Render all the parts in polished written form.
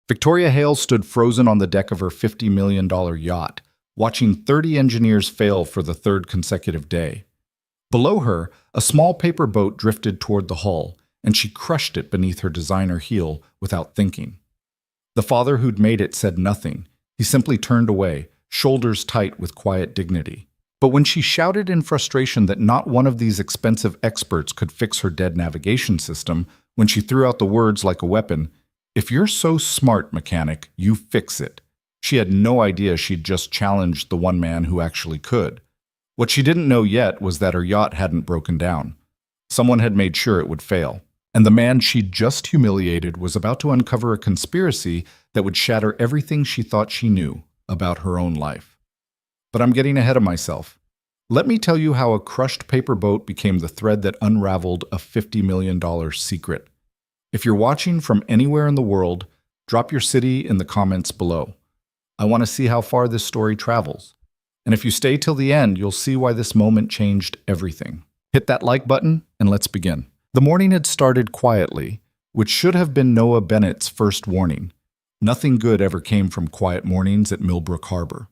Victoria Hale stood frozen on the deck of her $50 million yacht, watching 30 engineers fail for the third consecutive day. Below her, a small paper boat drifted toward the hull, and she crushed it beneath her designer heel without thinking. The father who'd made it said nothing. He simply turned away, shoulders tight with quiet dignity. But when she shouted in frustration that not one of these expensive experts could fix her dead navigation system, when she threw out the words like a weapon, "If you're so smart, mechanic, you fix it," she had no idea she'd just challenged the one man who actually could. What she didn't know yet was that her yacht hadn't broken down. Someone had made sure it would fail. And the man she'd just humiliated was about to uncover a conspiracy that would shatter everything she thought she knew about her own life. But I'm getting ahead of myself. Let me tell you how a crushed paper boat became the thread that unraveled a $50 million secret. If you're watching from anywhere in the world, drop your city in the comments below. I want to see how far this story travels. And if you stay till the end, you'll see why this moment changed everything. Hit that like button and let's begin. The morning had started quietly, which should have been Noah Bennett's first warning. Nothing good ever came from quiet mornings at Millbrook Harbor.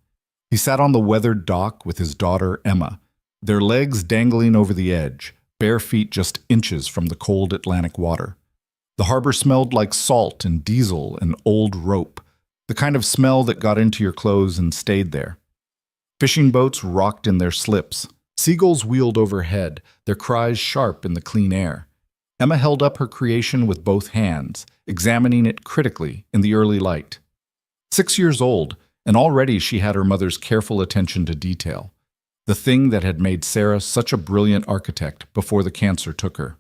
He sat on the weathered dock with his daughter, Emma, their legs dangling over the edge, bare feet just inches from the cold Atlantic water. The harbor smelled like salt and diesel and old rope, the kind of smell that got into your clothes and stayed there. Fishing boats rocked in their slips. Seagulls wheeled overhead, their cries sharp in the clean air. Emma held up her creation with both hands, examining it critically in the early light. 6 years old, and already she had her mother's careful attention to detail, the thing that had made Sarah such a brilliant architect before the cancer took her.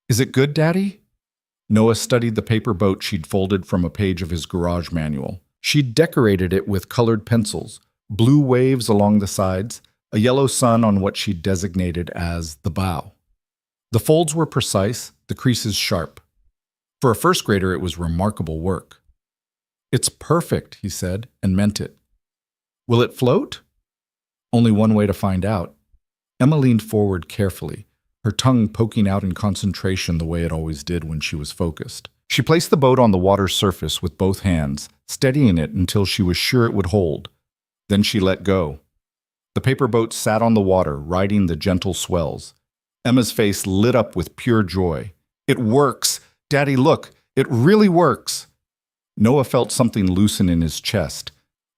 "Is it good, Daddy?" Noah studied the paper boat she'd folded from a page of his garage manual. She'd decorated it with colored pencils, blue waves along the sides, a yellow sun on what she'd designated as the bow. The folds were precise, the creases sharp. For a first grader, it was remarkable work. "It's perfect," he said, and meant it. "Will it float?" Only one way to find out. Emma leaned forward carefully, her tongue poking out in concentration the way it always did when she was focused. She placed the boat on the water's surface with both hands, steadying it until she was sure it would hold. Then she let go. The paper boat sat on the water, riding the gentle swells. Emma's face lit up with pure joy. "It works! Daddy, look! It really works!" Noah felt something loosen in his chest,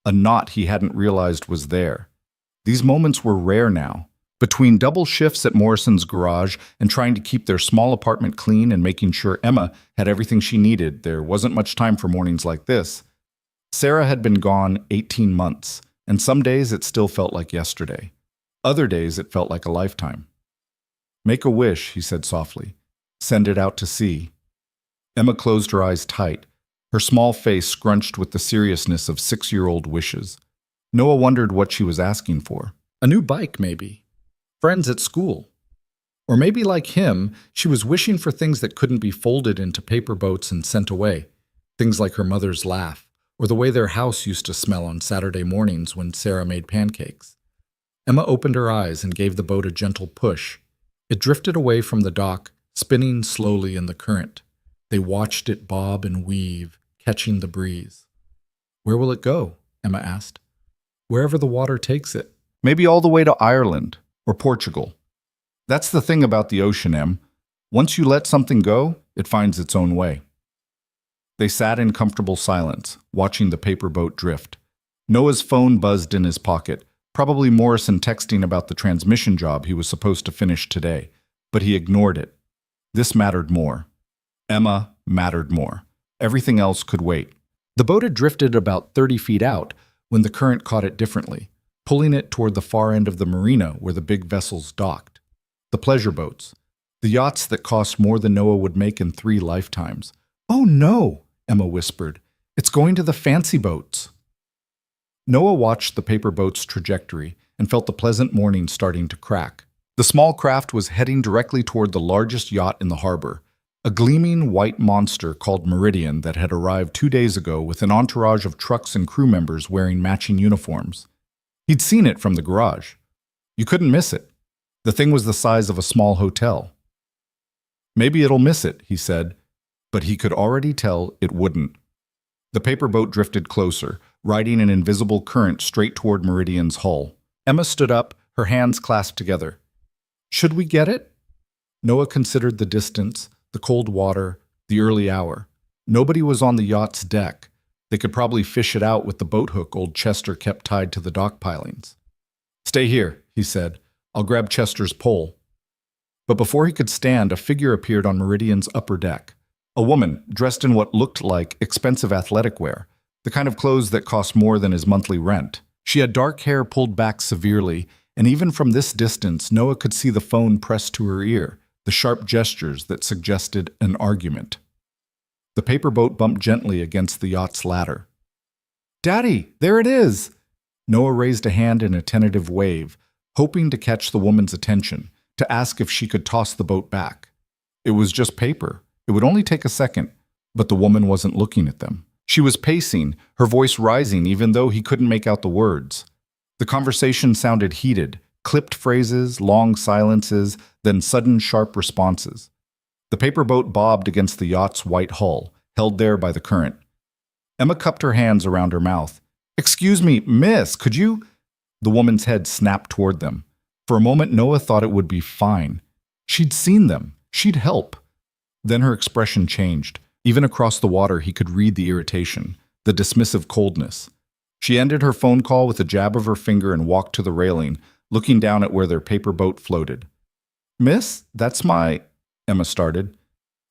a knot he hadn't realized was there. These moments were rare now. Between double shifts at Morrison's garage and trying to keep their small apartment clean and making sure Emma had everything she needed, there wasn't much time for mornings like this. Sarah had been gone 18 months, and some days it still felt like yesterday. Other days it felt like a lifetime. "Make a wish," he said softly. "Send it out to sea." Emma closed her eyes tight, her small face scrunched with the seriousness of 6-year-old wishes. Noah wondered what she was asking for. A new bike, maybe. Friends at school. Or maybe like him, she was wishing for things that couldn't be folded into paper boats and sent away. Things like her mother's laugh, or the way their house used to smell on Saturday mornings when Sarah made pancakes. Emma opened her eyes and gave the boat a gentle push. It drifted away from the dock, spinning slowly in the current. They watched it bob and weave, catching the breeze. "Where will it go?" Emma asked. "Wherever the water takes it. Maybe all the way to Ireland or Portugal. That's the thing about the ocean, Em. Once you let something go, it finds its own way." They sat in comfortable silence, watching the paper boat drift. Noah's phone buzzed in his pocket, probably Morrison texting about the transmission job he was supposed to finish today, but he ignored it. This mattered more. Emma mattered more. Everything else could wait. The boat had drifted about 30 feet out when the current caught it differently, pulling it toward the far end of the marina where the big vessels docked. The pleasure boats. The yachts that cost more than Noah would make in 3 lifetimes. "Oh no!" Emma whispered. "It's going to the fancy boats." Noah watched the paper boat's trajectory and felt the pleasant morning starting to crack. The small craft was heading directly toward the largest yacht in the harbor, a gleaming white monster called Meridian that had arrived 2 days ago with an entourage of trucks and crew members wearing matching uniforms. He'd seen it from the garage. You couldn't miss it. The thing was the size of a small hotel. "Maybe it'll miss it," he said, but he could already tell it wouldn't. The paper boat drifted closer, riding an invisible current straight toward Meridian's hull. Emma stood up, her hands clasped together. Should we get it? Noah considered the distance, the cold water, the early hour. Nobody was on the yacht's deck. They could probably fish it out with the boat hook old Chester kept tied to the dock pilings. Stay here, he said. I'll grab Chester's pole. But before he could stand, a figure appeared on Meridian's upper deck. A woman, dressed in what looked like expensive athletic wear, the kind of clothes that cost more than his monthly rent. She had dark hair pulled back severely, and even from this distance, Noah could see the phone pressed to her ear, the sharp gestures that suggested an argument. The paper boat bumped gently against the yacht's ladder. Daddy, there it is! Noah raised a hand in a tentative wave, hoping to catch the woman's attention, to ask if she could toss the boat back. It was just paper. It would only take a second, but the woman wasn't looking at them. She was pacing, her voice rising even though he couldn't make out the words. The conversation sounded heated, clipped phrases, long silences, then sudden sharp responses. The paper boat bobbed against the yacht's white hull, held there by the current. Emma cupped her hands around her mouth. Excuse me, miss, could you? The woman's head snapped toward them. For a moment, Noah thought it would be fine. She'd seen them. She'd help. Then her expression changed. Even across the water, he could read the irritation, the dismissive coldness. She ended her phone call with a jab of her finger and walked to the railing, looking down at where their paper boat floated. Miss, that's my... Emma started.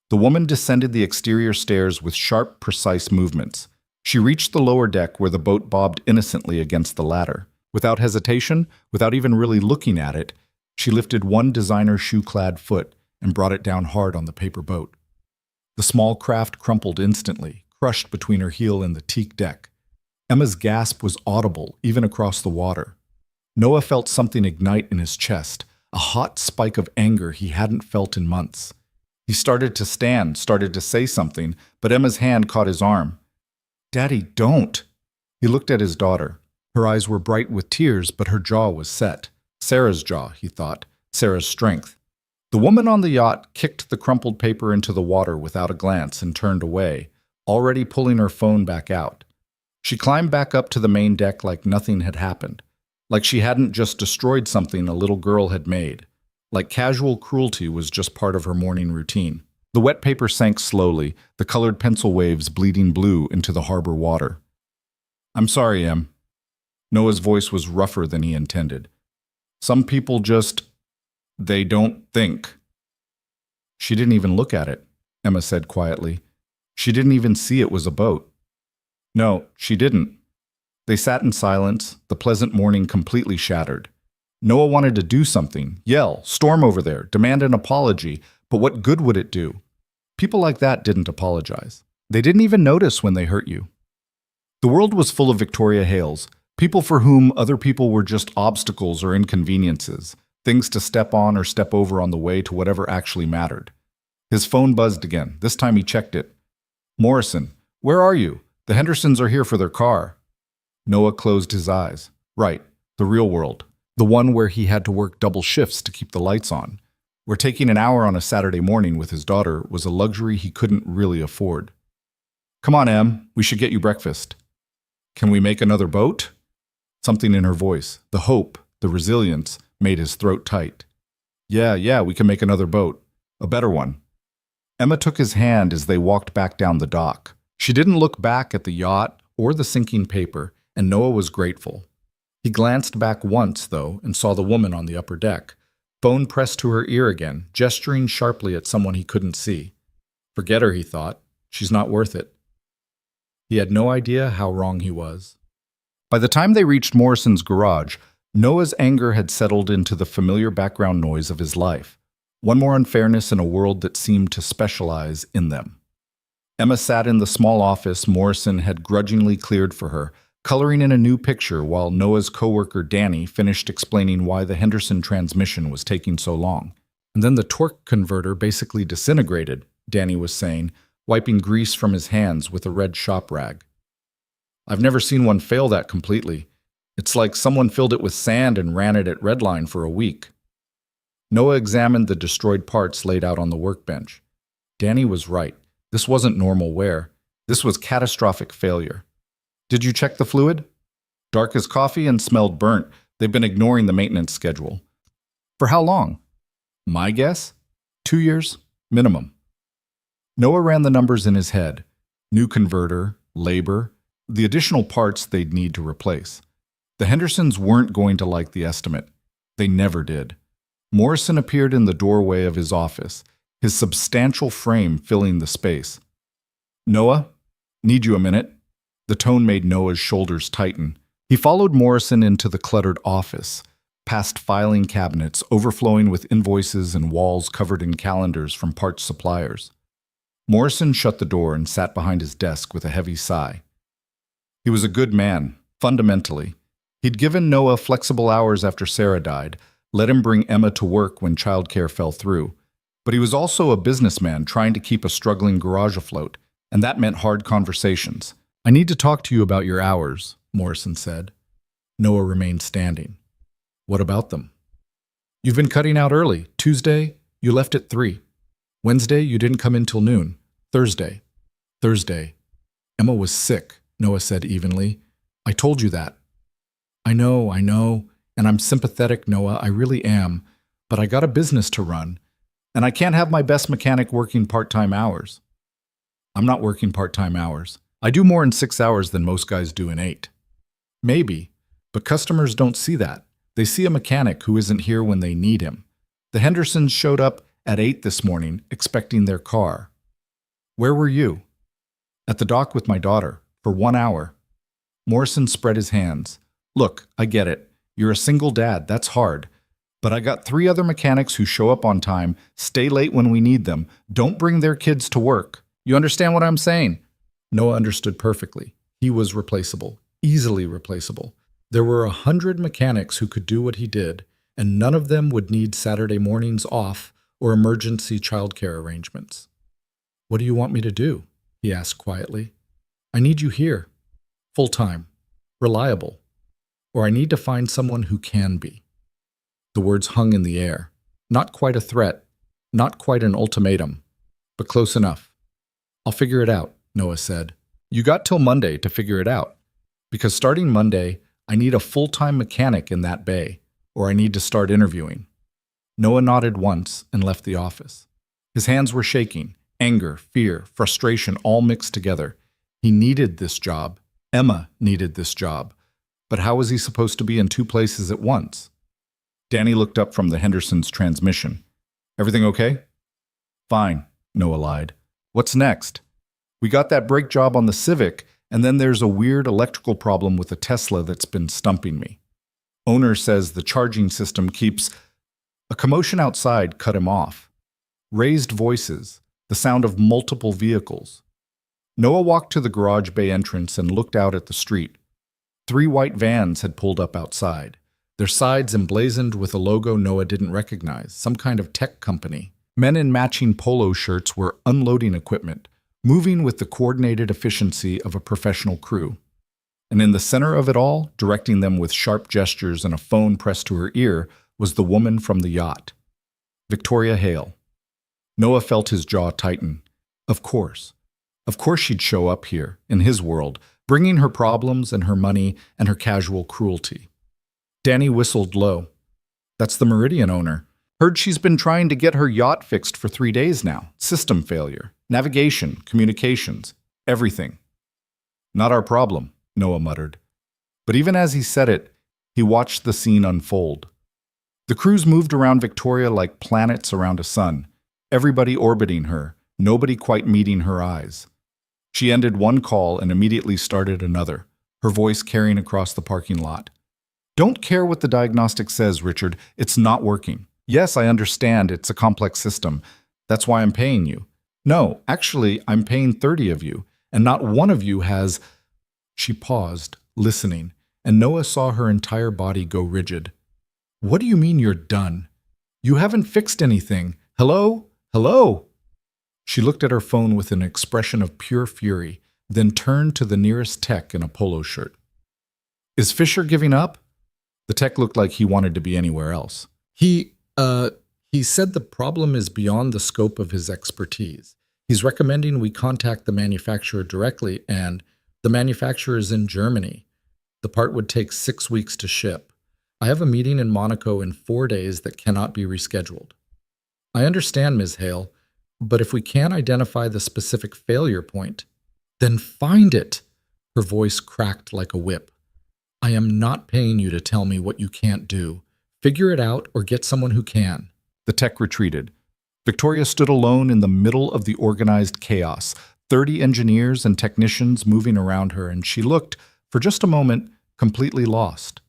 The woman descended the exterior stairs with sharp, precise movements. She reached the lower deck where the boat bobbed innocently against the ladder. Without hesitation, without even really looking at it, she lifted one designer shoe-clad foot and brought it down hard on the paper boat. The small craft crumpled instantly, crushed between her heel and the teak deck. Emma's gasp was audible, even across the water. Noah felt something ignite in his chest, a hot spike of anger he hadn't felt in months. He started to stand, started to say something, but Emma's hand caught his arm. Daddy, don't! He looked at his daughter. Her eyes were bright with tears, but her jaw was set. Sarah's jaw, he thought, Sarah's strength. The woman on the yacht kicked the crumpled paper into the water without a glance and turned away, already pulling her phone back out. She climbed back up to the main deck like nothing had happened, like she hadn't just destroyed something a little girl had made, like casual cruelty was just part of her morning routine. The wet paper sank slowly, the colored pencil waves bleeding blue into the harbor water. I'm sorry, Em. Noah's voice was rougher than he intended. Some people just... they don't think. She didn't even look at it, Emma said quietly. She didn't even see it was a boat. No, she didn't. They sat in silence, the pleasant morning completely shattered. Noah wanted to do something, yell, storm over there, demand an apology, but what good would it do? People like that didn't apologize. They didn't even notice when they hurt you. The world was full of Victoria Hales, people for whom other people were just obstacles or inconveniences, things to step on or step over on the way to whatever actually mattered. His phone buzzed again. This time he checked it. Morrison, where are you? The Hendersons are here for their car. Noah closed his eyes. Right, the real world. The one where he had to work double shifts to keep the lights on. Where taking an hour on a Saturday morning with his daughter was a luxury he couldn't really afford. Come on, Em, we should get you breakfast. Can we make another boat? Something in her voice, the hope, the resilience, made his throat tight. Yeah, we can make another boat. A better one. Emma took his hand as they walked back down the dock. She didn't look back at the yacht or the sinking paper, and Noah was grateful. He glanced back once, though, and saw the woman on the upper deck, phone pressed to her ear again, gesturing sharply at someone he couldn't see. Forget her, he thought. She's not worth it. He had no idea how wrong he was. By the time they reached Morrison's garage, Noah's anger had settled into the familiar background noise of his life. One more unfairness in a world that seemed to specialize in them. Emma sat in the small office Morrison had grudgingly cleared for her, coloring in a new picture while Noah's coworker Danny finished explaining why the Henderson transmission was taking so long. And then the torque converter basically disintegrated, Danny was saying, wiping grease from his hands with a red shop rag. I've never seen one fail that completely. It's like someone filled it with sand and ran it at redline for a week. Noah examined the destroyed parts laid out on the workbench. Danny was right. This wasn't normal wear. This was catastrophic failure. Did you check the fluid? Dark as coffee and smelled burnt. They've been ignoring the maintenance schedule. For how long? My guess? 2 years, minimum. Noah ran the numbers in his head. New converter, labor, the additional parts they'd need to replace. The Hendersons weren't going to like the estimate. They never did. Morrison appeared in the doorway of his office, his substantial frame filling the space. Noah, need you a minute? The tone made Noah's shoulders tighten. He followed Morrison into the cluttered office, past filing cabinets overflowing with invoices and walls covered in calendars from parts suppliers. Morrison shut the door and sat behind his desk with a heavy sigh. He was a good man, fundamentally. He'd given Noah flexible hours after Sarah died, let him bring Emma to work when childcare fell through. But he was also a businessman trying to keep a struggling garage afloat, and that meant hard conversations. I need to talk to you about your hours, Morrison said. Noah remained standing. What about them? You've been cutting out early. Tuesday, you left at 3. Wednesday, you didn't come in till noon. Thursday. Emma was sick, Noah said evenly. I told you that. I know, and I'm sympathetic, Noah, I really am, but I got a business to run, and I can't have my best mechanic working part-time hours. I'm not working part-time hours. I do more in 6 hours than most guys do in 8. Maybe, but customers don't see that. They see a mechanic who isn't here when they need him. The Hendersons showed up at 8 this morning, expecting their car. Where were you? At the dock with my daughter, for 1 hour. Morrison spread his hands. Look, I get it. You're a single dad, that's hard. But I got 3 other mechanics who show up on time, stay late when we need them, don't bring their kids to work. You understand what I'm saying? Noah understood perfectly. He was replaceable, easily replaceable. There were 100 mechanics who could do what he did, and none of them would need Saturday mornings off or emergency childcare arrangements. What do you want me to do? He asked quietly. I need you here, full-time, reliable, or I need to find someone who can be. The words hung in the air. Not quite a threat, not quite an ultimatum, but close enough. I'll figure it out, Noah said. You got till Monday to figure it out, because starting Monday, I need a full-time mechanic in that bay, or I need to start interviewing. Noah nodded once and left the office. His hands were shaking, anger, fear, frustration all mixed together. He needed this job. Emma needed this job. But how was he supposed to be in 2 places at once? Danny looked up from the Hendersons' transmission. Everything okay? Fine, Noah lied. What's next? We got that brake job on the Civic, and then there's a weird electrical problem with the Tesla that's been stumping me. Owner says the charging system keeps... A commotion outside cut him off. Raised voices, the sound of multiple vehicles. Noah walked to the garage bay entrance and looked out at the street. 3 white vans had pulled up outside, their sides emblazoned with a logo Noah didn't recognize, some kind of tech company. Men in matching polo shirts were unloading equipment, moving with the coordinated efficiency of a professional crew. And in the center of it all, directing them with sharp gestures and a phone pressed to her ear, was the woman from the yacht. Victoria Hale. Noah felt his jaw tighten. Of course. Of course she'd show up here, in his world, bringing her problems and her money and her casual cruelty. Danny whistled low. That's the Meridian owner. Heard she's been trying to get her yacht fixed for 3 days now. System failure, navigation, communications, everything. Not our problem, Noah muttered. But even as he said it, he watched the scene unfold. The crews moved around Victoria like planets around a sun, everybody orbiting her, nobody quite meeting her eyes. She ended one call and immediately started another, her voice carrying across the parking lot. Don't care what the diagnostic says, Richard. It's not working. Yes, I understand it's a complex system. That's why I'm paying you. No, actually, I'm paying 30 of you, and not one of you has... She paused, listening, and Noah saw her entire body go rigid. What do you mean you're done? You haven't fixed anything. Hello? Hello? She looked at her phone with an expression of pure fury, then turned to the nearest tech in a polo shirt. Is Fisher giving up? The tech looked like he wanted to be anywhere else. He said the problem is beyond the scope of his expertise. He's recommending we contact the manufacturer directly, and the manufacturer is in Germany. The part would take 6 weeks to ship. I have a meeting in Monaco in 4 days that cannot be rescheduled. I understand, Ms. Hale, but if we can't identify the specific failure point, then find it. Her voice cracked like a whip. I am not paying you to tell me what you can't do. Figure it out or get someone who can. The tech retreated. Victoria stood alone in the middle of the organized chaos, 30 engineers and technicians moving around her, and she looked, for just a moment, completely lost.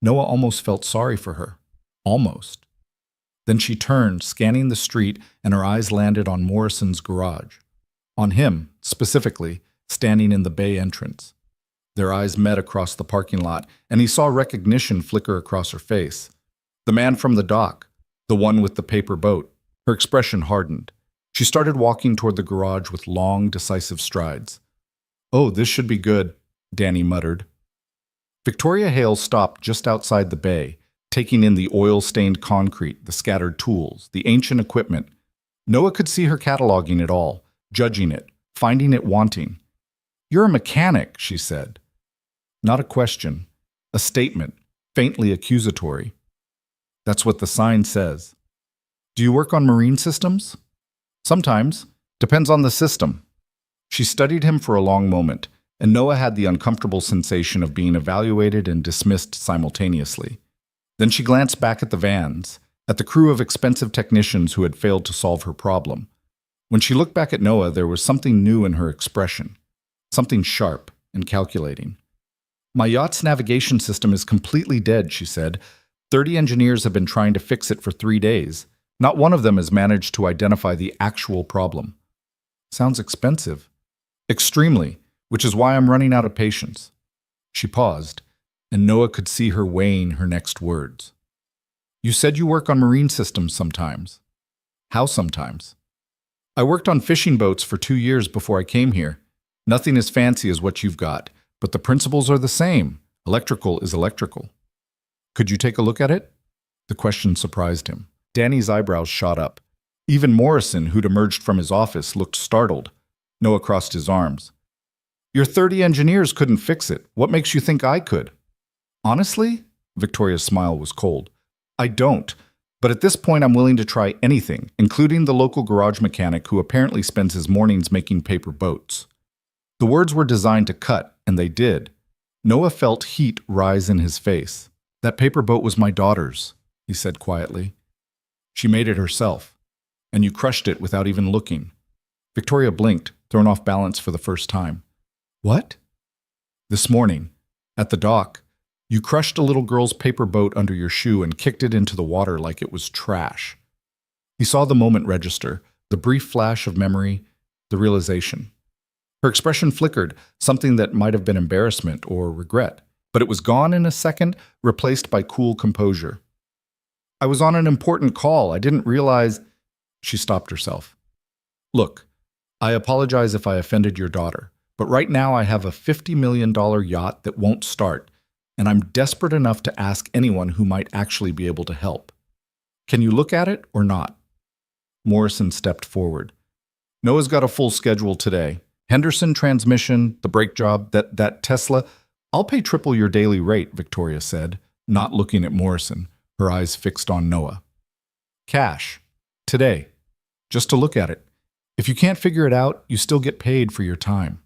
Noah almost felt sorry for her. Almost. Then she turned, scanning the street, and her eyes landed on Morrison's garage. On him, specifically, standing in the bay entrance. Their eyes met across the parking lot, and he saw recognition flicker across her face. The man from the dock, the one with the paper boat. Her expression hardened. She started walking toward the garage with long, decisive strides. "Oh, this should be good," Danny muttered. Victoria Hale stopped just outside the bay, taking in the oil-stained concrete, the scattered tools, the ancient equipment. Noah could see her cataloging it all, judging it, finding it wanting. "You're a mechanic," she said. Not a question, a statement, faintly accusatory. "That's what the sign says." "Do you work on marine systems?" "Sometimes. Depends on the system." She studied him for a long moment, and Noah had the uncomfortable sensation of being evaluated and dismissed simultaneously. Then she glanced back at the vans, at the crew of expensive technicians who had failed to solve her problem. When she looked back at Noah, there was something new in her expression, something sharp and calculating. "My yacht's navigation system is completely dead," she said. 30 engineers have been trying to fix it for 3 days. Not one of them has managed to identify the actual problem. Sounds expensive. Extremely, which is why I'm running out of patience. She paused, and Noah could see her weighing her next words. "You said you work on marine systems sometimes. How sometimes?" "I worked on fishing boats for 2 years before I came here. Nothing as fancy as what you've got, but the principles are the same. Electrical is electrical." "Could you take a look at it?" The question surprised him. Danny's eyebrows shot up. Even Morrison, who'd emerged from his office, looked startled. Noah crossed his arms. "Your 30 engineers couldn't fix it. What makes you think I could?" "Honestly?" Victoria's smile was cold. "I don't. But at this point, I'm willing to try anything, including the local garage mechanic who apparently spends his mornings making paper boats." The words were designed to cut, and they did. Noah felt heat rise in his face. "That paper boat was my daughter's," he said quietly. "She made it herself. And you crushed it without even looking." Victoria blinked, thrown off balance for the first time. "What?" "This morning, at the dock, you crushed a little girl's paper boat under your shoe and kicked it into the water like it was trash." He saw the moment register, the brief flash of memory, the realization. Her expression flickered, something that might have been embarrassment or regret, but it was gone in a second, replaced by cool composure. "I was on an important call. I didn't realize—" She stopped herself. "Look, I apologize if I offended your daughter, but right now I have a $50 million yacht that won't start, and I'm desperate enough to ask anyone who might actually be able to help. Can you look at it or not?" Morrison stepped forward. "Noah's got a full schedule today. Henderson transmission, the brake job, that Tesla. I'll pay triple your daily rate," Victoria said, not looking at Morrison, her eyes fixed on Noah. "Cash. Today. Just to look at it. If you can't figure it out, you still get paid for your time."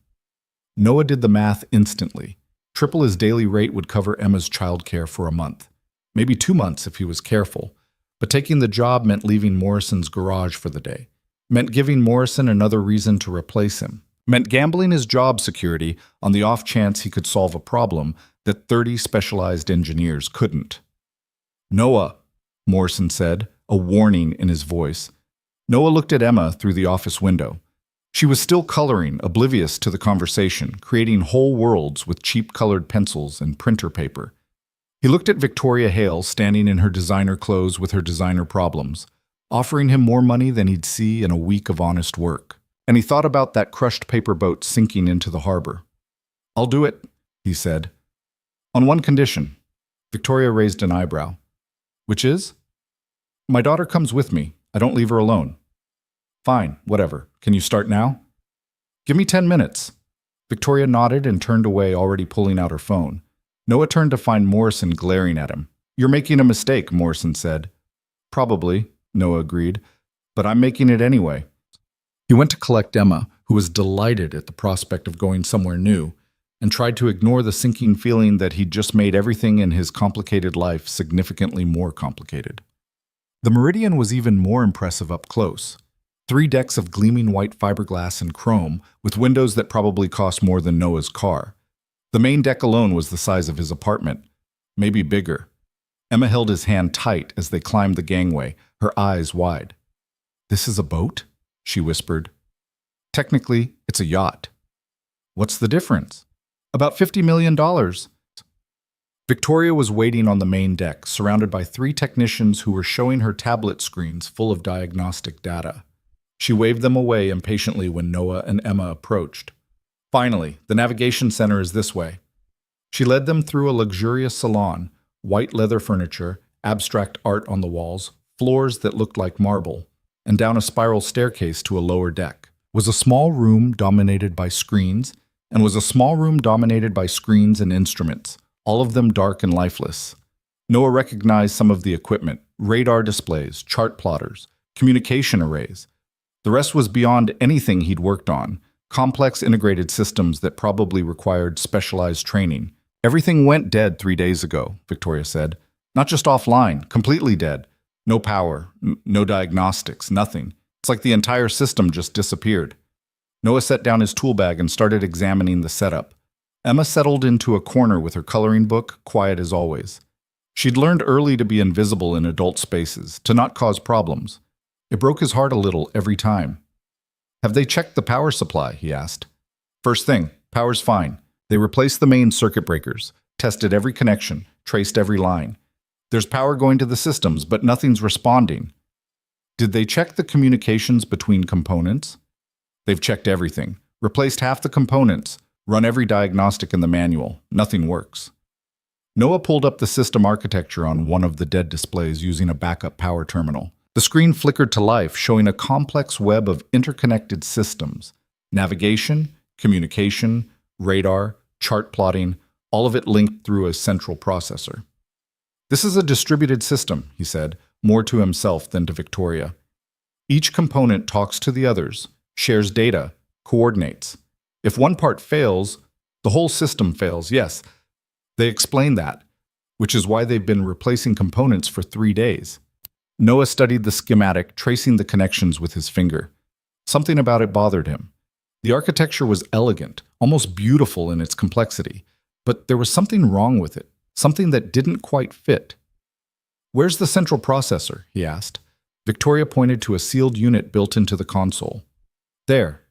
Noah did the math instantly. Triple his daily rate would cover Emma's childcare for a month. Maybe 2 months if he was careful. But taking the job meant leaving Morrison's garage for the day. Meant giving Morrison another reason to replace him. Meant gambling his job security on the off chance he could solve a problem that 30 specialized engineers couldn't. "Noah," Morrison said, a warning in his voice. Noah looked at Emma through the office window. She was still coloring, oblivious to the conversation, creating whole worlds with cheap-colored pencils and printer paper. He looked at Victoria Hale standing in her designer clothes with her designer problems, offering him more money than he'd see in a week of honest work. And he thought about that crushed paper boat sinking into the harbor. "I'll do it," he said. "On one condition." Victoria raised an eyebrow. "Which is?" "My daughter comes with me. I don't leave her alone." Fine, whatever. Can you start now? Give me 10 minutes. Victoria nodded and turned away, already pulling out her phone. Noah turned to find Morrison glaring at him. You're making a mistake, Morrison said. Probably, Noah agreed, but I'm making it anyway. He went to collect Emma, who was delighted at the prospect of going somewhere new, and tried to ignore the sinking feeling that he'd just made everything in his complicated life significantly more complicated. The Meridian was even more impressive up close. 3 decks of gleaming white fiberglass and chrome, with windows that probably cost more than Noah's car. The main deck alone was the size of his apartment, maybe bigger. Emma held his hand tight as they climbed the gangway, her eyes wide. This is a boat? She whispered. Technically, it's a yacht. What's the difference? About $50 million. Victoria was waiting on the main deck, surrounded by 3 technicians who were showing her tablet screens full of diagnostic data. She waved them away impatiently when Noah and Emma approached. Finally, the navigation center is this way. She led them through a luxurious salon, white leather furniture, abstract art on the walls, floors that looked like marble, and down a spiral staircase to a lower deck. Was a small room dominated by screens, and instruments, all of them dark and lifeless. Noah recognized some of the equipment: radar displays, chart plotters, communication arrays. The rest was beyond anything he'd worked on, complex integrated systems that probably required specialized training. Everything went dead 3 days ago, Victoria said. Not just offline, completely dead. No power, no diagnostics, nothing. It's like the entire system just disappeared. Noah set down his tool bag and started examining the setup. Emma settled into a corner with her coloring book, quiet as always. She'd learned early to be invisible in adult spaces, to not cause problems. It broke his heart a little every time. Have they checked the power supply? He asked. First thing, power's fine. They replaced the main circuit breakers, tested every connection, traced every line. There's power going to the systems, but nothing's responding. Did they check the communications between components? They've checked everything, replaced half the components, run every diagnostic in the manual. Nothing works. Noah pulled up the system architecture on one of the dead displays using a backup power terminal. The screen flickered to life, showing a complex web of interconnected systems. Navigation, communication, radar, chart plotting, all of it linked through a central processor. This is a distributed system, he said, more to himself than to Victoria. Each component talks to the others, shares data, coordinates. If one part fails, the whole system fails, yes. They explain that, which is why they've been replacing components for 3 days. Noah studied the schematic, tracing the connections with his finger. Something about it bothered him. The architecture was elegant, almost beautiful in its complexity, but there was something wrong with it, something that didn't quite fit. Where's the central processor? He asked. Victoria pointed to a sealed unit built into the console. There.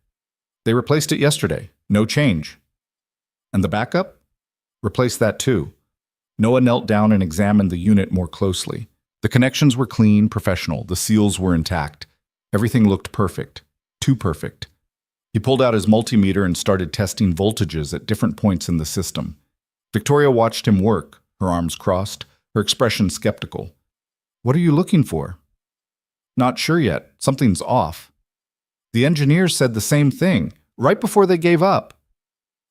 They replaced it yesterday. No change. And the backup? Replaced that too. Noah knelt down and examined the unit more closely. The connections were clean, professional. The seals were intact. Everything looked perfect. Too perfect. He pulled out his multimeter and started testing voltages at different points in the system. Victoria watched him work, her arms crossed, her expression skeptical. What are you looking for? Not sure yet. Something's off. The engineers said the same thing, right before they gave up.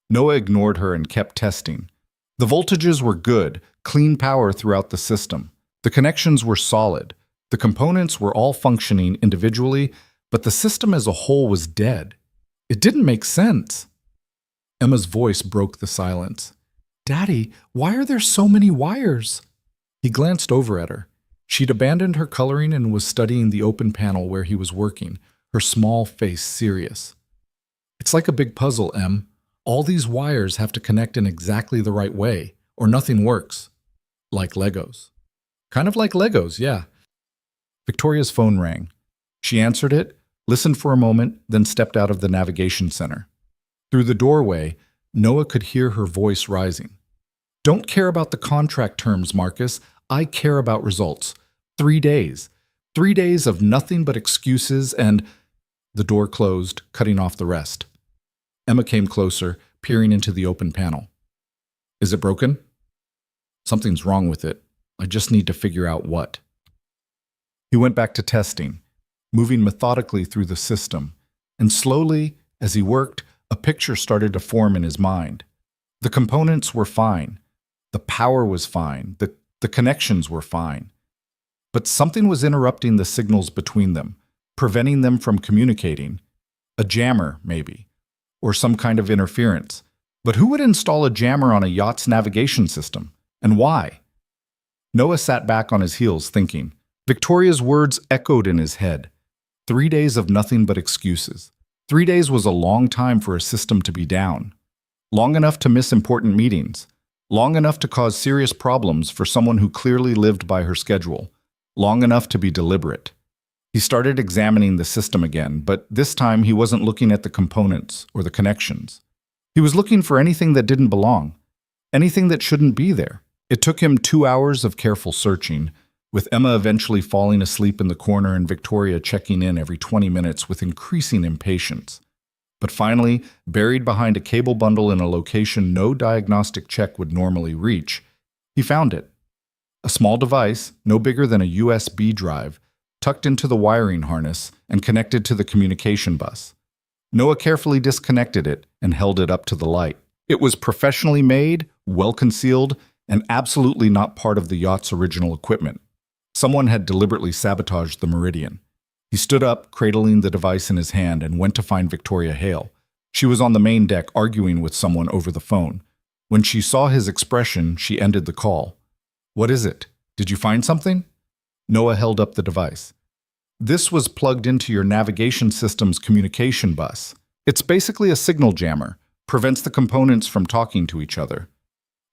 Noah ignored her and kept testing. The voltages were good, clean power throughout the system. The connections were solid. The components were all functioning individually, but the system as a whole was dead. It didn't make sense. Emma's voice broke the silence. Daddy, why are there so many wires? He glanced over at her. She'd abandoned her coloring and was studying the open panel where he was working, her small face serious. It's like a big puzzle, Em. All these wires have to connect in exactly the right way, or nothing works. Like Legos. Kind of like Legos, yeah. Victoria's phone rang. She answered it, listened for a moment, then stepped out of the navigation center. Through the doorway, Noah could hear her voice rising. Don't care about the contract terms, Marcus. I care about results. 3 days. 3 days of nothing but excuses and... The door closed, cutting off the rest. Emma came closer, peering into the open panel. Is it broken? Something's wrong with it. I just need to figure out what. He went back to testing. moving methodically through the system. And slowly, as he worked, a picture started to form in his mind. The components were fine. The power was fine. The connections were fine. But something was interrupting the signals between them, preventing them from communicating. A jammer, maybe, or some kind of interference. But who would install a jammer on a yacht's navigation system? And why? Noah sat back on his heels thinking. Victoria's words echoed in his head. 3 days of nothing but excuses. 3 days was a long time for a system to be down. Long enough to miss important meetings. Long enough to cause serious problems for someone who clearly lived by her schedule. Long enough to be deliberate. He started examining the system again, but this time he wasn't looking at the components or the connections. He was looking for anything that didn't belong, anything that shouldn't be there. It took him 2 hours of careful searching, with Emma eventually falling asleep in the corner and Victoria checking in every 20 minutes with increasing impatience. But finally, buried behind a cable bundle in a location no diagnostic check would normally reach, he found it. A small device, no bigger than a USB drive, tucked into the wiring harness and connected to the communication bus. Noah carefully disconnected it and held it up to the light. It was professionally made, well-concealed, and absolutely not part of the yacht's original equipment. Someone had deliberately sabotaged the Meridian. He stood up, cradling the device in his hand, and went to find Victoria Hale. She was on the main deck arguing with someone over the phone. When she saw his expression, she ended the call. "What is it? Did you find something?" Noah held up the device. "This was plugged into your navigation system's communication bus. It's basically a signal jammer, prevents the components from talking to each other."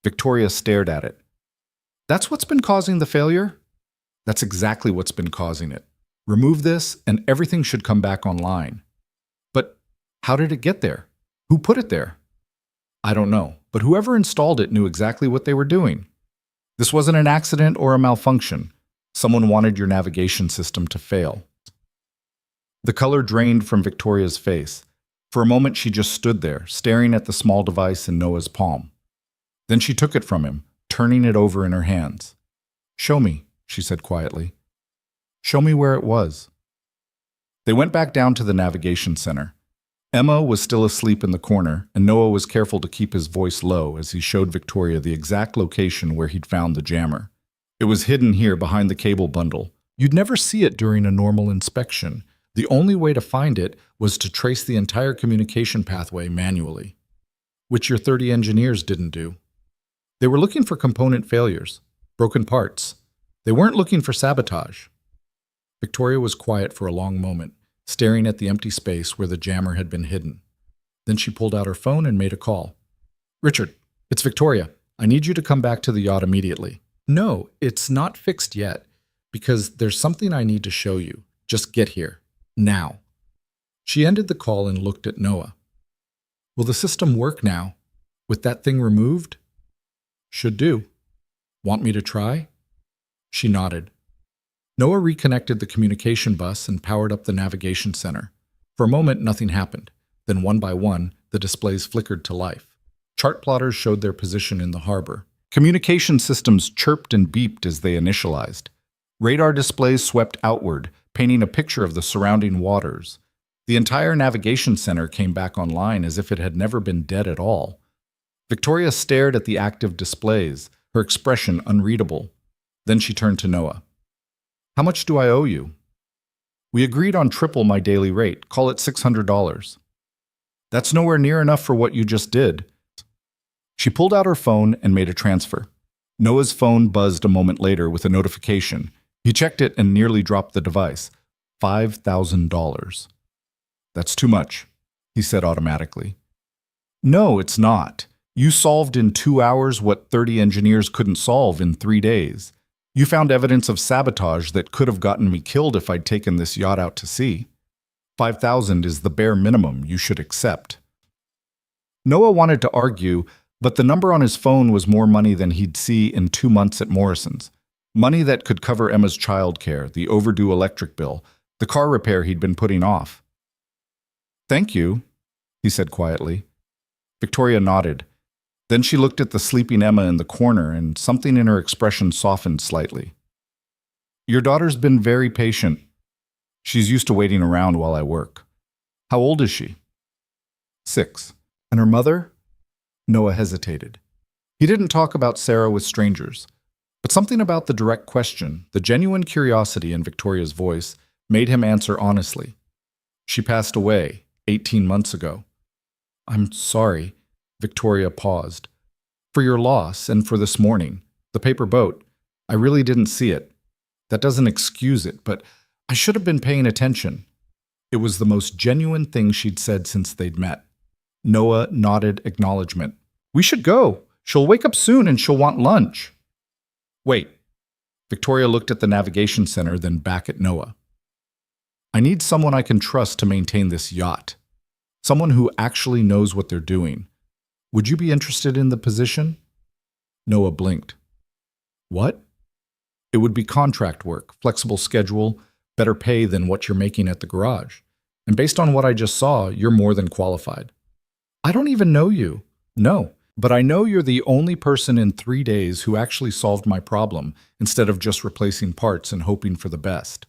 Victoria stared at it. "That's what's been causing the failure?" "That's exactly what's been causing it. Remove this and everything should come back online." "But how did it get there? Who put it there?" "I don't know, but whoever installed it knew exactly what they were doing. This wasn't an accident or a malfunction. Someone wanted your navigation system to fail." The color drained from Victoria's face. For a moment she just stood there, staring at the small device in Noah's palm. Then she took it from him, turning it over in her hands. "Show me," she said quietly. "Show me where it was." They went back down to the navigation center. Emma was still asleep in the corner, and Noah was careful to keep his voice low as he showed Victoria the exact location where he'd found the jammer. It was hidden here behind the cable bundle. You'd never see it during a normal inspection. The only way to find it was to trace the entire communication pathway manually, which your 30 engineers didn't do. They were looking for component failures, broken parts. They weren't looking for sabotage. Victoria was quiet for a long moment, staring at the empty space where the jammer had been hidden. Then she pulled out her phone and made a call. "Richard, it's Victoria. I need you to come back to the yacht immediately." "No, it's not fixed yet, because there's something I need to show you. Just get here. Now." She ended the call and looked at Noah. "Will the system work now? With that thing removed?" "Should do. Want me to try?" She nodded. Noah reconnected the communication bus and powered up the navigation center. For a moment, nothing happened. Then one by one, the displays flickered to life. Chart plotters showed their position in the harbor. Communication systems chirped and beeped as they initialized. Radar displays swept outward, painting a picture of the surrounding waters. The entire navigation center came back online as if it had never been dead at all. Victoria stared at the active displays, her expression unreadable. Then she turned to Noah. "How much do I owe you?" "We agreed on triple my daily rate. Call it $600. "That's nowhere near enough for what you just did." She pulled out her phone and made a transfer. Noah's phone buzzed a moment later with a notification. He checked it and nearly dropped the device. $5,000. "That's too much," he said automatically. "No, it's not. You solved in 2 hours what 30 engineers couldn't solve in 3 days. You found evidence of sabotage that could have gotten me killed if I'd taken this yacht out to sea. 5,000 is the bare minimum you should accept." Noah wanted to argue, but the number on his phone was more money than he'd see in 2 months at Morrison's. Money that could cover Emma's childcare, the overdue electric bill, the car repair he'd been putting off. "Thank you," he said quietly. Victoria nodded. Then she looked at the sleeping Emma in the corner, and something in her expression softened slightly. "Your daughter's been very patient." She's used to waiting around while I work. How old is she? 6. And her mother? Noah hesitated. He didn't talk about Sarah with strangers, but something about the direct question, the genuine curiosity in Victoria's voice, made him answer honestly. She passed away 18 months ago. I'm sorry, Victoria paused. For your loss and for this morning, the paper boat. I really didn't see it. That doesn't excuse it, but I should have been paying attention. It was the most genuine thing she'd said since they'd met. Noah nodded acknowledgement. We should go. She'll wake up soon and she'll want lunch. Wait. Victoria looked at the navigation center, then back at Noah. I need someone I can trust to maintain this yacht. Someone who actually knows what they're doing. Would you be interested in the position? Noah blinked. What? It would be contract work, flexible schedule, better pay than what you're making at the garage. And based on what I just saw, you're more than qualified. I don't even know you. No, but I know you're the only person in 3 days who actually solved my problem instead of just replacing parts and hoping for the best.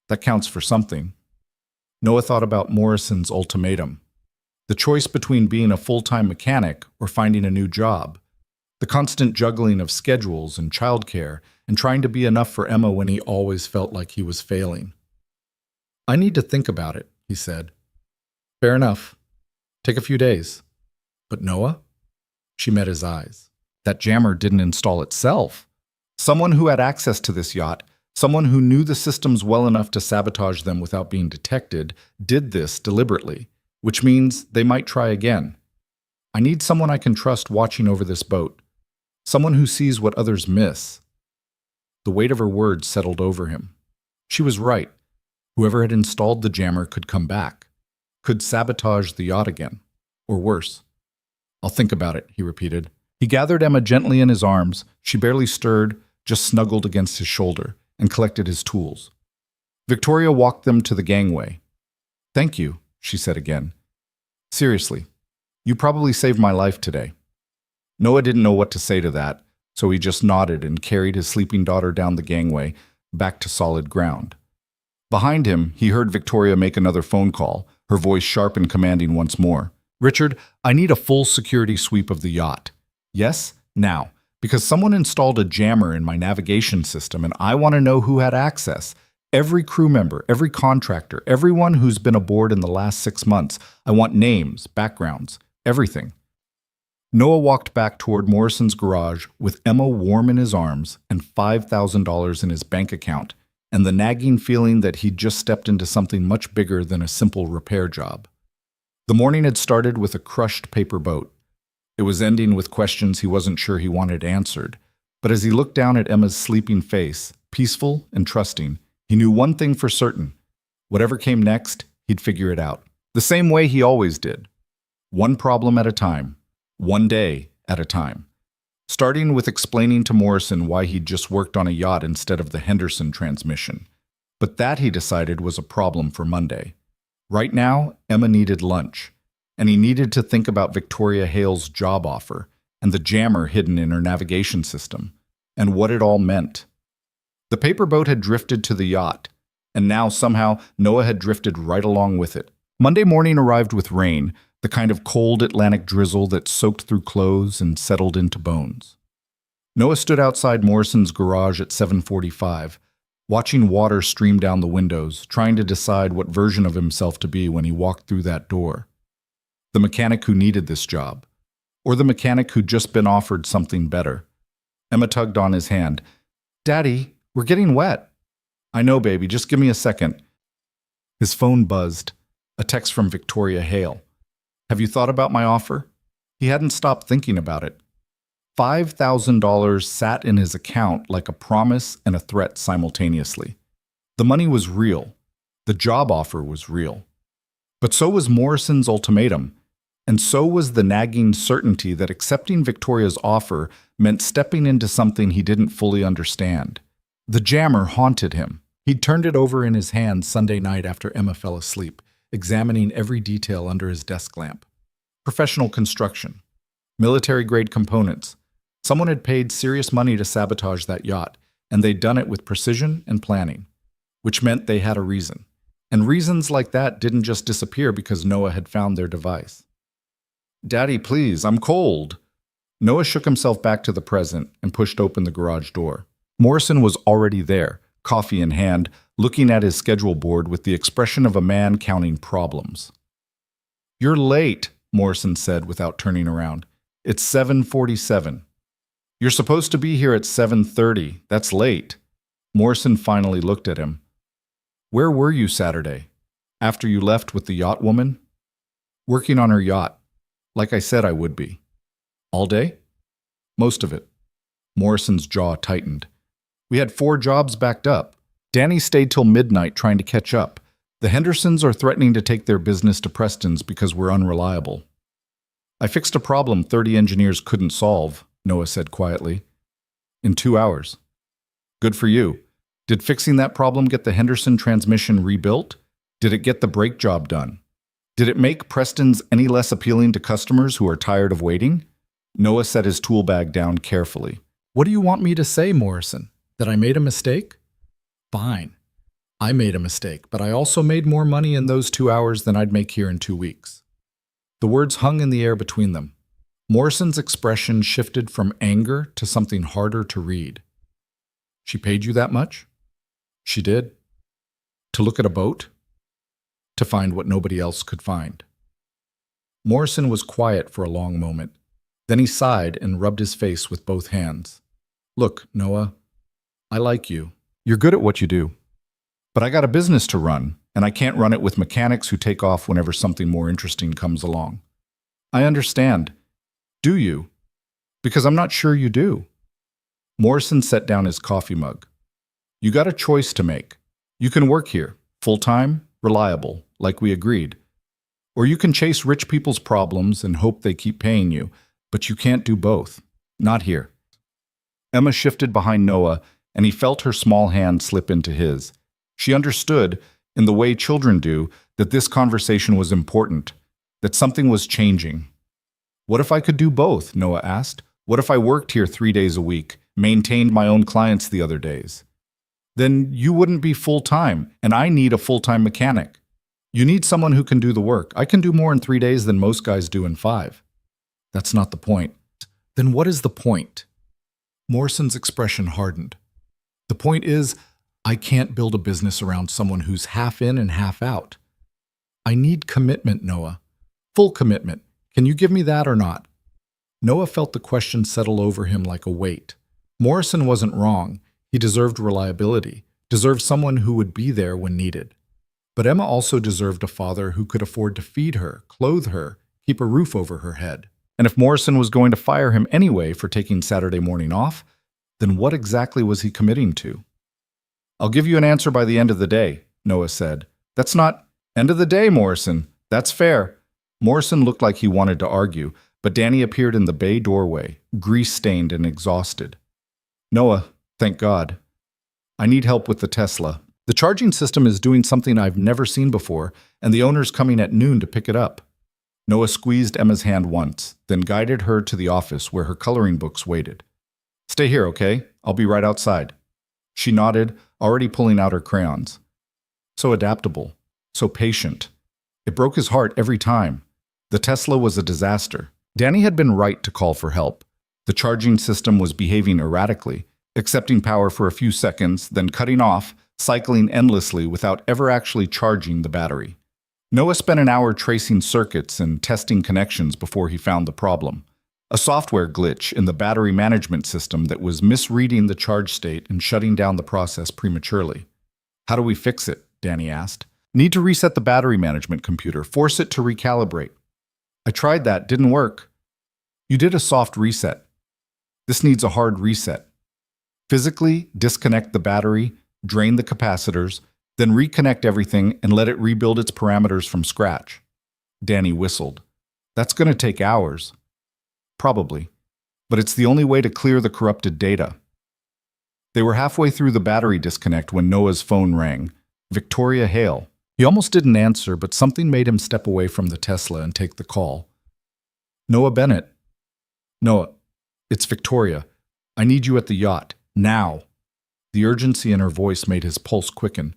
That counts for something. Noah thought about Morrison's ultimatum. The choice between being a full-time mechanic or finding a new job. The constant juggling of schedules and childcare and trying to be enough for Emma when he always felt like he was failing. I need to think about it, he said. Fair enough. Take a few days. But Noah? She met his eyes. That jammer didn't install itself. Someone who had access to this yacht, someone who knew the systems well enough to sabotage them without being detected, did this deliberately, which means they might try again. I need someone I can trust watching over this boat. Someone who sees what others miss. The weight of her words settled over him. She was right. Whoever had installed the jammer could come back, could sabotage the yacht again, or worse. I'll think about it, he repeated. He gathered Emma gently in his arms. She barely stirred, just snuggled against his shoulder, and collected his tools. Victoria walked them to the gangway. Thank you, she said again. Seriously, you probably saved my life today. Noah didn't know what to say to that, so he just nodded and carried his sleeping daughter down the gangway, back to solid ground. Behind him, he heard Victoria make another phone call, her voice sharp and commanding once more. Richard, I need a full security sweep of the yacht. Yes, now, because someone installed a jammer in my navigation system and I want to know who had access. Every crew member, every contractor, everyone who's been aboard in the last 6 months. I want names, backgrounds, everything. Noah walked back toward Morrison's garage with Emma warm in his arms and $5,000 in his bank account, and the nagging feeling that he'd just stepped into something much bigger than a simple repair job. The morning had started with a crushed paper boat. It was ending with questions he wasn't sure he wanted answered, but as he looked down at Emma's sleeping face, peaceful and trusting, he knew one thing for certain. Whatever came next, he'd figure it out. The same way he always did. One problem at a time. One day at a time. Starting with explaining to Morrison why he'd just worked on a yacht instead of the Henderson transmission. But that, he decided, was a problem for Monday. Right now, Emma needed lunch, and he needed to think about Victoria Hale's job offer and the jammer hidden in her navigation system, and what it all meant. The paper boat had drifted to the yacht, and now somehow Noah had drifted right along with it. Monday morning arrived with rain, the kind of cold Atlantic drizzle that soaked through clothes and settled into bones. Noah stood outside Morrison's garage at 7:45, watching water stream down the windows, trying to decide what version of himself to be when he walked through that door. The mechanic who needed this job, or the mechanic who'd just been offered something better. Emma tugged on his hand. Daddy, we're getting wet. I know, baby, just give me a second. His phone buzzed. A text from Victoria Hale. Have you thought about my offer? He hadn't stopped thinking about it. $5,000 sat in his account like a promise and a threat simultaneously. The money was real. The job offer was real. But so was Morrison's ultimatum, and so was the nagging certainty that accepting Victoria's offer meant stepping into something he didn't fully understand. The jammer haunted him. He'd turned it over in his hand Sunday night after Emma fell asleep, examining every detail under his desk lamp. Professional construction. Military-grade components. Someone had paid serious money to sabotage that yacht, and they'd done it with precision and planning, which meant they had a reason. And reasons like that didn't just disappear because Noah had found their device. Daddy, please, I'm cold. Noah shook himself back to the present and pushed open the garage door. Morrison was already there, coffee in hand, looking at his schedule board with the expression of a man counting problems. You're late, Morrison said without turning around. It's 7:47. You're supposed to be here at 7:30. That's late. Morrison finally looked at him. Where were you Saturday? After you left with the yacht woman? Working on her yacht. Like I said I would be. All day? Most of it. Morrison's jaw tightened. We had 4 jobs backed up. Danny stayed till midnight trying to catch up. The Hendersons are threatening to take their business to Preston's because we're unreliable. I fixed a problem 30 engineers couldn't solve, Noah said quietly. In 2 hours. Good for you. Did fixing that problem get the Henderson transmission rebuilt? Did it get the brake job done? Did it make Preston's any less appealing to customers who are tired of waiting? Noah set his tool bag down carefully. What do you want me to say, Morrison? That I made a mistake? Fine. I made a mistake, but I also made more money in those 2 hours than I'd make here in 2 weeks. The words hung in the air between them. Morrison's expression shifted from anger to something harder to read. She paid you that much? She did. To look at a boat? To find what nobody else could find. Morrison was quiet for a long moment. Then he sighed and rubbed his face with both hands. Look, Noah, I like you. You're good at what you do. But I got a business to run, and I can't run it with mechanics who take off whenever something more interesting comes along. I understand. Do you? Because I'm not sure you do. Morrison set down his coffee mug. You got a choice to make. You can work here, full-time, reliable, like we agreed. Or you can chase rich people's problems and hope they keep paying you, but you can't do both. Not here. Emma shifted behind Noah, and he felt her small hand slip into his. She understood, in the way children do, that this conversation was important, that something was changing. What if I could do both? Noah asked. What if I worked here 3 days a week, maintained my own clients the other days? Then you wouldn't be full-time, and I need a full-time mechanic. You need someone who can do the work. I can do more in 3 days than most guys do in 5. That's not the point. Then what is the point? Morrison's expression hardened. The point is, I can't build a business around someone who's half in and half out. I need commitment, Noah. Full commitment. Can you give me that or not? Noah felt the question settle over him like a weight. Morrison wasn't wrong. He deserved reliability, deserved someone who would be there when needed. But Emma also deserved a father who could afford to feed her, clothe her, keep a roof over her head. And if Morrison was going to fire him anyway for taking Saturday morning off, then what exactly was he committing to? I'll give you an answer by the end of the day, Noah said. That's not end of the day, Morrison. That's fair. Morrison looked like he wanted to argue, but Danny appeared in the bay doorway, grease-stained and exhausted. Noah, thank God. I need help with the Tesla. The charging system is doing something I've never seen before, and the owner's coming at noon to pick it up. Noah squeezed Emma's hand once, then guided her to the office where her coloring books waited. Stay here, okay? I'll be right outside. She nodded, already pulling out her crayons. So adaptable, so patient. It broke his heart every time. The Tesla was a disaster. Danny had been right to call for help. The charging system was behaving erratically, accepting power for a few seconds, then cutting off, cycling endlessly without ever actually charging the battery. Noah spent an hour tracing circuits and testing connections before he found the problem. A software glitch in the battery management system that was misreading the charge state and shutting down the process prematurely. How do we fix it? Danny asked. Need to reset the battery management computer, force it to recalibrate. I tried that, didn't work. You did a soft reset. This needs a hard reset. Physically disconnect the battery, drain the capacitors, then reconnect everything and let it rebuild its parameters from scratch. Danny whistled. That's going to take hours. Probably. But it's the only way to clear the corrupted data. They were halfway through the battery disconnect when Noah's phone rang. Victoria Hale. He almost didn't answer, but something made him step away from the Tesla and take the call. Noah Bennett. Noah, it's Victoria. I need you at the yacht. Now. The urgency in her voice made his pulse quicken.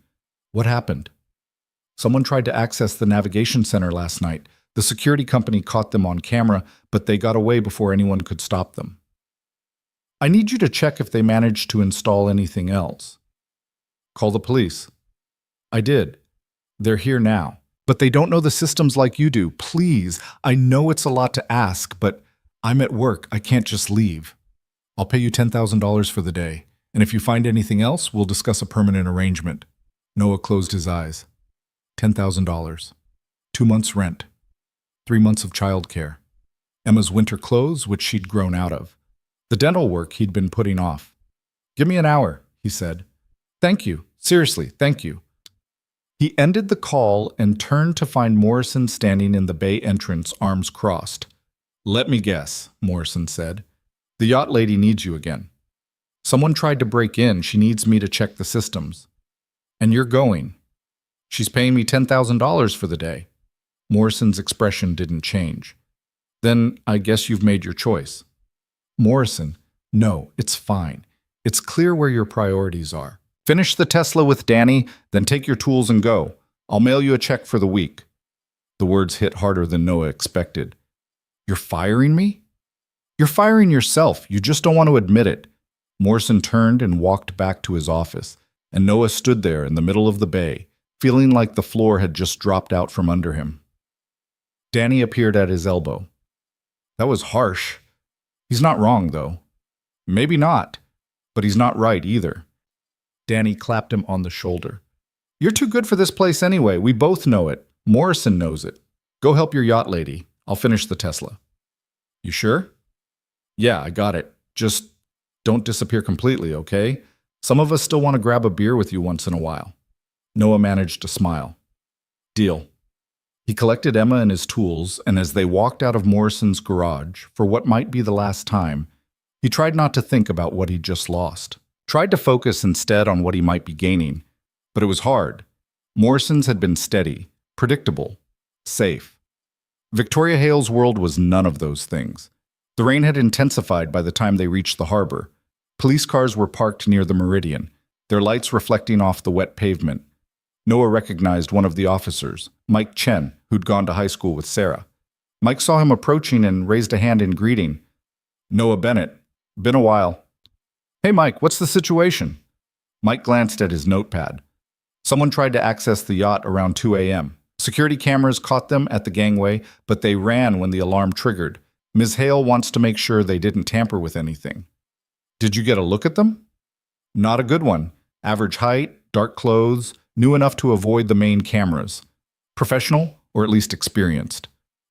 What happened? Someone tried to access the navigation center last night. The security company caught them on camera, but they got away before anyone could stop them. I need you to check if they managed to install anything else. Call the police. I did. They're here now. But they don't know the systems like you do. Please, I know it's a lot to ask, but I'm at work. I can't just leave. I'll pay you $10,000 for the day. And if you find anything else, we'll discuss a permanent arrangement. Noah closed his eyes. $10,000. 2 months' rent. 3 months of childcare. Emma's winter clothes, which she'd grown out of. The dental work he'd been putting off. Give me an hour, he said. Thank you. Seriously, thank you. He ended the call and turned to find Morrison standing in the bay entrance, arms crossed. Let me guess, Morrison said. The yacht lady needs you again. Someone tried to break in. She needs me to check the systems. And you're going. She's paying me $10,000 for the day. Morrison's expression didn't change. Then I guess you've made your choice. Morrison, no, it's fine. It's clear where your priorities are. Finish the Tesla with Danny, then take your tools and go. I'll mail you a check for the week. The words hit harder than Noah expected. You're firing me? You're firing yourself. You just don't want to admit it. Morrison turned and walked back to his office, and Noah stood there in the middle of the bay, feeling like the floor had just dropped out from under him. Danny appeared at his elbow. That was harsh. He's not wrong, though. Maybe not, but he's not right either. Danny clapped him on the shoulder. You're too good for this place anyway. We both know it. Morrison knows it. Go help your yacht lady. I'll finish the Tesla. You sure? Yeah, I got it. Just don't disappear completely, okay? Some of us still want to grab a beer with you once in a while. Noah managed to smile. Deal. He collected Emma and his tools, and as they walked out of Morrison's garage, for what might be the last time, he tried not to think about what he'd just lost. Tried to focus instead on what he might be gaining, but it was hard. Morrison's had been steady, predictable, safe. Victoria Hale's world was none of those things. The rain had intensified by the time they reached the harbor. Police cars were parked near the Meridian, their lights reflecting off the wet pavement. Noah recognized one of the officers, Mike Chen, who'd gone to high school with Sarah. Mike saw him approaching and raised a hand in greeting. Noah Bennett. Been a while. Hey, Mike, what's the situation? Mike glanced at his notepad. Someone tried to access the yacht around 2 a.m. Security cameras caught them at the gangway, but they ran when the alarm triggered. Ms. Hale wants to make sure they didn't tamper with anything. Did you get a look at them? Not a good one. Average height, dark clothes, knew enough to avoid the main cameras. Professional, or at least experienced.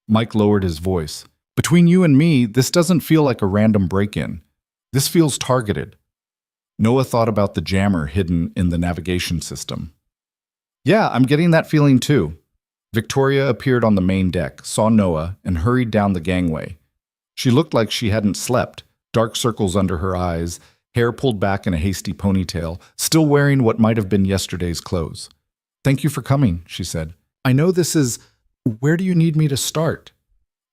Mike lowered his voice. Between you and me, this doesn't feel like a random break-in. This feels targeted. Noah thought about the jammer hidden in the navigation system. Yeah, I'm getting that feeling too. Victoria appeared on the main deck, saw Noah, and hurried down the gangway. She looked like she hadn't slept, dark circles under her eyes, hair pulled back in a hasty ponytail, still wearing what might have been yesterday's clothes. Thank you for coming, she said. I know this is... Where do you need me to start?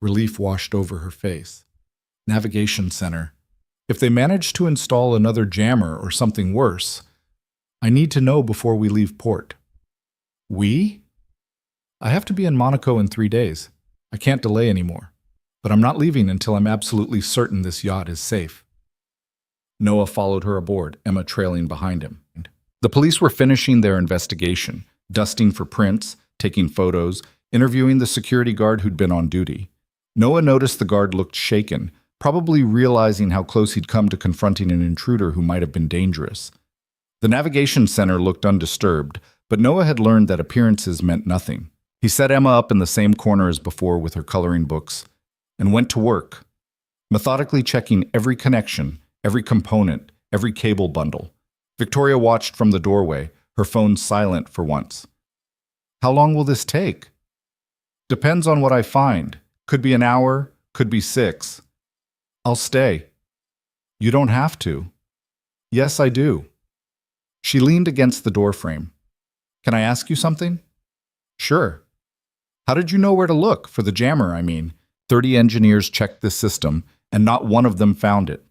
Relief washed over her face. Navigation center. If they manage to install another jammer or something worse, I need to know before we leave port. We? I have to be in Monaco in 3 days. I can't delay anymore. But I'm not leaving until I'm absolutely certain this yacht is safe. Noah followed her aboard, Emma trailing behind him. The police were finishing their investigation, dusting for prints, taking photos, interviewing the security guard who'd been on duty. Noah noticed the guard looked shaken, probably realizing how close he'd come to confronting an intruder who might have been dangerous. The navigation center looked undisturbed, but Noah had learned that appearances meant nothing. He set Emma up in the same corner as before with her coloring books, and went to work, methodically checking every connection, every component, every cable bundle. Victoria watched from the doorway, her phone silent for once. How long will this take? Depends on what I find. Could be an hour, could be 6. I'll stay. You don't have to. Yes, I do. She leaned against the doorframe. Can I ask you something? Sure. How did you know where to look? For the jammer, I mean. 30 engineers checked this system, and not one of them found it.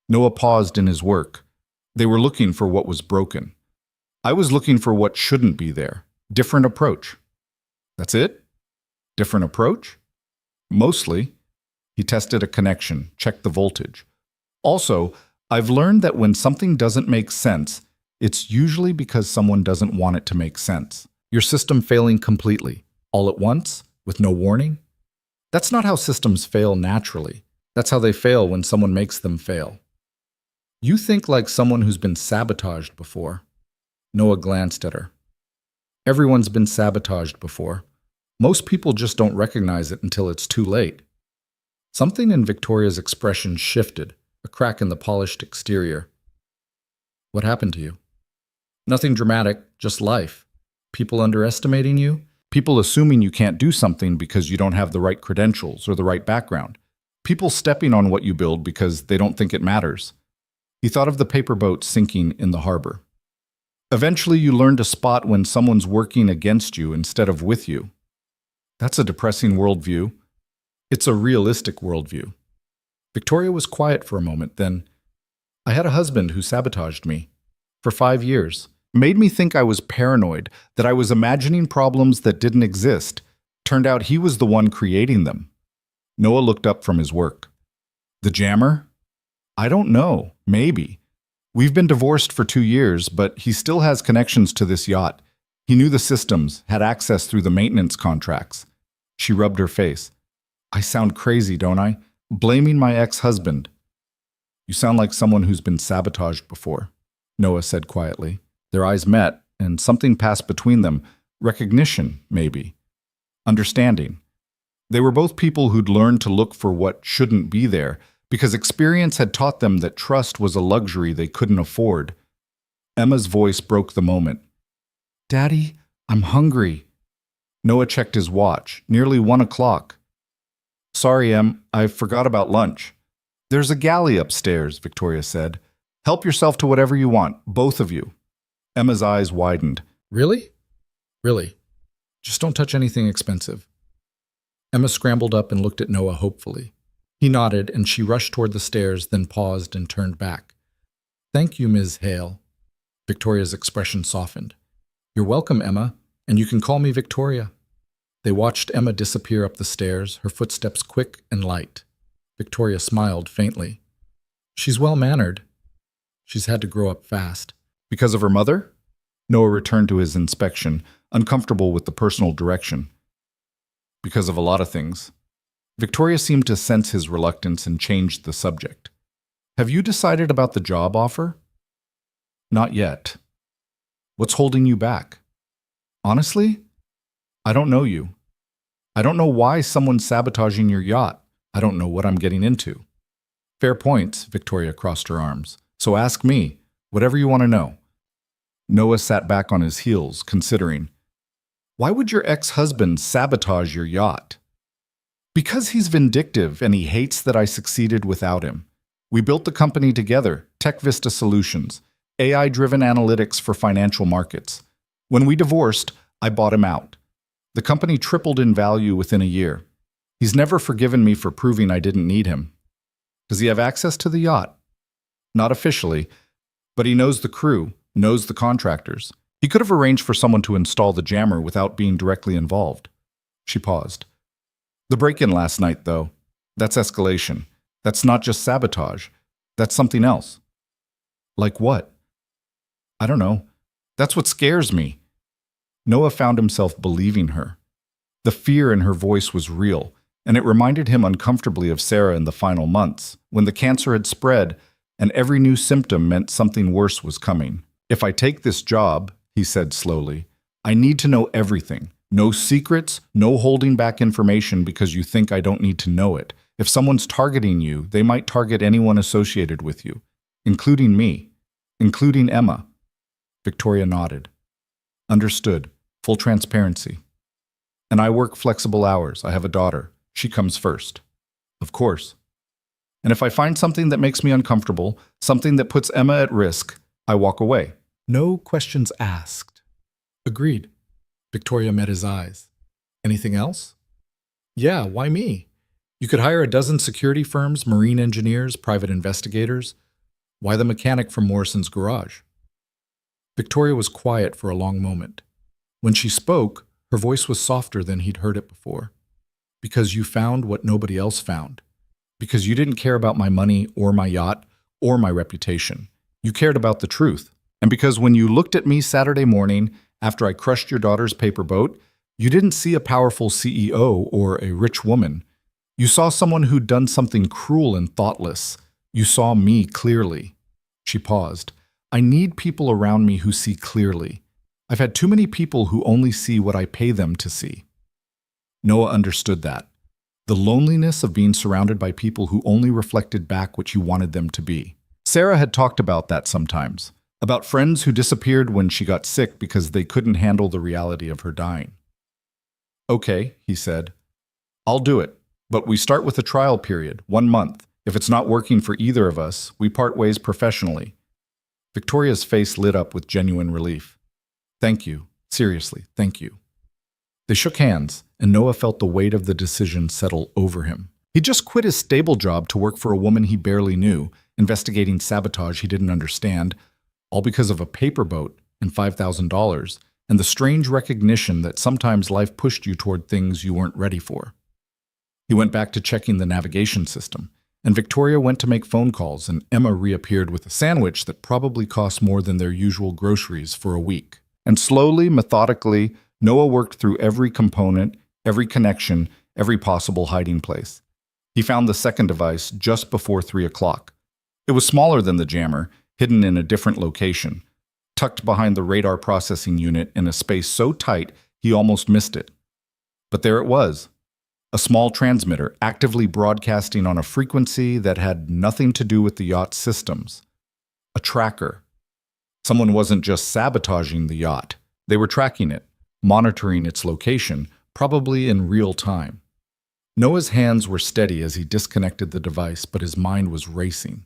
Noah paused in his work. They were looking for what was broken. I was looking for what shouldn't be there. Different approach. That's it? Different approach? Mostly. He tested a connection, checked the voltage. Also, I've learned that when something doesn't make sense, it's usually because someone doesn't want it to make sense. Your system failing completely, all at once, with no warning? That's not how systems fail naturally. That's how they fail when someone makes them fail. You think like someone who's been sabotaged before. Noah glanced at her. Everyone's been sabotaged before. Most people just don't recognize it until it's too late. Something in Victoria's expression shifted, a crack in the polished exterior. What happened to you? Nothing dramatic, just life. People underestimating you? People assuming you can't do something because you don't have the right credentials or the right background. People stepping on what you build because they don't think it matters. He thought of the paper boat sinking in the harbor. Eventually, you learn to spot when someone's working against you instead of with you. That's a depressing worldview. It's a realistic worldview. Victoria was quiet for a moment, then, I had a husband who sabotaged me. For 5 years. Made me think I was paranoid, that I was imagining problems that didn't exist. Turned out he was the one creating them. Noah looked up from his work. The jammer? I don't know. Maybe. We've been divorced for 2 years, but he still has connections to this yacht. He knew the systems, had access through the maintenance contracts. She rubbed her face. I sound crazy, don't I? Blaming my ex-husband. You sound like someone who's been sabotaged before, Noah said quietly. Their eyes met, and something passed between them. Recognition, maybe. Understanding. They were both people who'd learned to look for what shouldn't be there, because experience had taught them that trust was a luxury they couldn't afford. Emma's voice broke the moment. Daddy, I'm hungry. Noah checked his watch. Nearly 1 o'clock. Sorry, Em, I forgot about lunch. There's a galley upstairs, Victoria said. Help yourself to whatever you want, both of you. Emma's eyes widened. Really? Really. Just don't touch anything expensive. Emma scrambled up and looked at Noah hopefully. He nodded, and she rushed toward the stairs, then paused and turned back. Thank you, Ms. Hale. Victoria's expression softened. You're welcome, Emma, and you can call me Victoria. They watched Emma disappear up the stairs, her footsteps quick and light. Victoria smiled faintly. She's well-mannered. She's had to grow up fast. Because of her mother? Noah returned to his inspection, uncomfortable with the personal direction. Because of a lot of things. Victoria seemed to sense his reluctance and changed the subject. Have you decided about the job offer? Not yet. What's holding you back? Honestly, I don't know you. I don't know why someone's sabotaging your yacht. I don't know what I'm getting into. Fair points, Victoria crossed her arms. So ask me, whatever you want to know. Noah sat back on his heels, considering. Why would your ex-husband sabotage your yacht? Because he's vindictive and he hates that I succeeded without him. We built the company together, TechVista Solutions, AI-driven analytics for financial markets. When we divorced, I bought him out. The company tripled in value within a year. He's never forgiven me for proving I didn't need him. Does he have access to the yacht? Not officially, but he knows the crew, knows the contractors. He could have arranged for someone to install the jammer without being directly involved. She paused. The break-in last night, though, that's escalation. That's not just sabotage. That's something else. Like what? I don't know. That's what scares me. Noah found himself believing her. The fear in her voice was real, and it reminded him uncomfortably of Sarah in the final months, when the cancer had spread and every new symptom meant something worse was coming. If I take this job, he said slowly, I need to know everything. No secrets, no holding back information because you think I don't need to know it. If someone's targeting you, they might target anyone associated with you, including me, including Emma. Victoria nodded. Understood. Full transparency. And I work flexible hours. I have a daughter. She comes first. Of course. And if I find something that makes me uncomfortable, something that puts Emma at risk, I walk away. No questions asked. Agreed. Victoria met his eyes. Anything else? Yeah, why me? You could hire a dozen security firms, marine engineers, private investigators. Why the mechanic from Morrison's garage? Victoria was quiet for a long moment. When she spoke, Her voice was softer than he'd heard it before. Because you found what nobody else found. Because you didn't care about my money or my yacht or my reputation. You cared about the truth. And because when you looked at me Saturday morning after I crushed your daughter's paper boat, you didn't see a powerful CEO or a rich woman. You saw someone who'd done something cruel and thoughtless. You saw me clearly. She paused. I need people around me who see clearly. I've had too many people who only see what I pay them to see. Noah understood that. The loneliness of being surrounded by people who only reflected back what you wanted them to be. Sarah had talked about that sometimes, about friends who disappeared when she got sick because they couldn't handle the reality of her dying. Okay, he said. I'll do it, but we start with a trial period, 1 month. If it's not working for either of us, we part ways professionally. Victoria's face lit up with genuine relief. Thank you. Seriously, thank you. They shook hands, and Noah felt the weight of the decision settle over him. He just quit his stable job to work for a woman he barely knew, investigating sabotage he didn't understand, all because of a paper boat and $5,000, and the strange recognition that sometimes life pushed you toward things you weren't ready for. He went back to checking the navigation system, and Victoria went to make phone calls, and Emma reappeared with a sandwich that probably cost more than their usual groceries for a week. And slowly, methodically, Noah worked through every component, every connection, every possible hiding place. He found the second device just before 3 o'clock. It was smaller than the jammer, hidden in a different location, tucked behind the radar processing unit in a space so tight he almost missed it. But there it was, a small transmitter actively broadcasting on a frequency that had nothing to do with the yacht's systems. A tracker. Someone wasn't just sabotaging the yacht. They were tracking it, monitoring its location, probably in real time. Noah's hands were steady as he disconnected the device, but his mind was racing.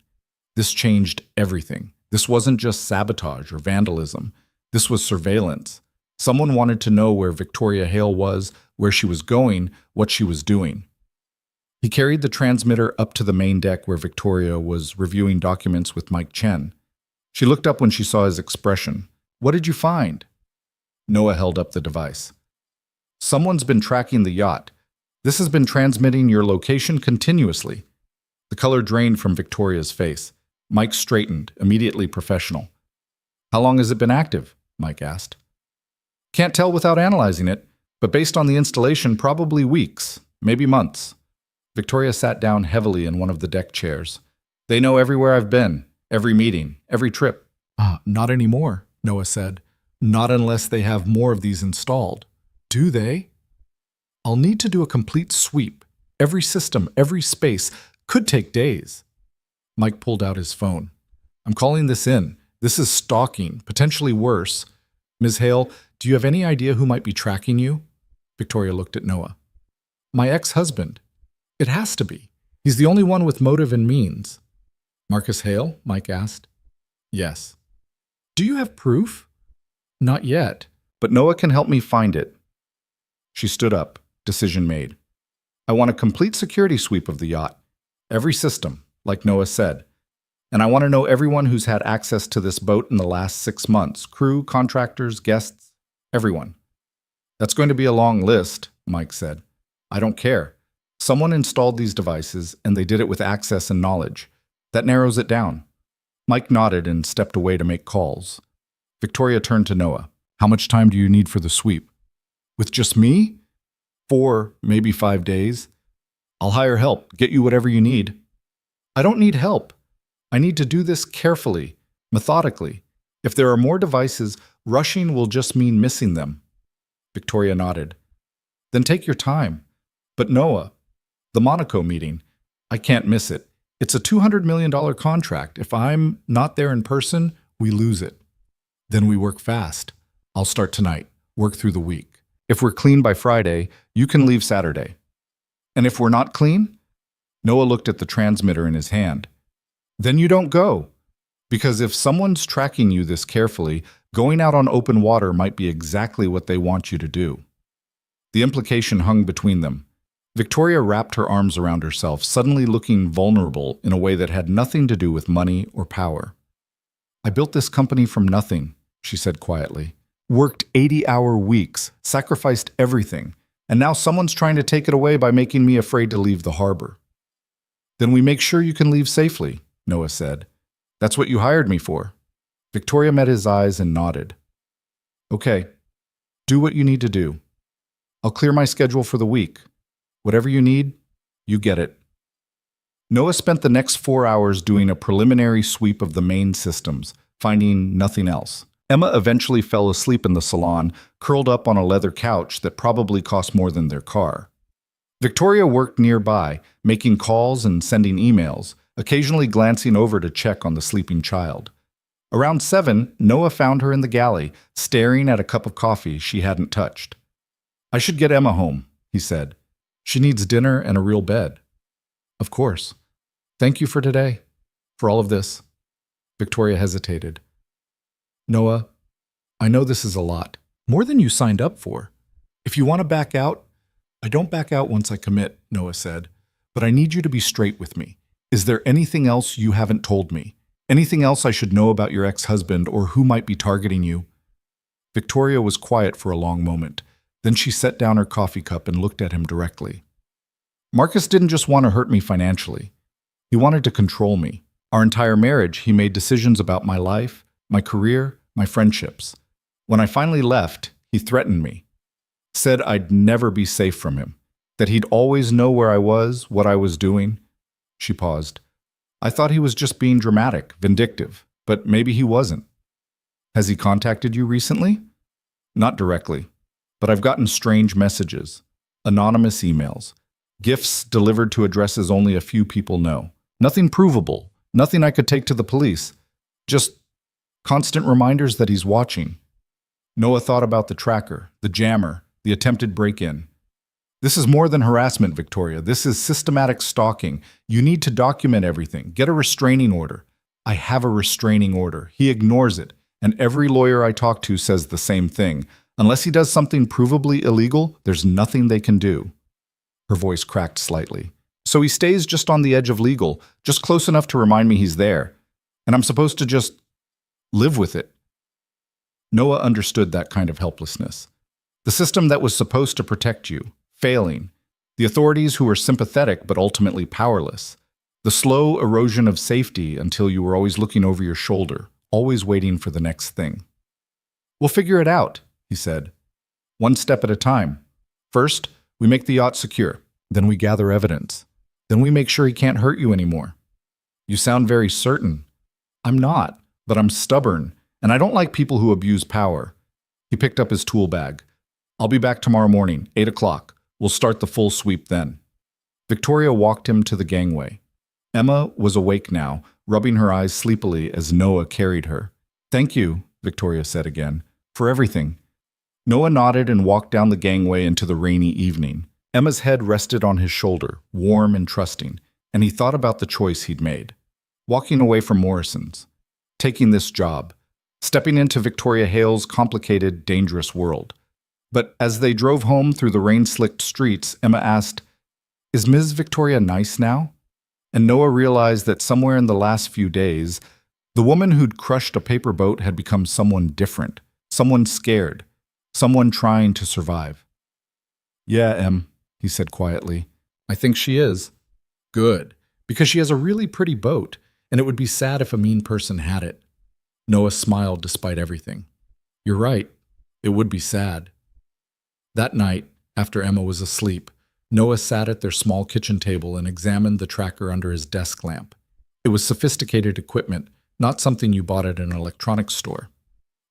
This changed everything. This wasn't just sabotage or vandalism. This was surveillance. Someone wanted to know where Victoria Hale was, where she was going, what she was doing. He carried the transmitter up to the main deck where Victoria was reviewing documents with Mike Chen. She looked up when she saw his expression. What did you find? Noah held up the device. Someone's been tracking the yacht. This has been transmitting your location continuously. The color drained from Victoria's face. Mike straightened, immediately professional. How long has it been active? Mike asked. Can't tell without analyzing it, but based on the installation, probably weeks, maybe months. Victoria sat down heavily in one of the deck chairs. They know everywhere I've been, every meeting, every trip. Not anymore, Noah said. Not unless they have more of these installed. Do they? I'll need to do a complete sweep. Every system, every space. Could take days. Mike pulled out his phone. I'm calling this in. This is stalking, potentially worse. Ms. Hale, do you have any idea who might be tracking you? Victoria looked at Noah. My ex-husband. It has to be. He's the only one with motive and means. Marcus Hale? Mike asked. Yes. Do you have proof? Not yet, but Noah can help me find it. She stood up. Decision made. I want a complete security sweep of the yacht. Every system, like Noah said. And I want to know everyone who's had access to this boat in the last 6 months. Crew, contractors, guests, everyone. That's going to be a long list, Mike said. I don't care. Someone installed these devices, and they did it with access and knowledge. That narrows it down. Mike nodded and stepped away to make calls. Victoria turned to Noah. How much time do you need for the sweep? With just me? 4, maybe 5 days. I'll hire help, get you whatever you need. I don't need help. I need to do this carefully, methodically. If there are more devices, rushing will just mean missing them. Victoria nodded. Then take your time. But Noah, the Monaco meeting, I can't miss it. It's a $200 million contract. If I'm not there in person, we lose it. Then we work fast. I'll start tonight, work through the week. If we're clean by Friday, you can leave Saturday. And if we're not clean? Noah looked at the transmitter in his hand. Then you don't go. Because if someone's tracking you this carefully, going out on open water might be exactly what they want you to do. The implication hung between them. Victoria wrapped her arms around herself, suddenly looking vulnerable in a way that had nothing to do with money or power. I built this company from nothing, she said quietly. Worked 80-hour weeks, sacrificed everything, and now someone's trying to take it away by making me afraid to leave the harbor. Then we make sure you can leave safely, Noah said. That's what you hired me for. Victoria met his eyes and nodded. Okay, do what you need to do. I'll clear my schedule for the week. Whatever you need, you get it. Noah spent the next 4 hours doing a preliminary sweep of the main systems, finding nothing else. Emma eventually fell asleep in the salon, curled up on a leather couch that probably cost more than their car. Victoria worked nearby, making calls and sending emails, occasionally glancing over to check on the sleeping child. Around 7, Noah found her in the galley, staring at a cup of coffee she hadn't touched. I should get Emma home, he said. She needs dinner and a real bed. Of course. Thank you for today, for all of this. Victoria hesitated. Noah, I know this is a lot, more than you signed up for. If you want to back out, I don't back out once I commit, Noah said, but I need you to be straight with me. Is there anything else you haven't told me? Anything else I should know about your ex-husband or who might be targeting you? Victoria was quiet for a long moment. Then she set down her coffee cup and looked at him directly. Marcus didn't just want to hurt me financially. He wanted to control me. Our entire marriage, he made decisions about my life, my career, my friendships. When I finally left, he threatened me. Said I'd never be safe from him. That he'd always know where I was, what I was doing. She paused. I thought he was just being dramatic, vindictive, but maybe he wasn't. Has he contacted you recently? Not directly, but I've gotten strange messages, anonymous emails, gifts delivered to addresses only a few people know. Nothing provable, nothing I could take to the police. Just constant reminders that he's watching. Noah thought about the tracker, the jammer, the attempted break-in. This is more than harassment, Victoria. This is systematic stalking. You need to document everything. Get a restraining order. I have a restraining order. He ignores it, and every lawyer I talk to says the same thing. Unless he does something provably illegal, there's nothing they can do. Her voice cracked slightly. So he stays just on the edge of legal, just close enough to remind me he's there. And I'm supposed to just live with it. Noah understood that kind of helplessness. The system that was supposed to protect you, failing. The authorities who were sympathetic but ultimately powerless. The slow erosion of safety until you were always looking over your shoulder, always waiting for the next thing. We'll figure it out, he said. One step at a time. First, we make the yacht secure. Then we gather evidence. Then we make sure he can't hurt you anymore. You sound very certain. I'm not, but I'm stubborn, and I don't like people who abuse power. He picked up his tool bag. I'll be back tomorrow morning, 8 o'clock. We'll start the full sweep then. Victoria walked him to the gangway. Emma was awake now, rubbing her eyes sleepily as Noah carried her. Thank you, Victoria said again, for everything. Noah nodded and walked down the gangway into the rainy evening. Emma's head rested on his shoulder, warm and trusting, and he thought about the choice he'd made. Walking away from Morrison's. Taking this job. Stepping into Victoria Hale's complicated, dangerous world. But as they drove home through the rain-slicked streets, Emma asked, Is Ms. Victoria nice now? And Noah realized that somewhere in the last few days, the woman who'd crushed a paper boat had become someone different, someone scared, someone trying to survive. Yeah, Em, he said quietly. I think she is. Good, because she has a really pretty boat, and it would be sad if a mean person had it. Noah smiled despite everything. You're right. It would be sad. That night, after Emma was asleep, Noah sat at their small kitchen table and examined the tracker under his desk lamp. It was sophisticated equipment, not something you bought at an electronics store.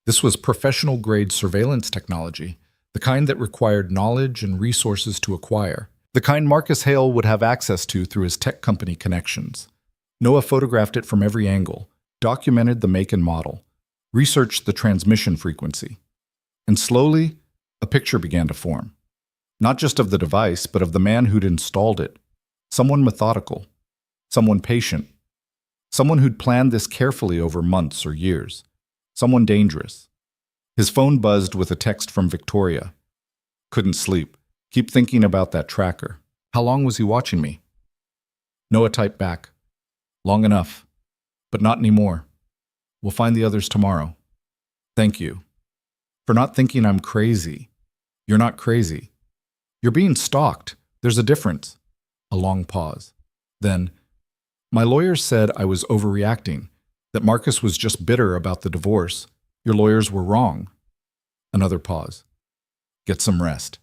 This was professional-grade surveillance technology, the kind that required knowledge and resources to acquire, the kind Marcus Hale would have access to through his tech company connections. Noah photographed it from every angle, documented the make and model, researched the transmission frequency. And slowly, a picture began to form. Not just of the device, but of the man who'd installed it. Someone methodical. Someone patient. Someone who'd planned this carefully over months or years. Someone dangerous. His phone buzzed with a text from Victoria. Couldn't sleep. Keep thinking about that tracker. How long was he watching me? Noah typed back. Long enough. But not anymore. We'll find the others tomorrow. Thank you. For not thinking I'm crazy. You're not crazy. You're being stalked. There's a difference. A long pause. Then, my lawyers said I was overreacting, that Marcus was just bitter about the divorce. Your lawyers were wrong. Another pause. Get some rest.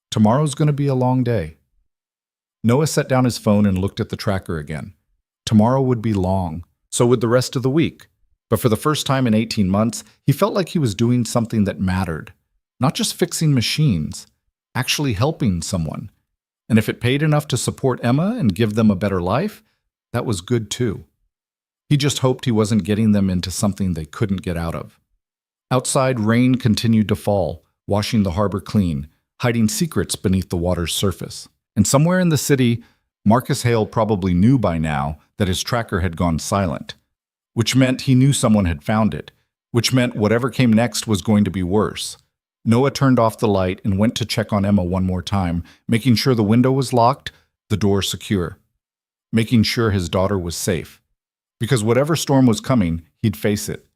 Tomorrow's going to be a long day. Noah set down his phone and looked at the tracker again. Tomorrow would be long, so would the rest of the week. But for the first time in 18 months, he felt like he was doing something that mattered. Not just fixing machines, actually helping someone. And if it paid enough to support Emma and give them a better life, that was good too. He just hoped he wasn't getting them into something they couldn't get out of. Outside, rain continued to fall, washing the harbor clean, hiding secrets beneath the water's surface. And somewhere in the city, Marcus Hale probably knew by now that his tracker had gone silent, which meant he knew someone had found it, which meant whatever came next was going to be worse. Noah turned off the light and went to check on Emma one more time, making sure the window was locked, the door secure, making sure his daughter was safe. Because whatever storm was coming, he'd face it.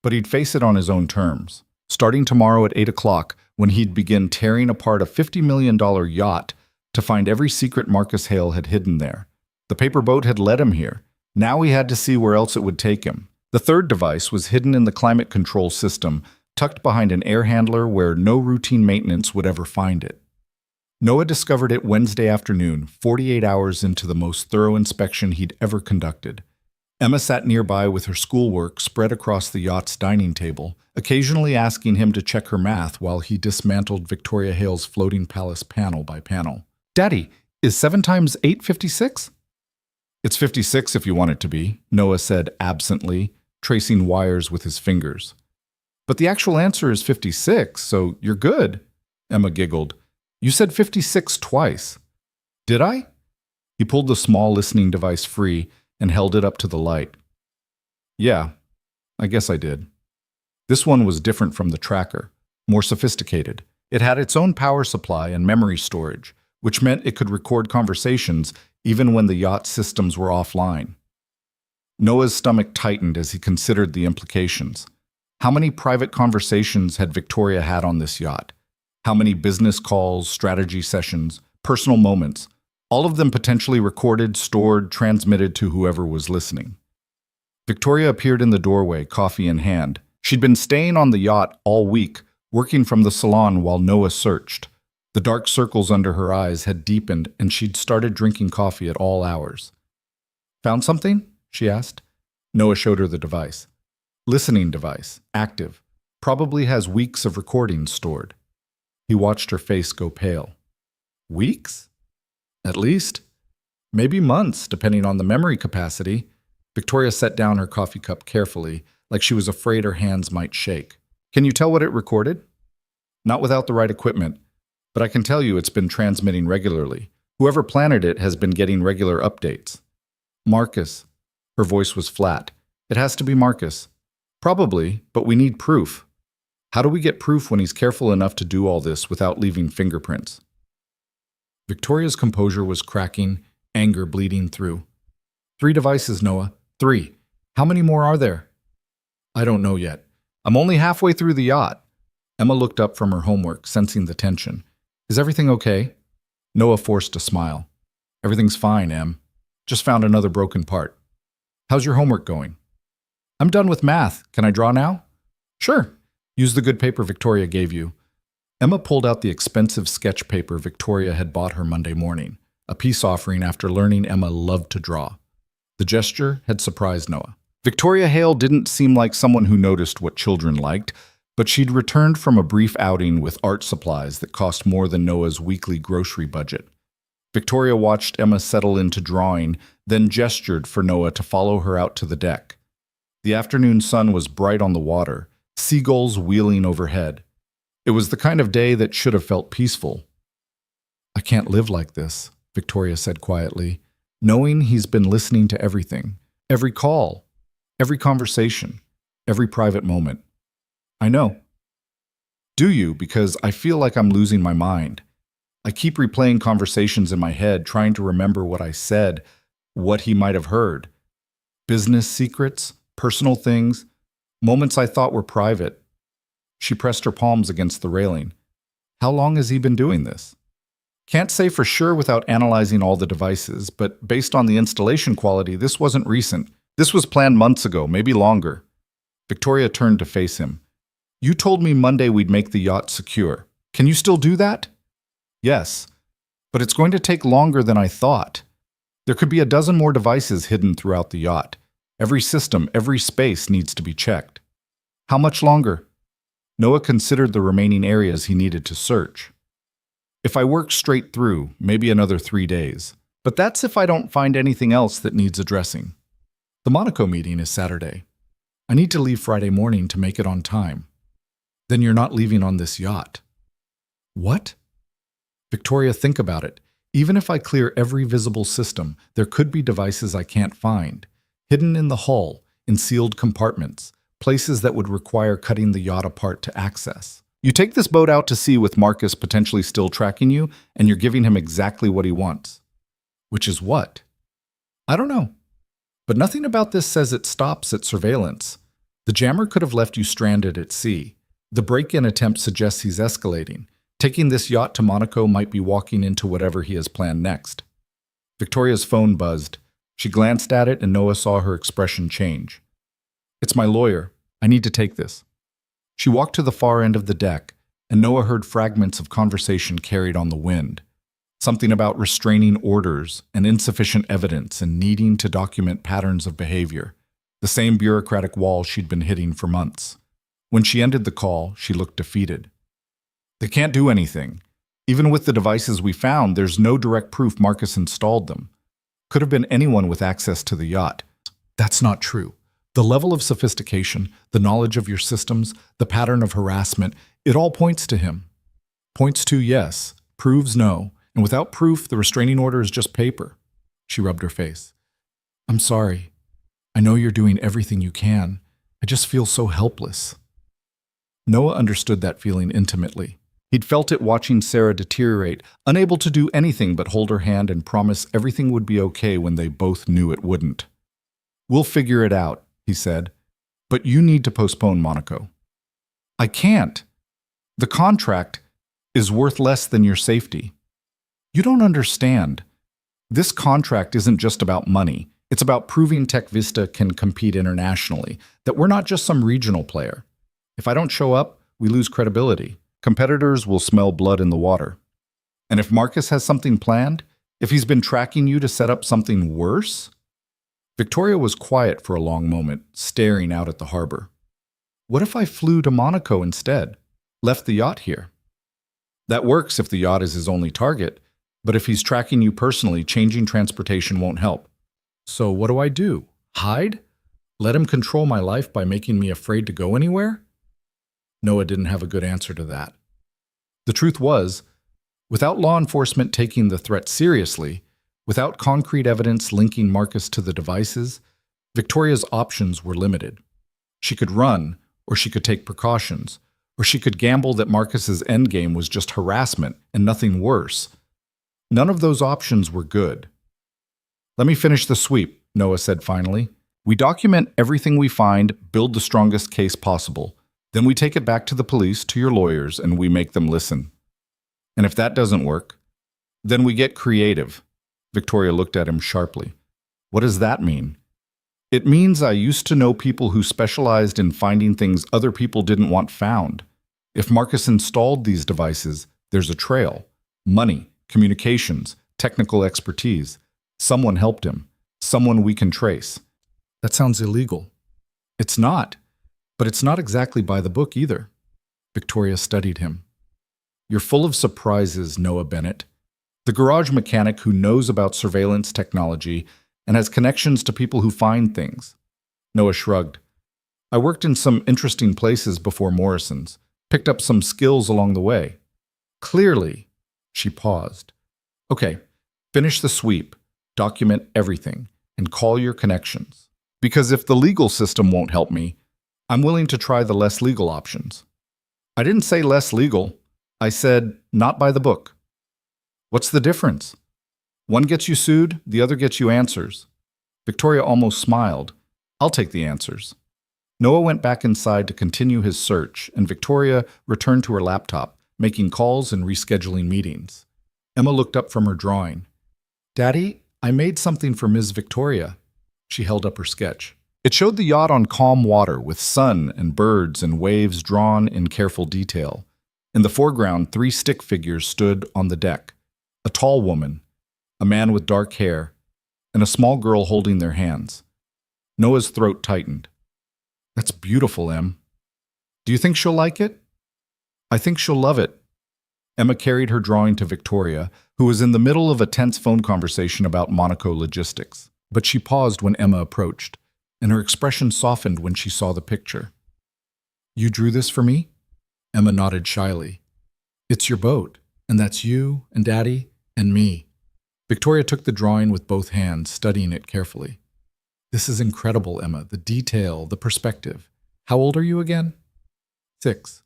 But he'd face it on his own terms. Starting tomorrow at 8 o'clock, when he'd begin tearing apart a $50 million yacht to find every secret Marcus Hale had hidden there. The paper boat had led him here. Now he had to see where else it would take him. The third device was hidden in the climate control system, tucked behind an air handler where no routine maintenance would ever find it. Noah discovered it Wednesday afternoon, 48 hours into the most thorough inspection he'd ever conducted. Emma sat nearby with her schoolwork spread across the yacht's dining table, occasionally asking him to check her math while he dismantled Victoria Hale's floating palace panel by panel. "Daddy, is 7 times 8 56? "It's 56 if you want it to be," Noah said absently, tracing wires with his fingers. "But the actual answer is 56, so you're good," Emma giggled. "You said 56 twice." "Did I?" He pulled the small listening device free and held it up to the light. "Yeah, I guess I did." This one was different from the tracker, more sophisticated. It had its own power supply and memory storage, which meant it could record conversations even when the yacht systems were offline. Noah's stomach tightened as he considered the implications. How many private conversations had Victoria had on this yacht? How many business calls, strategy sessions, personal moments, all of them potentially recorded, stored, transmitted to whoever was listening? Victoria appeared in the doorway, coffee in hand. She'd been staying on the yacht all week, working from the salon while Noah searched. The dark circles under her eyes had deepened, and she'd started drinking coffee at all hours. "Found something?" she asked. Noah showed her the device. Listening device, active, probably has weeks of recordings stored. He watched her face go pale. Weeks? At least. Maybe months, depending on the memory capacity. Victoria set down her coffee cup carefully, like she was afraid her hands might shake. "Can you tell what it recorded?" "Not without the right equipment. But I can tell you it's been transmitting regularly. Whoever planted it has been getting regular updates." "Marcus." Her voice was flat. "It has to be Marcus." "Probably, but we need proof." "How do we get proof when he's careful enough to do all this without leaving fingerprints?" Victoria's composure was cracking, anger bleeding through. "3 devices, Noah. 3. How many more are there?" "I don't know yet. I'm only halfway through the yacht." Emma looked up from her homework, sensing the tension. "Is everything okay?" Noah forced a smile. "Everything's fine, Em. Just found another broken part." "How's your homework going?" "I'm done with math. Can I draw now?" "Sure. Use the good paper Victoria gave you." Emma pulled out the expensive sketch paper Victoria had bought her Monday morning, a peace offering after learning Emma loved to draw. The gesture had surprised Noah. Victoria Hale didn't seem like someone who noticed what children liked, but she'd returned from a brief outing with art supplies that cost more than Noah's weekly grocery budget. Victoria watched Emma settle into drawing, then gestured for Noah to follow her out to the deck. The afternoon sun was bright on the water, seagulls wheeling overhead. It was the kind of day that should have felt peaceful. "I can't live like this," Victoria said quietly, knowing he's been listening to everything, every call, every conversation, every private moment. "I know." "Do you? Because I feel like I'm losing my mind. I keep replaying conversations in my head, trying to remember what I said, what he might have heard. Business secrets, personal things, moments I thought were private." She pressed her palms against the railing. How long has he been doing this? Can't say for sure without analyzing all the devices, but based on the installation quality, this wasn't recent. This was planned months ago, maybe longer. Victoria turned to face him. You told me Monday we'd make the yacht secure. Can you still do that? Yes, but it's going to take longer than I thought. There could be a dozen more devices hidden throughout the yacht. Every system, every space needs to be checked. How much longer? Noah considered the remaining areas he needed to search. If I work straight through, maybe another 3 days. But that's if I don't find anything else that needs addressing. The Monaco meeting is Saturday. I need to leave Friday morning to make it on time. Then you're not leaving on this yacht. What? Victoria, think about it. Even if I clear every visible system, there could be devices I can't find, hidden in the hull, in sealed compartments, places that would require cutting the yacht apart to access. You take this boat out to sea with Marcus potentially still tracking you, and you're giving him exactly what he wants. Which is what? I don't know. But nothing about this says it stops at surveillance. The jammer could have left you stranded at sea. The break-in attempt suggests he's escalating. Taking this yacht to Monaco might be walking into whatever he has planned next. Victoria's phone buzzed. She glanced at it and Noah saw her expression change. It's my lawyer. I need to take this. She walked to the far end of the deck, and Noah heard fragments of conversation carried on the wind. Something about restraining orders and insufficient evidence and needing to document patterns of behavior. The same bureaucratic wall she'd been hitting for months. When she ended the call, she looked defeated. They can't do anything. Even with the devices we found, there's no direct proof Marcus installed them. Could have been anyone with access to the yacht. That's not true. The level of sophistication, the knowledge of your systems, the pattern of harassment, it all points to him. Points to yes, proves no, and without proof, the restraining order is just paper. She rubbed her face. I'm sorry. I know you're doing everything you can. I just feel so helpless. Noah understood that feeling intimately. He'd felt it watching Sarah deteriorate, unable to do anything but hold her hand and promise everything would be okay when they both knew it wouldn't. We'll figure it out, he said, but you need to postpone Monaco. I can't. The contract is worth less than your safety. You don't understand. This contract isn't just about money. It's about proving Tech Vista can compete internationally, that we're not just some regional player. If I don't show up, we lose credibility. Competitors will smell blood in the water. And if Marcus has something planned, if he's been tracking you to set up something worse? Victoria was quiet for a long moment, staring out at the harbor. What if I flew to Monaco instead? Left the yacht here? That works if the yacht is his only target, but if he's tracking you personally, changing transportation won't help. So what do I do? Hide? Let him control my life by making me afraid to go anywhere? Noah didn't have a good answer to that. The truth was, without law enforcement taking the threat seriously, without concrete evidence linking Marcus to the devices, Victoria's options were limited. She could run, or she could take precautions, or she could gamble that Marcus's endgame was just harassment and nothing worse. None of those options were good. Let me finish the sweep, Noah said finally. We document everything we find, build the strongest case possible. Then we take it back to the police, to your lawyers, and we make them listen. And if that doesn't work, then we get creative. Victoria looked at him sharply. What does that mean? It means I used to know people who specialized in finding things other people didn't want found. If Marcus installed these devices, there's a trail. Money, communications, technical expertise. Someone helped him. Someone we can trace. That sounds illegal. It's not. But it's not exactly by the book either. Victoria studied him. You're full of surprises, Noah Bennett. The garage mechanic who knows about surveillance technology and has connections to people who find things. Noah shrugged. I worked in some interesting places before Morrison's, picked up some skills along the way. Clearly, she paused. Okay, finish the sweep, document everything, and call your connections. Because if the legal system won't help me, I'm willing to try the less legal options. I didn't say less legal. I said not by the book. What's the difference? One gets you sued, the other gets you answers. Victoria almost smiled. I'll take the answers. Noah went back inside to continue his search, and Victoria returned to her laptop, making calls and rescheduling meetings. Emma looked up from her drawing. "Daddy, I made something for Ms. Victoria." She held up her sketch. It showed the yacht on calm water with sun and birds and waves drawn in careful detail. In the foreground, 3 stick figures stood on the deck: a tall woman, a man with dark hair, and a small girl holding their hands. Noah's throat tightened. "That's beautiful, Em. Do you think she'll like it?" "I think she'll love it." Emma carried her drawing to Victoria, who was in the middle of a tense phone conversation about Monaco logistics. But she paused when Emma approached, and her expression softened when she saw the picture. "You drew this for me?" Emma nodded shyly. "It's your boat, and that's you and Daddy and me." Victoria took the drawing with both hands, studying it carefully. "This is incredible, Emma. The detail, the perspective. How old are you again?" 6.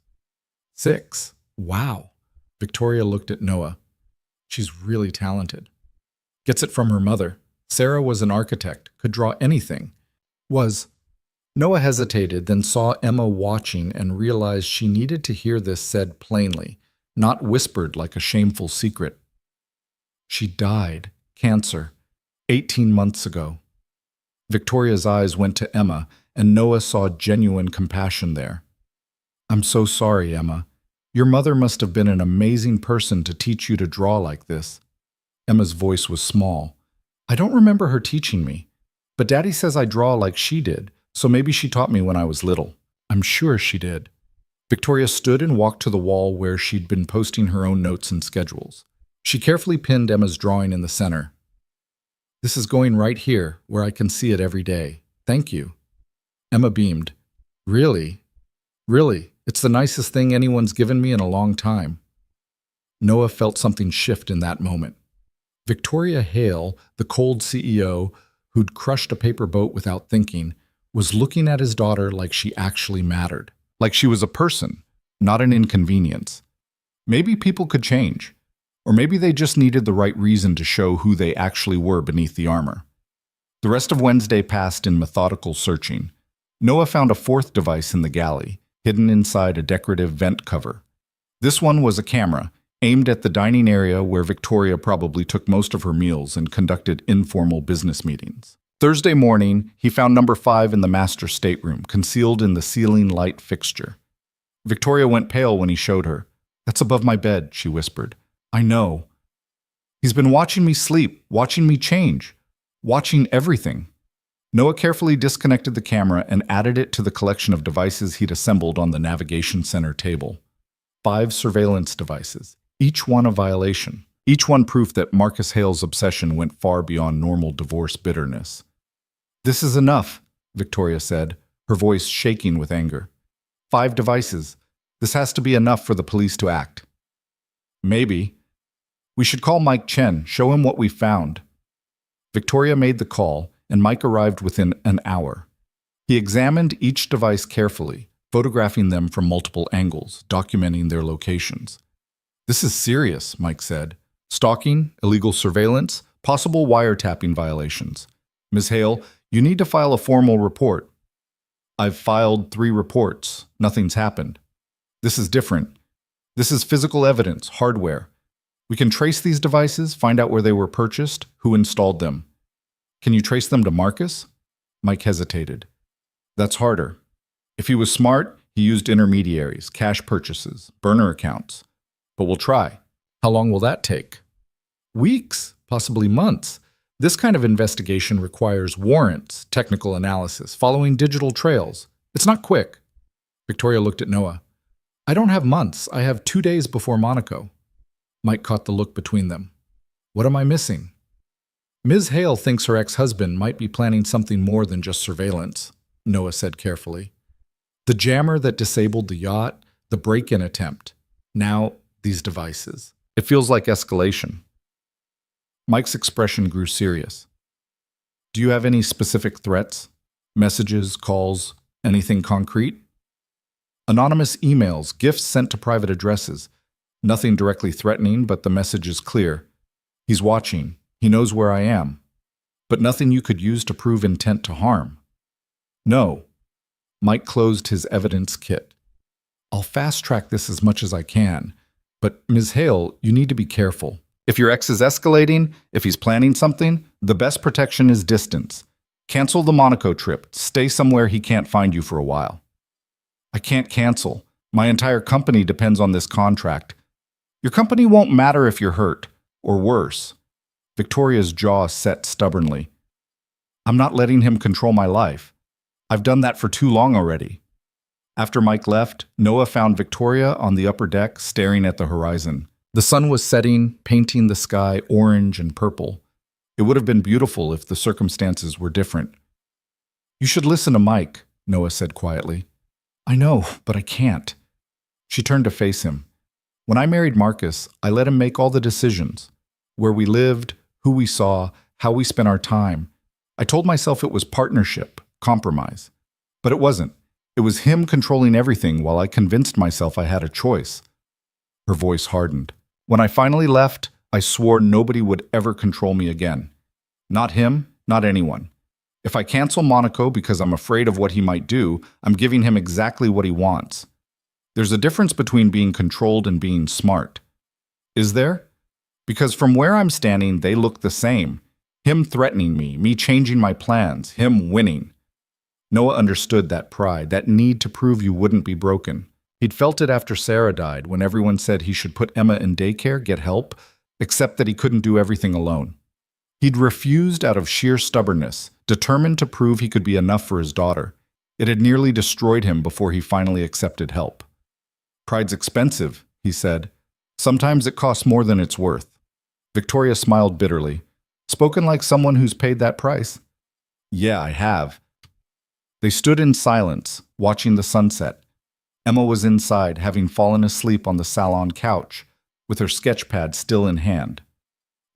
6? Wow. Victoria looked at Noah. "She's really talented." "Gets it from her mother. Sarah was an architect, could draw anything." Noah hesitated, then saw Emma watching and realized she needed to hear this said plainly, not whispered like a shameful secret. "She died, cancer, 18 months ago." Victoria's eyes went to Emma, and Noah saw genuine compassion there. "I'm so sorry, Emma. Your mother must have been an amazing person to teach you to draw like this." Emma's voice was small. "I don't remember her teaching me, but Daddy says I draw like she did, so maybe she taught me when I was little." "I'm sure she did." Victoria stood and walked to the wall where she'd been posting her own notes and schedules. She carefully pinned Emma's drawing in the center. "This is going right here, where I can see it every day. Thank you." Emma beamed. "Really? Really? It's the nicest thing anyone's given me in a long time." Noah felt something shift in that moment. Victoria Hale, the cold CEO who'd crushed a paper boat without thinking, was looking at his daughter like she actually mattered. Like she was a person, not an inconvenience. Maybe people could change. Or maybe they just needed the right reason to show who they actually were beneath the armor. The rest of Wednesday passed in methodical searching. Noah found a 4th device in the galley, hidden inside a decorative vent cover. This one was a camera, aimed at the dining area where Victoria probably took most of her meals and conducted informal business meetings. Thursday morning, he found number 5 in the master stateroom, concealed in the ceiling light fixture. Victoria went pale when he showed her. "That's above my bed," she whispered. "I know. He's been watching me sleep, watching me change, watching everything." Noah carefully disconnected the camera and added it to the collection of devices he'd assembled on the navigation center table. 5 surveillance devices, each one a violation, each one proof that Marcus Hale's obsession went far beyond normal divorce bitterness. "This is enough," Victoria said, her voice shaking with anger. 5 devices. This has to be enough for the police to act." "Maybe. We should call Mike Chen, show him what we found." Victoria made the call, and Mike arrived within an hour. He examined each device carefully, photographing them from multiple angles, documenting their locations. "This is serious," Mike said. "Stalking, illegal surveillance, possible wiretapping violations. Ms. Hale, you need to file a formal report." "I've filed 3 reports. Nothing's happened." "This is different. This is physical evidence, hardware. We can trace these devices, find out where they were purchased, who installed them." "Can you trace them to Marcus?" Mike hesitated. "That's harder. If he was smart, he used intermediaries, cash purchases, burner accounts. But we'll try." "How long will that take?" "Weeks, possibly months. This kind of investigation requires warrants, technical analysis, following digital trails. It's not quick." Victoria looked at Noah. "I don't have months. I have 2 days before Monaco." Mike caught the look between them. "What am I missing?" "Ms. Hale thinks her ex-husband might be planning something more than just surveillance," Noah said carefully. "The jammer that disabled the yacht, the break-in attempt. Now, these devices. It feels like escalation." Mike's expression grew serious. "Do you have any specific threats? Messages, calls, anything concrete?" "Anonymous emails, gifts sent to private addresses. Nothing directly threatening, but the message is clear. He's watching. He knows where I am. But nothing you could use to prove intent to harm." "No." Mike closed his evidence kit. I'll fast-track this as much as I can, but Ms. Hale, you need to be careful. If your ex is escalating, if he's planning something, the best protection is distance. Cancel the Monaco trip. Stay somewhere he can't find you for a while. I can't cancel. My entire company depends on this contract. Your company won't matter if you're hurt, or worse. Victoria's jaw set stubbornly. I'm not letting him control my life. I've done that for too long already. After Mike left, Noah found Victoria on the upper deck staring at the horizon. The sun was setting, painting the sky orange and purple. It would have been beautiful if the circumstances were different. You should listen to Mike, Noah said quietly. I know, but I can't. She turned to face him. When I married Marcus, I let him make all the decisions. Where we lived, who we saw, how we spent our time. I told myself it was partnership, compromise. But it wasn't. It was him controlling everything while I convinced myself I had a choice. Her voice hardened. When I finally left, I swore nobody would ever control me again. Not him, not anyone. If I cancel Monaco because I'm afraid of what he might do, I'm giving him exactly what he wants. There's a difference between being controlled and being smart. Is there? Because from where I'm standing, they look the same. Him threatening me changing my plans, him winning. Noah understood that pride, that need to prove you wouldn't be broken. He'd felt it after Sarah died, when everyone said he should put Emma in daycare, get help, except that he couldn't do everything alone. He'd refused out of sheer stubbornness, determined to prove he could be enough for his daughter. It had nearly destroyed him before he finally accepted help. Pride's expensive, he said. Sometimes it costs more than it's worth. Victoria smiled bitterly. Spoken like someone who's paid that price. Yeah, I have. They stood in silence, watching the sunset. Emma was inside, having fallen asleep on the salon couch, with her sketch pad still in hand.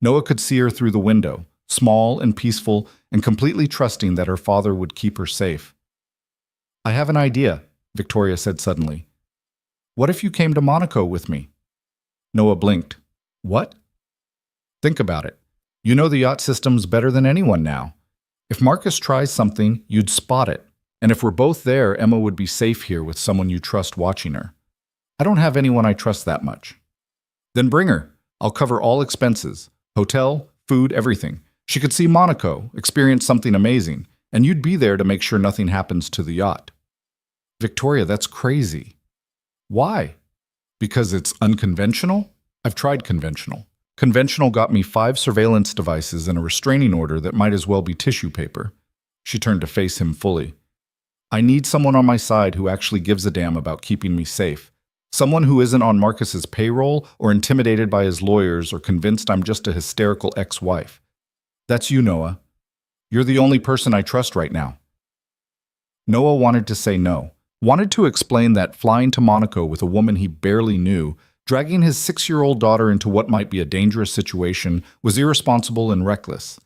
Noah could see her through the window, small and peaceful and completely trusting that her father would keep her safe. I have an idea, Victoria said suddenly. What if you came to Monaco with me? Noah blinked. What? Think about it. You know the yacht systems better than anyone now. If Marcus tries something, you'd spot it. And if we're both there, Emma would be safe here with someone you trust watching her. I don't have anyone I trust that much. Then bring her. I'll cover all expenses. Hotel, food, everything. She could see Monaco, experience something amazing, and you'd be there to make sure nothing happens to the yacht. Victoria, that's crazy. Why? Because it's unconventional? I've tried conventional. Conventional got me 5 surveillance devices and a restraining order that might as well be tissue paper. She turned to face him fully. I need someone on my side who actually gives a damn about keeping me safe. Someone who isn't on Marcus's payroll or intimidated by his lawyers or convinced I'm just a hysterical ex-wife. That's you, Noah. You're the only person I trust right now. Noah wanted to say no, wanted to explain that flying to Monaco with a woman he barely knew, dragging his 6-year-old daughter into what might be a dangerous situation, was irresponsible and reckless.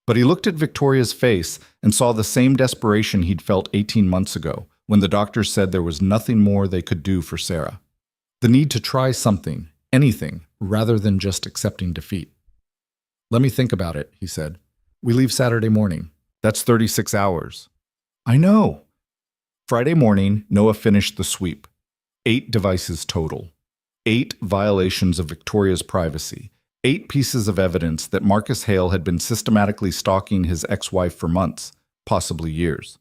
But he looked at Victoria's face and saw the same desperation he'd felt 18 months ago, when the doctors said there was nothing more they could do for Sarah. The need to try something, anything, rather than just accepting defeat. Let me think about it, he said. We leave Saturday morning. That's 36 hours. I know. Friday morning, Noah finished the sweep. 8 devices total. 8 violations of Victoria's privacy. 8 pieces of evidence that Marcus Hale had been systematically stalking his ex-wife for months, possibly years.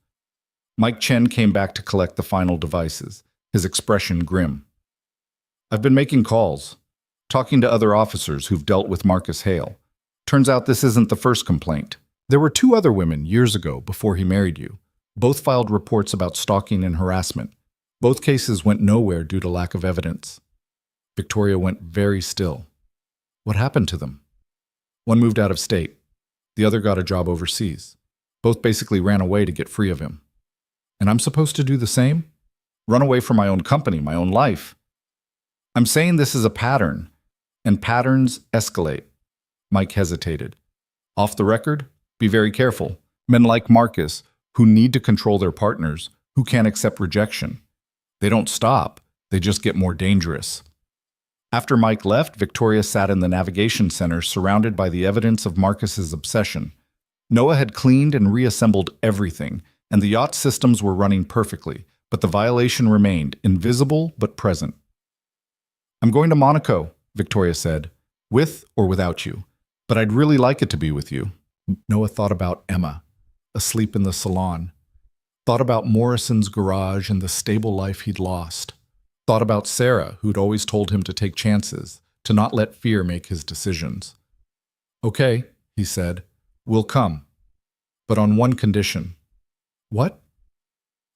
Mike Chen came back to collect the final devices, his expression grim. I've been making calls, talking to other officers who've dealt with Marcus Hale. Turns out this isn't the first complaint. There were 2 other women years ago before he married you. Both filed reports about stalking and harassment. Both cases went nowhere due to lack of evidence. Victoria went very still. What happened to them? One moved out of state. The other got a job overseas. Both basically ran away to get free of him. And I'm supposed to do the same? Run away from my own company, my own life? I'm saying this is a pattern, and patterns escalate. Mike hesitated. Off the record, be very careful. Men like Marcus, who need to control their partners, who can't accept rejection. They don't stop, they just get more dangerous. After Mike left, Victoria sat in the navigation center surrounded by the evidence of Marcus's obsession. Noah had cleaned and reassembled everything, and the yacht systems were running perfectly, but the violation remained, invisible but present. "I'm going to Monaco," Victoria said, "with or without you. But I'd really like it to be with you." Noah thought about Emma, asleep in the salon. Thought about Morrison's garage and the stable life he'd lost. Thought about Sarah, who'd always told him to take chances, to not let fear make his decisions. "Okay," he said, "we'll come. But on one condition." "What?"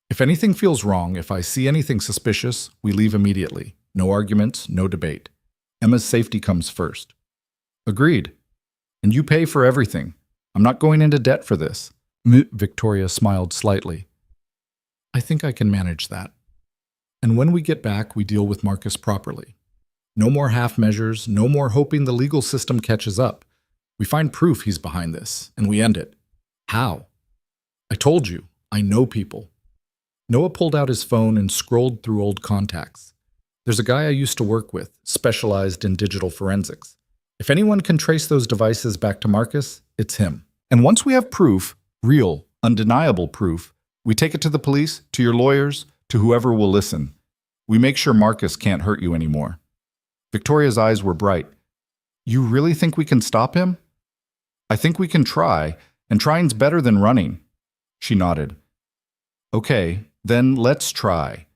"If anything feels wrong, if I see anything suspicious, we leave immediately. No arguments, no debate. Emma's safety comes first." "Agreed. And you pay for everything. I'm not going into debt for this." Victoria smiled slightly. "I think I can manage that. And when we get back, we deal with Marcus properly. No more half measures, no more hoping the legal system catches up. We find proof he's behind this, and we end it. How? I told you, I know people." Noah pulled out his phone and scrolled through old contacts. "There's a guy I used to work with, specialized in digital forensics. If anyone can trace those devices back to Marcus, it's him. And once we have proof, real, undeniable proof, we take it to the police, to your lawyers, to whoever will listen. We make sure Marcus can't hurt you anymore." Victoria's eyes were bright. "You really think we can stop him?" "I think we can try, and trying's better than running." She nodded. "Okay, then let's try."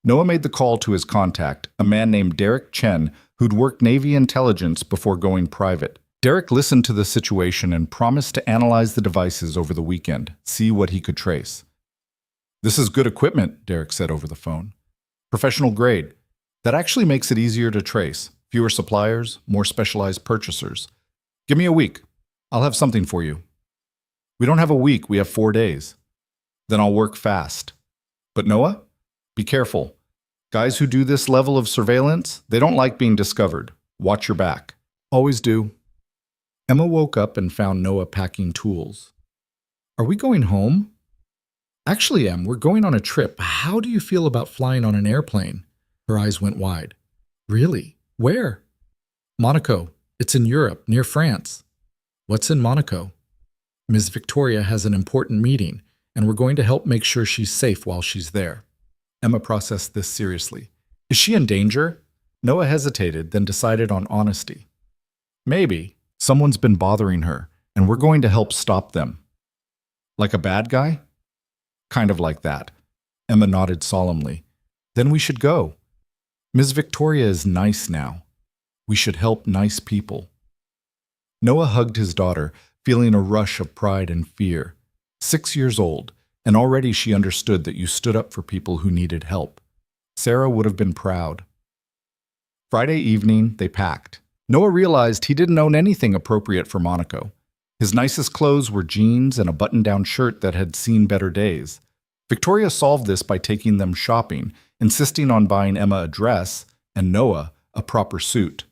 Noah made the call to his contact, a man named Derek Chen, who'd worked Navy intelligence before going private. Derek listened to the situation and promised to analyze the devices over the weekend, see what he could trace. "This is good equipment," Derek said over the phone. "Professional grade. That actually makes it easier to trace. Fewer suppliers, more specialized purchasers. Give me a week. I'll have something for you." "We don't have a week, we have 4 days." "Then I'll work fast. But Noah, be careful. Guys who do this level of surveillance, they don't like being discovered. Watch your back." "Always do." Emma woke up and found Noah packing tools. "Are we going home?" "Actually, Em, we're going on a trip. How do you feel about flying on an airplane?" Her eyes went wide. "Really? Where?" "Monaco. It's in Europe, near France." "What's in Monaco?" "Ms. Victoria has an important meeting, and we're going to help make sure she's safe while she's there." Emma processed this seriously. "Is she in danger?" Noah hesitated, then decided on honesty. "Maybe. Someone's been bothering her, and we're going to help stop them." "Like a bad guy?" "Kind of like that." Emma nodded solemnly. "Then we should go. Ms. Victoria is nice now. We should help nice people." Noah hugged his daughter, feeling a rush of pride and fear. 6 years old, and already she understood that you stood up for people who needed help. Sarah would have been proud. Friday evening, they packed. Noah realized he didn't own anything appropriate for Monaco. His nicest clothes were jeans and a button-down shirt that had seen better days. Victoria solved this by taking them shopping, insisting on buying Emma a dress and Noah a proper suit.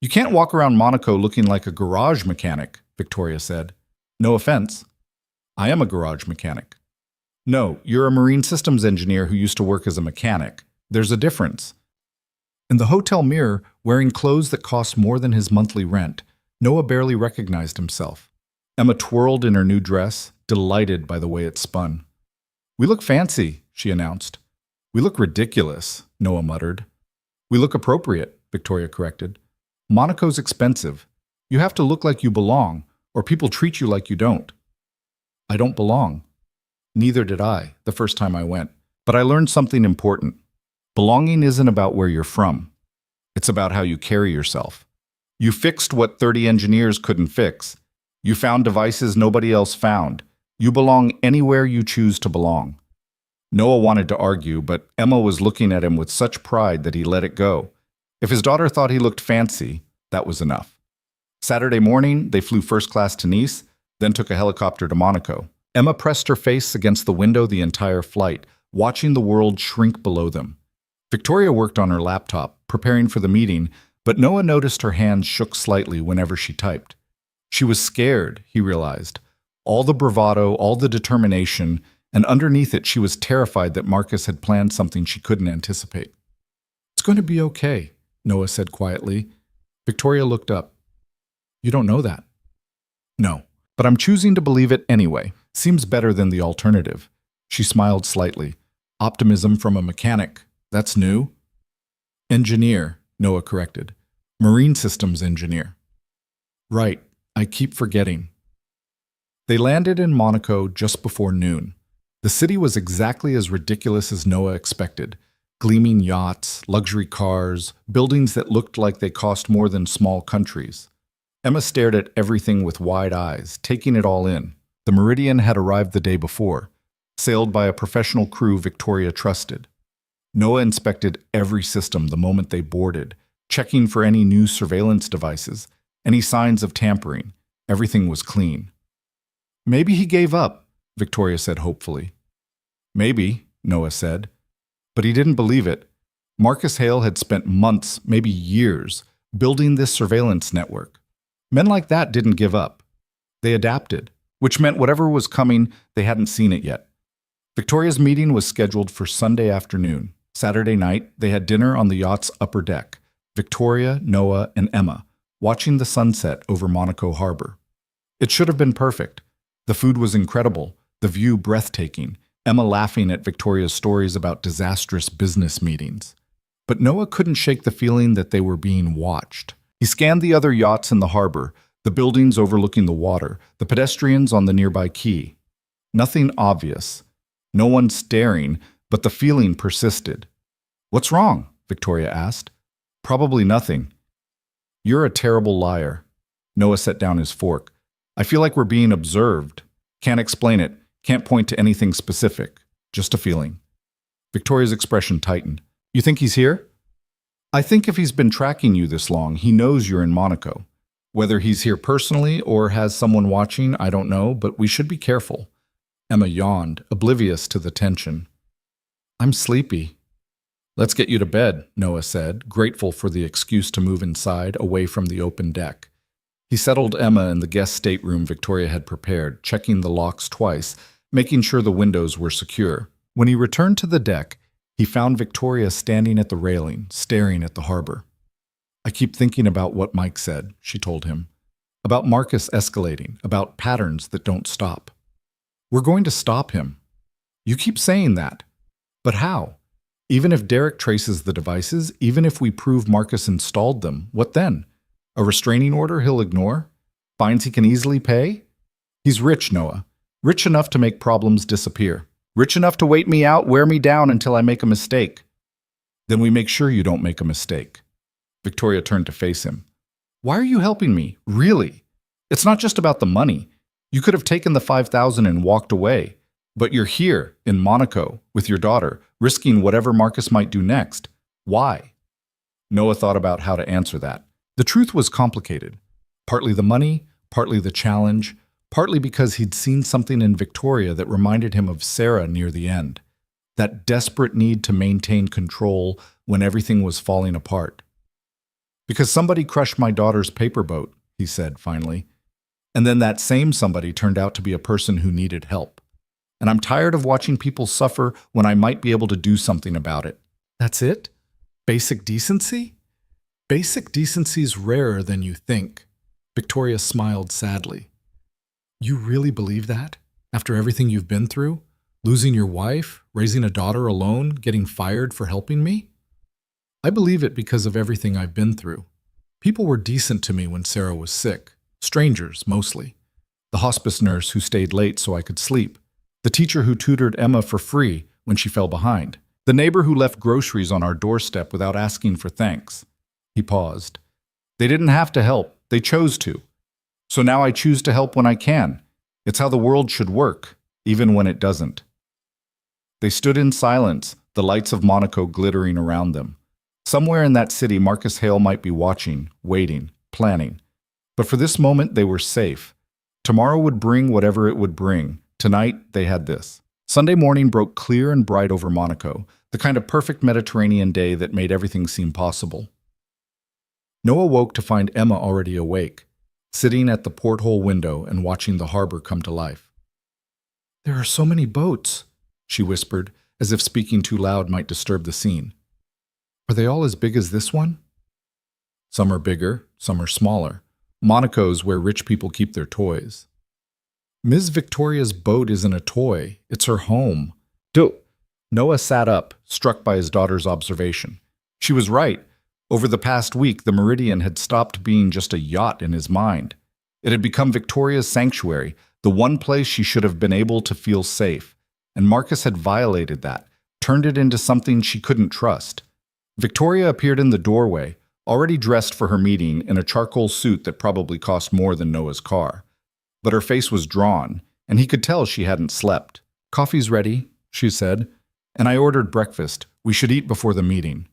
"You can't walk around Monaco looking like a garage mechanic," Victoria said. "No offense. I am a garage mechanic." "No, you're a marine systems engineer who used to work as a mechanic. There's a difference." In the hotel mirror, wearing clothes that cost more than his monthly rent, Noah barely recognized himself. Emma twirled in her new dress, delighted by the way it spun. "We look fancy," she announced. "We look ridiculous," Noah muttered. "We look appropriate," Victoria corrected. "Monaco's expensive. You have to look like you belong, or people treat you like you don't." "I don't belong." Neither did I, the first time I went. But I learned something important. Belonging isn't about where you're from. It's about how you carry yourself. You fixed what 30 engineers couldn't fix. You found devices nobody else found. You belong anywhere you choose to belong. Noah wanted to argue, but Emma was looking at him with such pride that he let it go. If his daughter thought he looked fancy, that was enough. Saturday morning, they flew first class to Nice, then took a helicopter to Monaco. Emma pressed her face against the window the entire flight, watching the world shrink below them. Victoria worked on her laptop, preparing for the meeting, but Noah noticed her hands shook slightly whenever she typed. She was scared, he realized. All the bravado, all the determination, and underneath it she was terrified that Marcus had planned something she couldn't anticipate. "It's going to be okay," Noah said quietly. Victoria looked up. "You don't know that." "No, but I'm choosing to believe it anyway. Seems better than the alternative. She smiled slightly. Optimism from a mechanic. That's new. Engineer, Noah corrected. Marine systems engineer. Right, I keep forgetting. They landed in Monaco just before noon. The city was exactly as ridiculous as Noah expected. Gleaming yachts, luxury cars, buildings that looked like they cost more than small countries. Emma stared at everything with wide eyes, taking it all in. The Meridian had arrived the day before, sailed by a professional crew Victoria trusted. Noah inspected every system the moment they boarded, checking for any new surveillance devices, any signs of tampering. Everything was clean. Maybe he gave up, Victoria said hopefully. Maybe, Noah said. But he didn't believe it. Marcus Hale had spent months, maybe years, building this surveillance network. Men like that didn't give up. They adapted, which meant whatever was coming, they hadn't seen it yet. Victoria's meeting was scheduled for Sunday afternoon. Saturday night, they had dinner on the yacht's upper deck. Victoria, Noah, and Emma, watching the sunset over Monaco Harbor. It should have been perfect. The food was incredible, the view breathtaking, Emma laughing at Victoria's stories about disastrous business meetings. But Noah couldn't shake the feeling that they were being watched. He scanned the other yachts in the harbor, the buildings overlooking the water, the pedestrians on the nearby quay. Nothing obvious. No one staring, but the feeling persisted. What's wrong? Victoria asked. Probably nothing. You're a terrible liar. Noah set down his fork. I feel like we're being observed. Can't explain it. Can't point to anything specific. Just a feeling. Victoria's expression tightened. You think he's here? I think if he's been tracking you this long, he knows you're in Monaco. Whether he's here personally or has someone watching, I don't know, but we should be careful. Emma yawned, oblivious to the tension. I'm sleepy. Let's get you to bed, Noah said, grateful for the excuse to move inside, away from the open deck. He settled Emma in the guest stateroom Victoria had prepared, checking the locks twice, making sure the windows were secure. When he returned to the deck, he found Victoria standing at the railing, staring at the harbor. I keep thinking about what Mike said, she told him. About Marcus escalating, about patterns that don't stop. We're going to stop him. You keep saying that. But how? Even if Derek traces the devices, even if we prove Marcus installed them, what then? A restraining order he'll ignore? Fines he can easily pay? He's rich, Noah. Rich enough to make problems disappear. Rich enough to wait me out, wear me down until I make a mistake. Then we make sure you don't make a mistake. Victoria turned to face him. Why are you helping me? Really? It's not just about the money. You could have taken the $5,000 and walked away. But you're here, in Monaco, with your daughter, risking whatever Marcus might do next. Why? Noah thought about how to answer that. The truth was complicated. Partly the money, partly the challenge, partly because he'd seen something in Victoria that reminded him of Sarah near the end. That desperate need to maintain control when everything was falling apart. Because somebody crushed my daughter's paper boat, he said finally. And then that same somebody turned out to be a person who needed help. And I'm tired of watching people suffer when I might be able to do something about it. That's it? Basic decency? Basic decency's rarer than you think. Victoria smiled sadly. You really believe that? After everything you've been through? Losing your wife, raising a daughter alone, getting fired for helping me? I believe it because of everything I've been through. People were decent to me when Sarah was sick. Strangers, mostly. The hospice nurse who stayed late so I could sleep. The teacher who tutored Emma for free when she fell behind. The neighbor who left groceries on our doorstep without asking for thanks. He paused. They didn't have to help. They chose to. So now I choose to help when I can. It's how the world should work, even when it doesn't. They stood in silence, the lights of Monaco glittering around them. Somewhere in that city, Marcus Hale might be watching, waiting, planning. But for this moment, they were safe. Tomorrow would bring whatever it would bring. Tonight, they had this. Sunday morning broke clear and bright over Monaco, the kind of perfect Mediterranean day that made everything seem possible. Noah woke to find Emma already awake, sitting at the porthole window and watching the harbor come to life. There are so many boats, she whispered, as if speaking too loud might disturb the scene. Are they all as big as this one? Some are bigger, some are smaller. Monaco's where rich people keep their toys. Ms. Victoria's boat isn't a toy. It's her home. Do. Noah sat up, struck by his daughter's observation. She was right. Over the past week, the Meridian had stopped being just a yacht in his mind. It had become Victoria's sanctuary, the one place she should have been able to feel safe. And Marcus had violated that, turned it into something she couldn't trust. Victoria appeared in the doorway, already dressed for her meeting in a charcoal suit that probably cost more than Noah's car. But her face was drawn, and he could tell she hadn't slept. "Coffee's ready," she said, "and I ordered breakfast. We should eat before the meeting."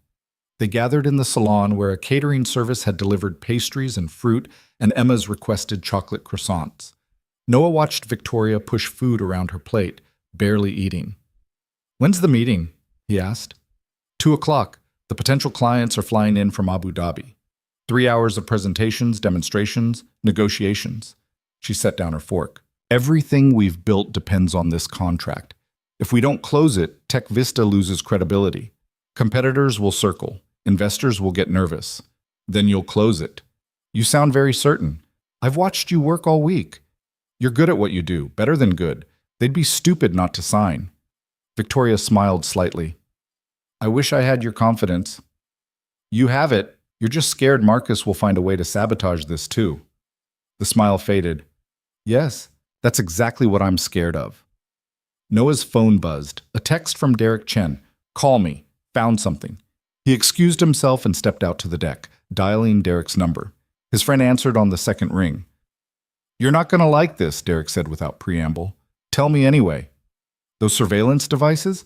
They gathered in the salon where a catering service had delivered pastries and fruit, and Emma's requested chocolate croissants. Noah watched Victoria push food around her plate, barely eating. "When's the meeting?" he asked. 2:00. The potential clients are flying in from Abu Dhabi. 3 hours of presentations, demonstrations, negotiations. She set down her fork. "Everything we've built depends on this contract. If we don't close it, Tech Vista loses credibility. Competitors will circle. Investors will get nervous. Then you'll close it. You sound very certain. I've watched you work all week. You're good at what you do, better than good. They'd be stupid not to sign." Victoria smiled slightly. "I wish I had your confidence." "You have it. You're just scared Marcus will find a way to sabotage this too." The smile faded. "Yes, that's exactly what I'm scared of." Noah's phone buzzed. A text from Derek Chen. "Call me. Found something." He excused himself and stepped out to the deck, dialing Derek's number. His friend answered on the second ring. "You're not going to like this," Derek said without preamble. "Tell me anyway." "Those surveillance devices?"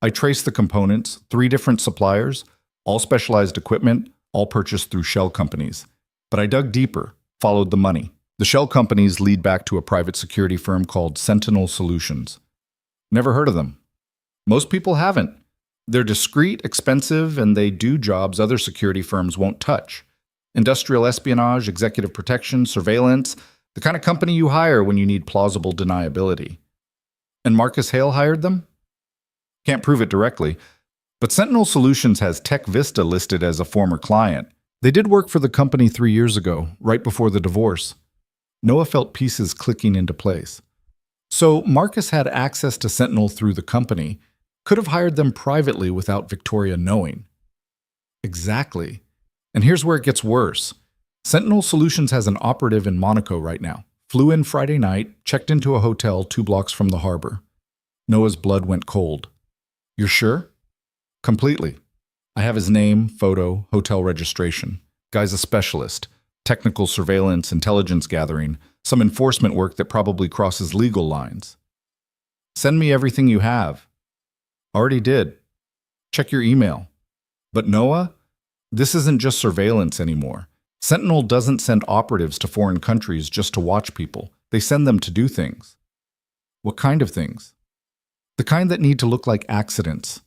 "I traced the components, 3 different suppliers, all specialized equipment, all purchased through shell companies. But I dug deeper, followed the money. The shell companies lead back to a private security firm called Sentinel Solutions." "Never heard of them." "Most people haven't. They're discreet, expensive, and they do jobs other security firms won't touch. Industrial espionage, executive protection, surveillance, the kind of company you hire when you need plausible deniability." "And Marcus Hale hired them?" "Can't prove it directly, but Sentinel Solutions has Tech Vista listed as a former client. They did work for the company 3 years ago, right before the divorce." Noah felt pieces clicking into place. So Marcus had access to Sentinel through the company, could have hired them privately without Victoria knowing. Exactly. And here's where it gets worse. Sentinel Solutions has an operative in Monaco right now. Flew in Friday night, checked into a hotel 2 blocks from the harbor. Noah's blood went cold. "You're sure?" "Completely. I have his name, photo, hotel registration. Guy's a specialist. Technical surveillance, intelligence gathering, some enforcement work that probably crosses legal lines." "Send me everything you have." "Already did. Check your email." "But Noah, this isn't just surveillance anymore. Sentinel doesn't send operatives to foreign countries just to watch people. They send them to do things." "What kind of things?" "The kind that need to look like accidents."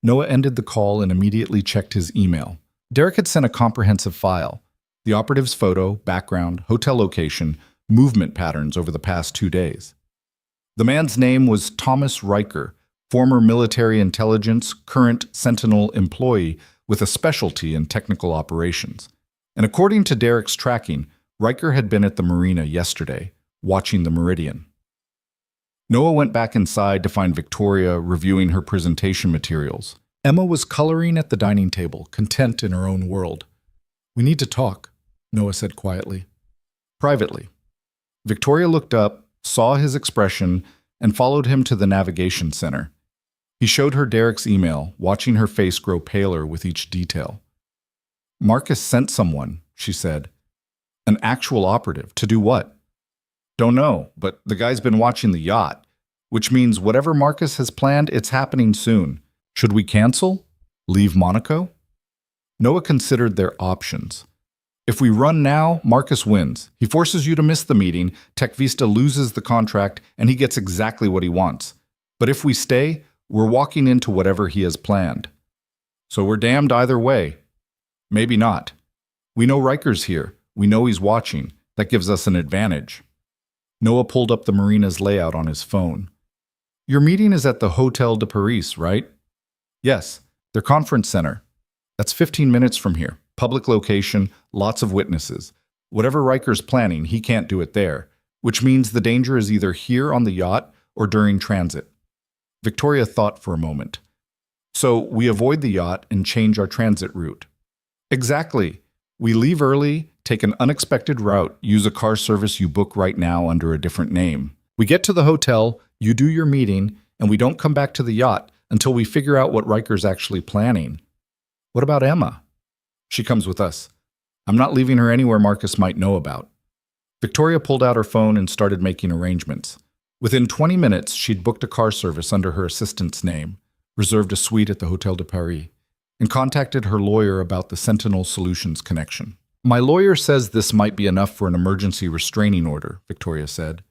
Noah ended the call and immediately checked his email. Derek had sent a comprehensive file. The operative's photo, background, hotel location, movement patterns over the past 2 days. The man's name was Thomas Riker, former military intelligence, current Sentinel employee with a specialty in technical operations. And according to Derek's tracking, Riker had been at the marina yesterday, watching the Meridian. Noah went back inside to find Victoria reviewing her presentation materials. Emma was coloring at the dining table, content in her own world. "We need to talk," Noah said quietly. "Privately." Victoria looked up, saw his expression, and followed him to the navigation center. He showed her Derek's email, watching her face grow paler with each detail. "Marcus sent someone," she said. "An actual operative. To do what?" "Don't know, but the guy's been watching the yacht, which means whatever Marcus has planned, it's happening soon. Should we cancel? Leave Monaco?" Noah considered their options. "If we run now, Marcus wins. He forces you to miss the meeting, Tech Vista loses the contract, and he gets exactly what he wants. But if we stay, we're walking into whatever he has planned. So we're damned either way." "Maybe not. We know Riker's here. We know he's watching. That gives us an advantage." Noah pulled up the marina's layout on his phone. "Your meeting is at the Hotel de Paris, right?" "Yes, their conference center. That's 15 minutes from here. Public location, lots of witnesses. Whatever Riker's planning, he can't do it there. which means the danger is either here on the yacht or during transit. Victoria thought for a moment. So we avoid the yacht and change our transit route. Exactly. We leave early, take an unexpected route, use a car service you book right now under a different name. We get to the hotel, you do your meeting, and we don't come back to the yacht until we figure out what Riker's actually planning. What about Emma? She comes with us. I'm not leaving her anywhere Marcus might know about. Victoria pulled out her phone and started making arrangements. Within 20 minutes, she'd booked a car service under her assistant's name, reserved a suite at the Hotel de Paris, and contacted her lawyer about the Sentinel Solutions connection. My lawyer says this might be enough for an emergency restraining order, Victoria said.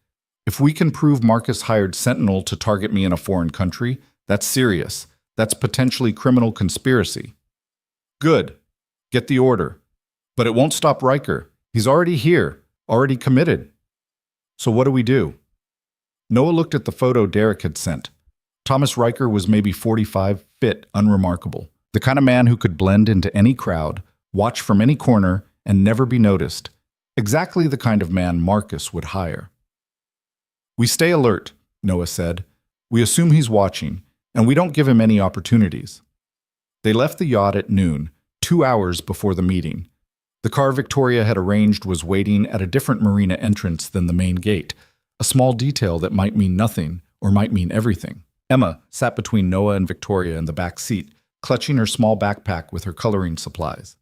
If we can prove Marcus hired Sentinel to target me in a foreign country, that's serious. That's potentially criminal conspiracy. Good. Get the order. But it won't stop Riker. He's already here, already committed. So what do we do? Noah looked at the photo Derek had sent. Thomas Riker was maybe 45, fit, unremarkable. The kind of man who could blend into any crowd, watch from any corner, and never be noticed. Exactly the kind of man Marcus would hire. We stay alert, Noah said. We assume he's watching, and we don't give him any opportunities. They left the yacht at noon, 2 hours before the meeting. The car Victoria had arranged was waiting at a different marina entrance than the main gate, a small detail that might mean nothing or might mean everything. Emma sat between Noah and Victoria in the back seat, clutching her small backpack with her coloring supplies.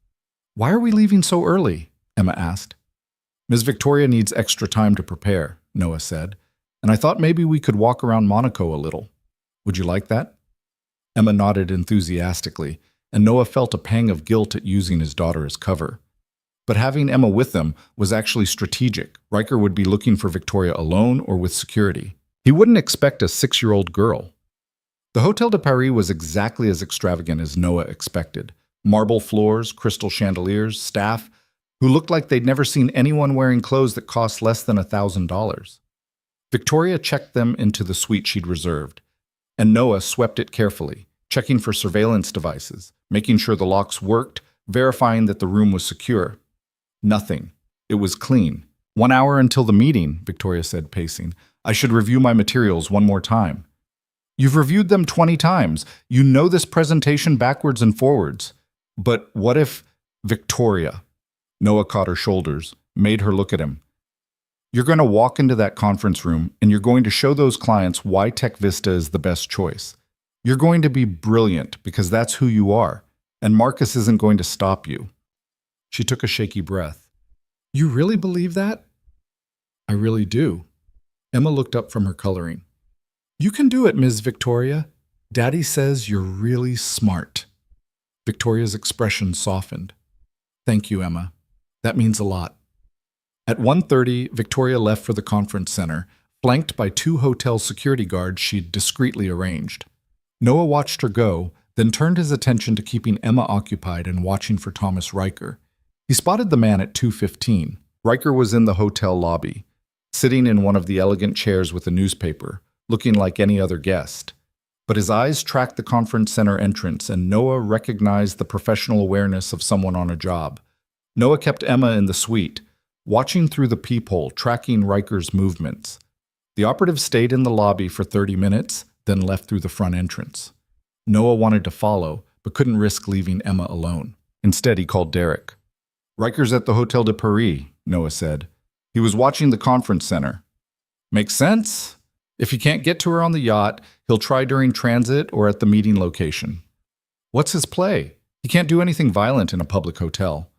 Why are we leaving so early? Emma asked. Ms. Victoria needs extra time to prepare, Noah said, and I thought maybe we could walk around Monaco a little. Would you like that? Emma nodded enthusiastically, and Noah felt a pang of guilt at using his daughter as cover. But having Emma with them was actually strategic. Riker would be looking for Victoria alone or with security. He wouldn't expect a 6-year-old girl. The Hotel de Paris was exactly as extravagant as Noah expected. Marble floors, crystal chandeliers, staff who looked like they'd never seen anyone wearing clothes that cost less than $1,000. Victoria checked them into the suite she'd reserved, and Noah swept it carefully, checking for surveillance devices, making sure the locks worked, verifying that the room was secure. Nothing. It was clean. 1 hour until the meeting, Victoria said, pacing. I should review my materials one more time. You've reviewed them 20 times. You know this presentation backwards and forwards. But what if Victoria? Noah caught her shoulders, made her look at him. You're going to walk into that conference room and you're going to show those clients why Tech Vista is the best choice. You're going to be brilliant because that's who you are, and Marcus isn't going to stop you. She took a shaky breath. You really believe that? I really do. Emma looked up from her coloring. You can do it, Ms. Victoria. Daddy says you're really smart. Victoria's expression softened. Thank you, Emma. That means a lot. At 1:30, Victoria left for the conference center, flanked by 2 hotel security guards she'd discreetly arranged. Noah watched her go, then turned his attention to keeping Emma occupied and watching for Thomas Riker. He spotted the man at 2:15. Riker was in the hotel lobby, sitting in one of the elegant chairs with a newspaper, looking like any other guest. But his eyes tracked the conference center entrance, and Noah recognized the professional awareness of someone on a job. Noah kept Emma in the suite, watching through the peephole, tracking Riker's movements. The operative stayed in the lobby for 30 minutes, then left through the front entrance. Noah wanted to follow, but couldn't risk leaving Emma alone. Instead, he called Derek. Riker's at the Hotel de Paris, Noah said. He was watching the conference center. Makes sense. If he can't get to her on the yacht, he'll try during transit or at the meeting location. What's his play? He can't do anything violent in a public hotel.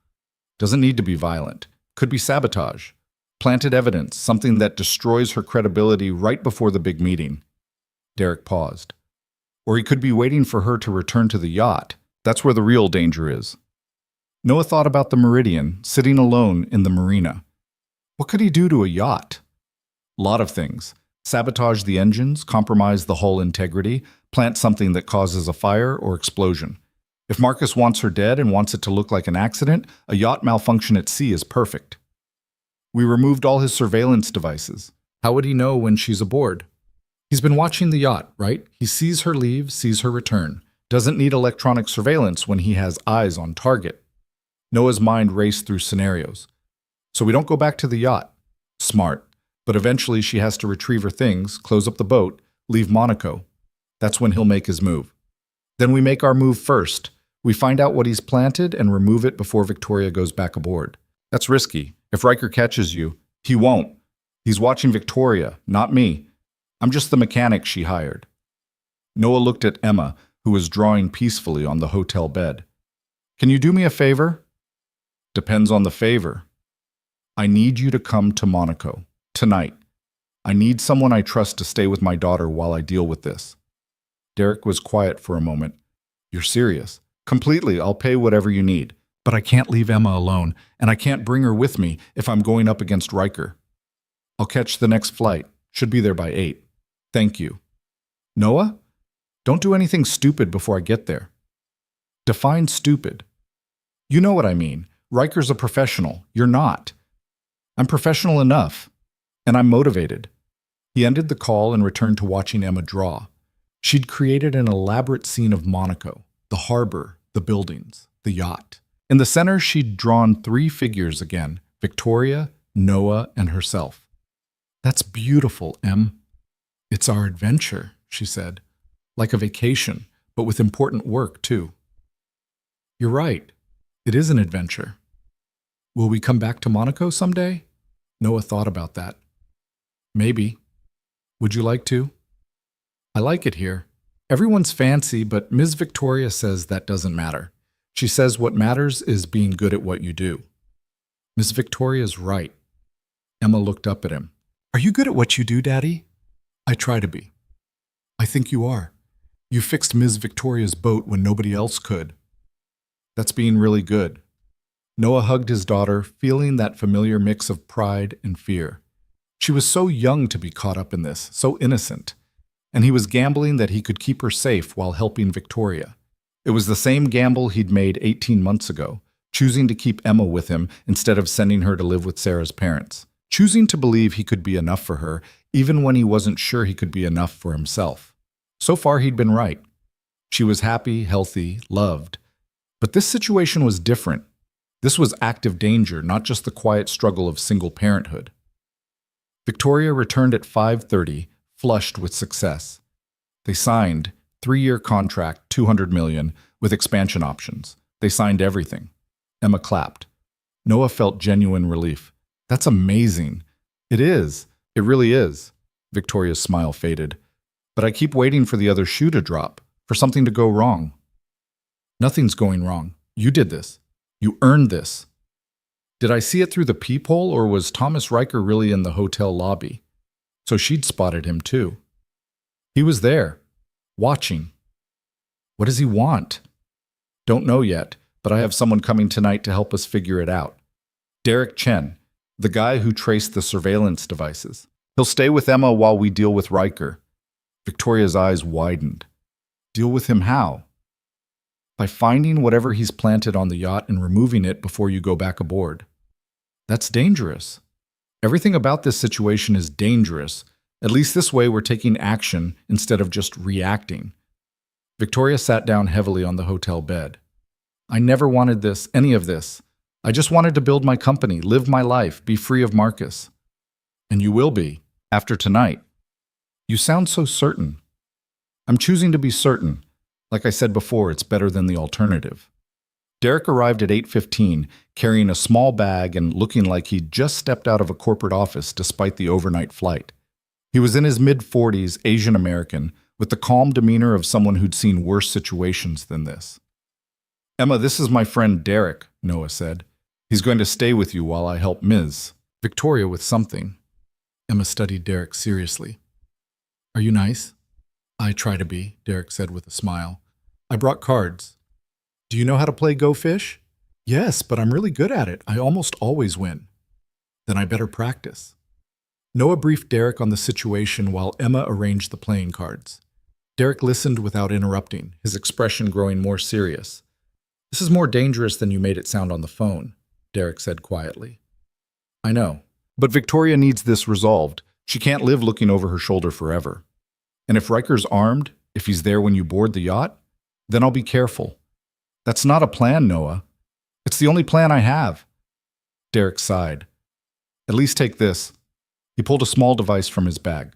Doesn't need to be violent. Could be sabotage. Planted evidence, something that destroys her credibility right before the big meeting. Derek paused. Or he could be waiting for her to return to the yacht. That's where the real danger is. Noah thought about the Meridian, sitting alone in the marina. What could he do to a yacht? A lot of things. Sabotage the engines, compromise the hull integrity, plant something that causes a fire or explosion. If Marcus wants her dead and wants it to look like an accident, a yacht malfunction at sea is perfect. We removed all his surveillance devices. How would he know when she's aboard? He's been watching the yacht, right? He sees her leave, sees her return. Doesn't need electronic surveillance when he has eyes on target. Noah's mind raced through scenarios. So we don't go back to the yacht. Smart. But eventually she has to retrieve her things, close up the boat, leave Monaco. That's when he'll make his move. Then we make our move first. We find out what he's planted and remove it before Victoria goes back aboard. That's risky. If Riker catches you, he won't. He's watching Victoria, not me. I'm just the mechanic she hired. Noah looked at Emma, who was drawing peacefully on the hotel bed. Can you do me a favor? Depends on the favor. I need you to come to Monaco, tonight. I need someone I trust to stay with my daughter while I deal with this. Derek was quiet for a moment. You're serious? Completely, I'll pay whatever you need. But I can't leave Emma alone, and I can't bring her with me if I'm going up against Riker. I'll catch the next flight. Should be there by 8. Thank you. Noah? Don't do anything stupid before I get there. Define stupid. You know what I mean. Riker's a professional. You're not. I'm professional enough, and I'm motivated. He ended the call and returned to watching Emma draw. She'd created an elaborate scene of Monaco, the harbor, the buildings, the yacht. In the center, she'd drawn 3 figures again, Victoria, Noah, and herself. That's beautiful, Em. It's our adventure, she said. Like a vacation, but with important work, too. You're right. It is an adventure. Will we come back to Monaco someday? Noah thought about that. Maybe. Would you like to? I like it here. Everyone's fancy, but Ms. Victoria says that doesn't matter. She says what matters is being good at what you do. Ms. Victoria's right. Emma looked up at him. Are you good at what you do, Daddy? I try to be. I think you are. You fixed Ms. Victoria's boat when nobody else could. That's being really good. Noah hugged his daughter, feeling that familiar mix of pride and fear. She was so young to be caught up in this, so innocent. And he was gambling that he could keep her safe while helping Victoria. It was the same gamble he'd made 18 months ago, choosing to keep Emma with him instead of sending her to live with Sarah's parents, choosing to believe he could be enough for her, even when he wasn't sure he could be enough for himself. So far, he'd been right. She was happy, healthy, loved. But this situation was different. This was active danger, not just the quiet struggle of single parenthood. Victoria returned at 5:30, flushed with success. They signed 3-year contract, $200 million, with expansion options. They signed everything. Emma clapped. Noah felt genuine relief. That's amazing. It is. It really is. Victoria's smile faded. But I keep waiting for the other shoe to drop, for something to go wrong. Nothing's going wrong. You did this. You earned this. Did I see it through the peephole, or was Thomas Riker really in the hotel lobby? So she'd spotted him too. He was there, watching. What does he want? Don't know yet, but I have someone coming tonight to help us figure it out. Derek Chen, the guy who traced the surveillance devices. He'll stay with Emma while we deal with Riker. Victoria's eyes widened. Deal with him how? By finding whatever he's planted on the yacht and removing it before you go back aboard. That's dangerous. Everything about this situation is dangerous. At least this way we're taking action instead of just reacting. Victoria sat down heavily on the hotel bed. I never wanted this, any of this. I just wanted to build my company, live my life, be free of Marcus. And you will be, after tonight. You sound so certain. I'm choosing to be certain. Like I said before, it's better than the alternative. Derek arrived at 8:15, carrying a small bag and looking like he'd just stepped out of a corporate office despite the overnight flight. He was in his mid-40s, Asian American, with the calm demeanor of someone who'd seen worse situations than this. Emma, this is my friend Derek, Noah said. He's going to stay with you while I help Ms. Victoria with something. Emma studied Derek seriously. Are you nice? I try to be, Derek said with a smile. I brought cards. Do you know how to play Go Fish? Yes, but I'm really good at it. I almost always win. Then I better practice. Noah briefed Derek on the situation while Emma arranged the playing cards. Derek listened without interrupting, his expression growing more serious. This is more dangerous than you made it sound on the phone, Derek said quietly. I know, but Victoria needs this resolved. She can't live looking over her shoulder forever. And if Riker's armed, if he's there when you board the yacht, then I'll be careful. That's not a plan, Noah. It's the only plan I have. Derek sighed. At least take this. He pulled a small device from his bag.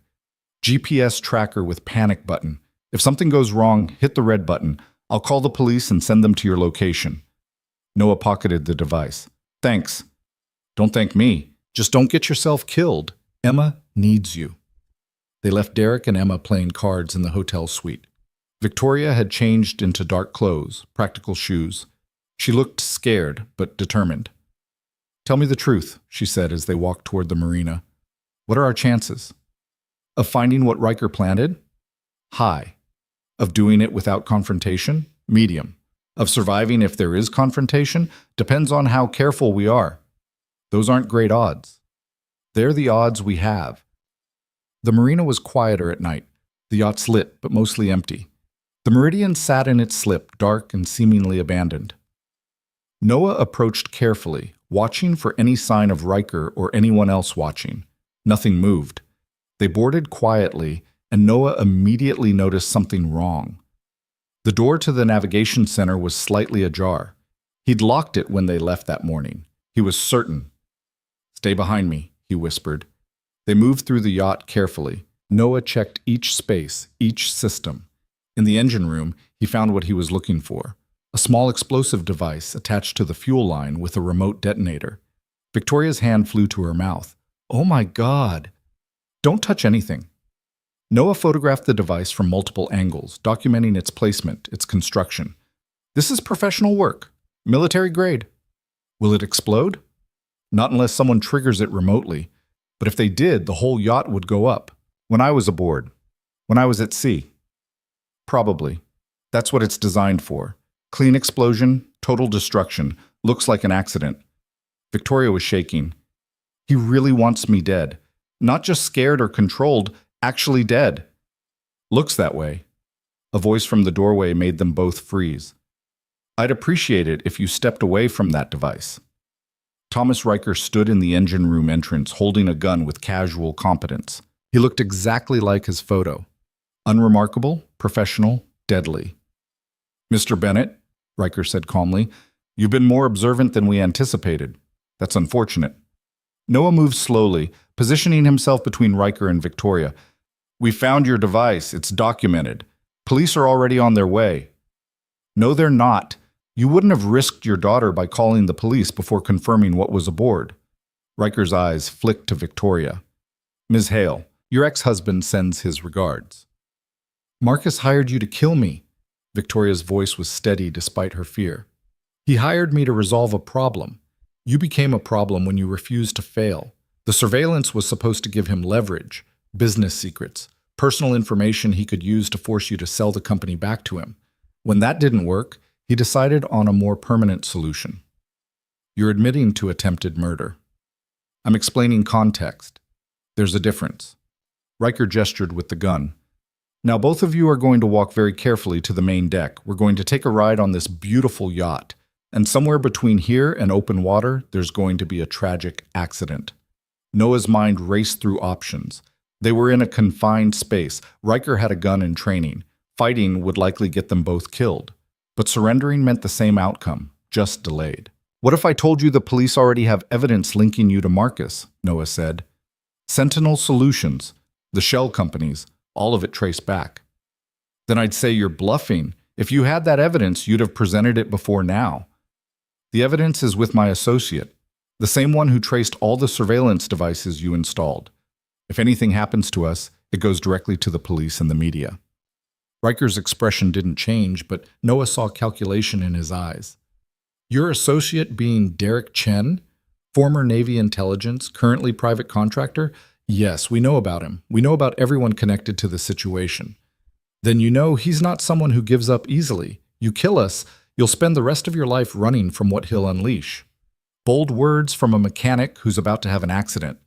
GPS tracker with panic button. If something goes wrong, hit the red button. I'll call the police and send them to your location. Noah pocketed the device. Thanks. Don't thank me. Just don't get yourself killed. Emma needs you. They left Derek and Emma playing cards in the hotel suite. Victoria had changed into dark clothes, practical shoes. She looked scared, but determined. Tell me the truth, she said as they walked toward the marina. What are our chances? Of finding what Riker planted? High. Of doing it without confrontation? Medium. Of surviving if there is confrontation? Depends on how careful we are. Those aren't great odds. They're the odds we have. The marina was quieter at night. The yacht's lit, but mostly empty. The Meridian sat in its slip, dark and seemingly abandoned. Noah approached carefully, watching for any sign of Riker or anyone else watching. Nothing moved. They boarded quietly, and Noah immediately noticed something wrong. The door to the navigation center was slightly ajar. He'd locked it when they left that morning. He was certain. Stay behind me, he whispered. They moved through the yacht carefully. Noah checked each space, each system. In the engine room, he found what he was looking for. A small explosive device attached to the fuel line with a remote detonator. Victoria's hand flew to her mouth. Oh my God! Don't touch anything. Noah photographed the device from multiple angles, documenting its placement, its construction. This is professional work. Military grade. Will it explode? Not unless someone triggers it remotely. But if they did, the whole yacht would go up. When I was aboard. When I was at sea. Probably. That's what it's designed for. Clean explosion, total destruction. Looks like an accident. Victoria was shaking. He really wants me dead. Not just scared or controlled, actually dead. Looks that way. A voice from the doorway made them both freeze. I'd appreciate it if you stepped away from that device. Thomas Riker stood in the engine room entrance holding a gun with casual competence. He looked exactly like his photo. Unremarkable, professional, deadly. Mr. Bennett, Riker said calmly, you've been more observant than we anticipated. That's unfortunate. Noah moved slowly, positioning himself between Riker and Victoria. We found your device. It's documented. Police are already on their way. No, they're not. You wouldn't have risked your daughter by calling the police before confirming what was aboard. Riker's eyes flicked to Victoria. Ms. Hale, your ex-husband sends his regards. Marcus hired you to kill me. Victoria's voice was steady despite her fear. He hired me to resolve a problem. You became a problem when you refused to fail. The surveillance was supposed to give him leverage, business secrets, personal information he could use to force you to sell the company back to him. When that didn't work, he decided on a more permanent solution. You're admitting to attempted murder. I'm explaining context. There's a difference. Riker gestured with the gun. Now both of you are going to walk very carefully to the main deck. We're going to take a ride on this beautiful yacht. And somewhere between here and open water, there's going to be a tragic accident. Noah's mind raced through options. They were in a confined space. Riker had a gun in training. Fighting would likely get them both killed. But surrendering meant the same outcome, just delayed. What if I told you the police already have evidence linking you to Marcus? Noah said. Sentinel Solutions, the shell companies, all of it traced back. Then I'd say you're bluffing. If you had that evidence, you'd have presented it before now. The evidence is with my associate, the same one who traced all the surveillance devices you installed. If anything happens to us, it goes directly to the police and the media. Riker's expression didn't change, but Noah saw calculation in his eyes. Your associate being Derek Chen, former Navy intelligence, currently private contractor? Yes, we know about him. We know about everyone connected to the situation. Then you know he's not someone who gives up easily. You kill us, you'll spend the rest of your life running from what he'll unleash. Bold words from a mechanic who's about to have an accident.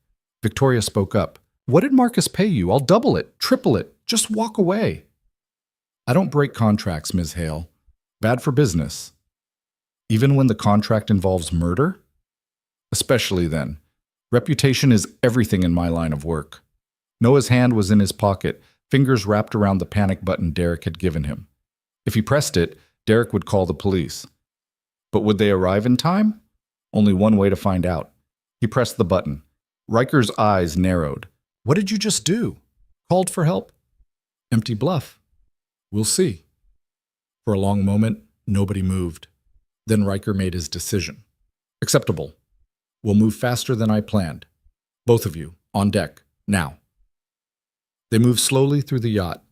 Victoria spoke up. What did Marcus pay you? I'll double it, triple it. Just walk away. I don't break contracts, Ms. Hale. Bad for business. Even when the contract involves murder? Especially then. Reputation is everything in my line of work. Noah's hand was in his pocket, fingers wrapped around the panic button Derek had given him. If he pressed it, Derek would call the police. But would they arrive in time? Only one way to find out. He pressed the button. Riker's eyes narrowed. What did you just do? Called for help? Empty bluff. We'll see. For a long moment, nobody moved. Then Riker made his decision. Acceptable. We'll move faster than I planned. Both of you, on deck, now. They moved slowly through the yacht.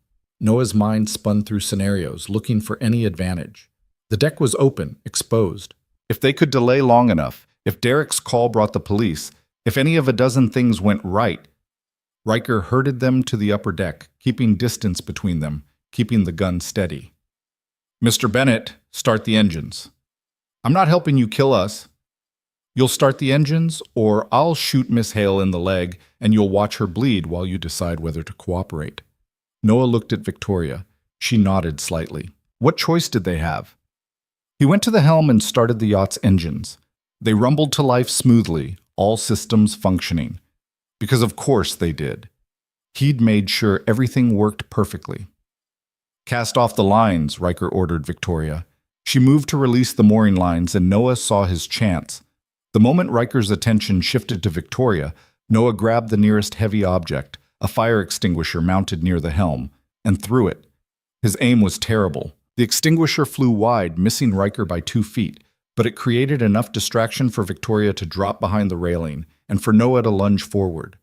Noah's mind spun through scenarios, looking for any advantage. The deck was open, exposed. If they could delay long enough, if Derek's call brought the police, if any of a dozen things went right, Riker herded them to the upper deck, keeping distance between them, keeping the gun steady. Mr. Bennett, start the engines. I'm not helping you kill us. You'll start the engines, or I'll shoot Miss Hale in the leg, and you'll watch her bleed while you decide whether to cooperate. Noah looked at Victoria. She nodded slightly. What choice did they have? He went to the helm and started the yacht's engines. They rumbled to life smoothly, all systems functioning. Because of course they did. He'd made sure everything worked perfectly. Cast off the lines, Riker ordered Victoria. She moved to release the mooring lines, and Noah saw his chance. The moment Riker's attention shifted to Victoria, Noah grabbed the nearest heavy object, a fire extinguisher mounted near the helm, and threw it. His aim was terrible. The extinguisher flew wide, missing Riker by 2 feet, but it created enough distraction for Victoria to drop behind the railing and for Noah to lunge forward.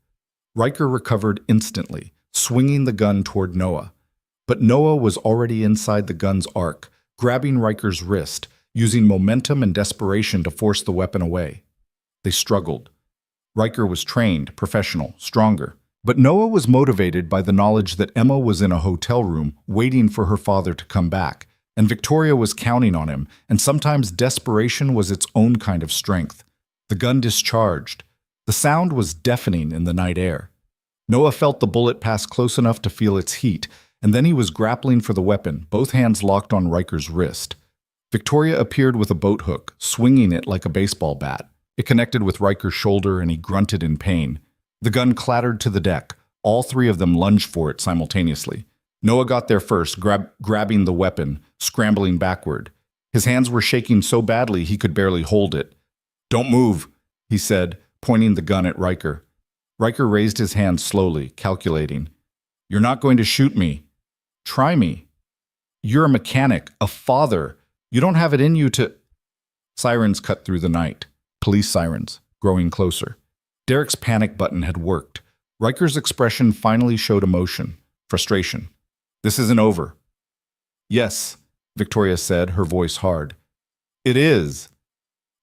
Riker recovered instantly, swinging the gun toward Noah. But Noah was already inside the gun's arc, grabbing Riker's wrist, using momentum and desperation to force the weapon away. They struggled. Riker was trained, professional, stronger. But Noah was motivated by the knowledge that Emma was in a hotel room waiting for her father to come back, and Victoria was counting on him, and sometimes desperation was its own kind of strength. The gun discharged. The sound was deafening in the night air. Noah felt the bullet pass close enough to feel its heat, and then he was grappling for the weapon, both hands locked on Riker's wrist. Victoria appeared with a boat hook, swinging it like a baseball bat. It connected with Riker's shoulder, and he grunted in pain. The gun clattered to the deck. All 3 of them lunged for it simultaneously. Noah got there first, grabbing the weapon, scrambling backward. His hands were shaking so badly he could barely hold it. "Don't move," he said, pointing the gun at Riker. Riker raised his hand slowly, calculating. "You're not going to shoot me. Try me. You're a mechanic, a father. You don't have it in you to—" Sirens cut through the night. Police sirens, growing closer. Derek's panic button had worked. Riker's expression finally showed emotion, frustration. "This isn't over." "Yes," Victoria said, her voice hard. "It is."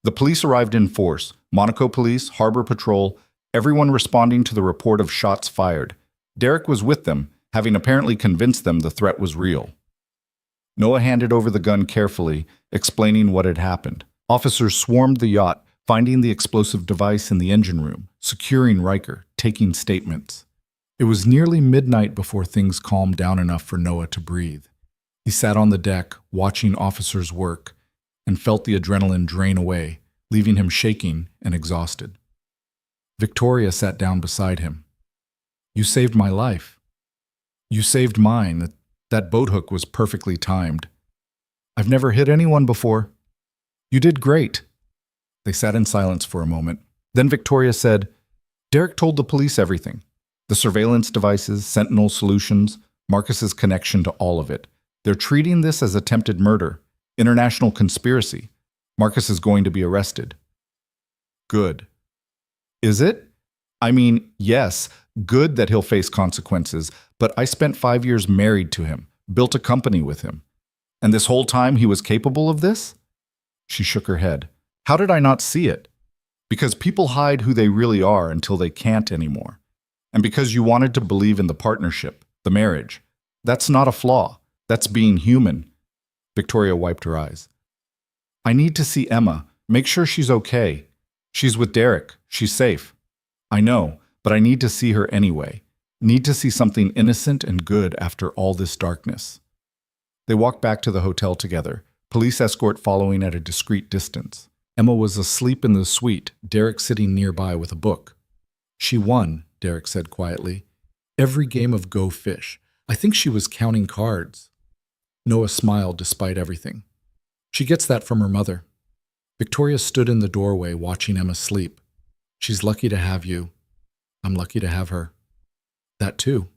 The police arrived in force. Monaco Police, Harbor Patrol, everyone responding to the report of shots fired. Derek was with them, having apparently convinced them the threat was real. Noah handed over the gun carefully, explaining what had happened. Officers swarmed the yacht, finding the explosive device in the engine room, securing Riker, taking statements. It was nearly midnight before things calmed down enough for Noah to breathe. He sat on the deck, watching officers work, and felt the adrenaline drain away, leaving him shaking and exhausted. Victoria sat down beside him. "You saved my life. You saved mine. That boat hook was perfectly timed. I've never hit anyone before. You did great." They sat in silence for a moment. Then Victoria said, "Derek told the police everything. The surveillance devices, Sentinel solutions, Marcus's connection to all of it. They're treating this as attempted murder, international conspiracy. Marcus is going to be arrested." "Good." "Is it? I mean, yes, good that he'll face consequences, but I spent 5 years married to him, built a company with him. And this whole time he was capable of this?" She shook her head. "How did I not see it? Because people hide who they really are until they can't anymore. And because you wanted to believe in the partnership, the marriage. That's not a flaw. That's being human." Victoria wiped her eyes. "I need to see Emma, make sure she's okay. She's with Derek. She's safe. I know, but I need to see her anyway. Need to see something innocent and good after all this darkness." They walked back to the hotel together, police escort following at a discreet distance. Emma was asleep in the suite, Derek sitting nearby with a book. "She won," Derek said quietly. "Every game of Go Fish. I think she was counting cards." Noah smiled despite everything. "She gets that from her mother." Victoria stood in the doorway watching Emma sleep. "She's lucky to have you." I'm lucky to have her. That too.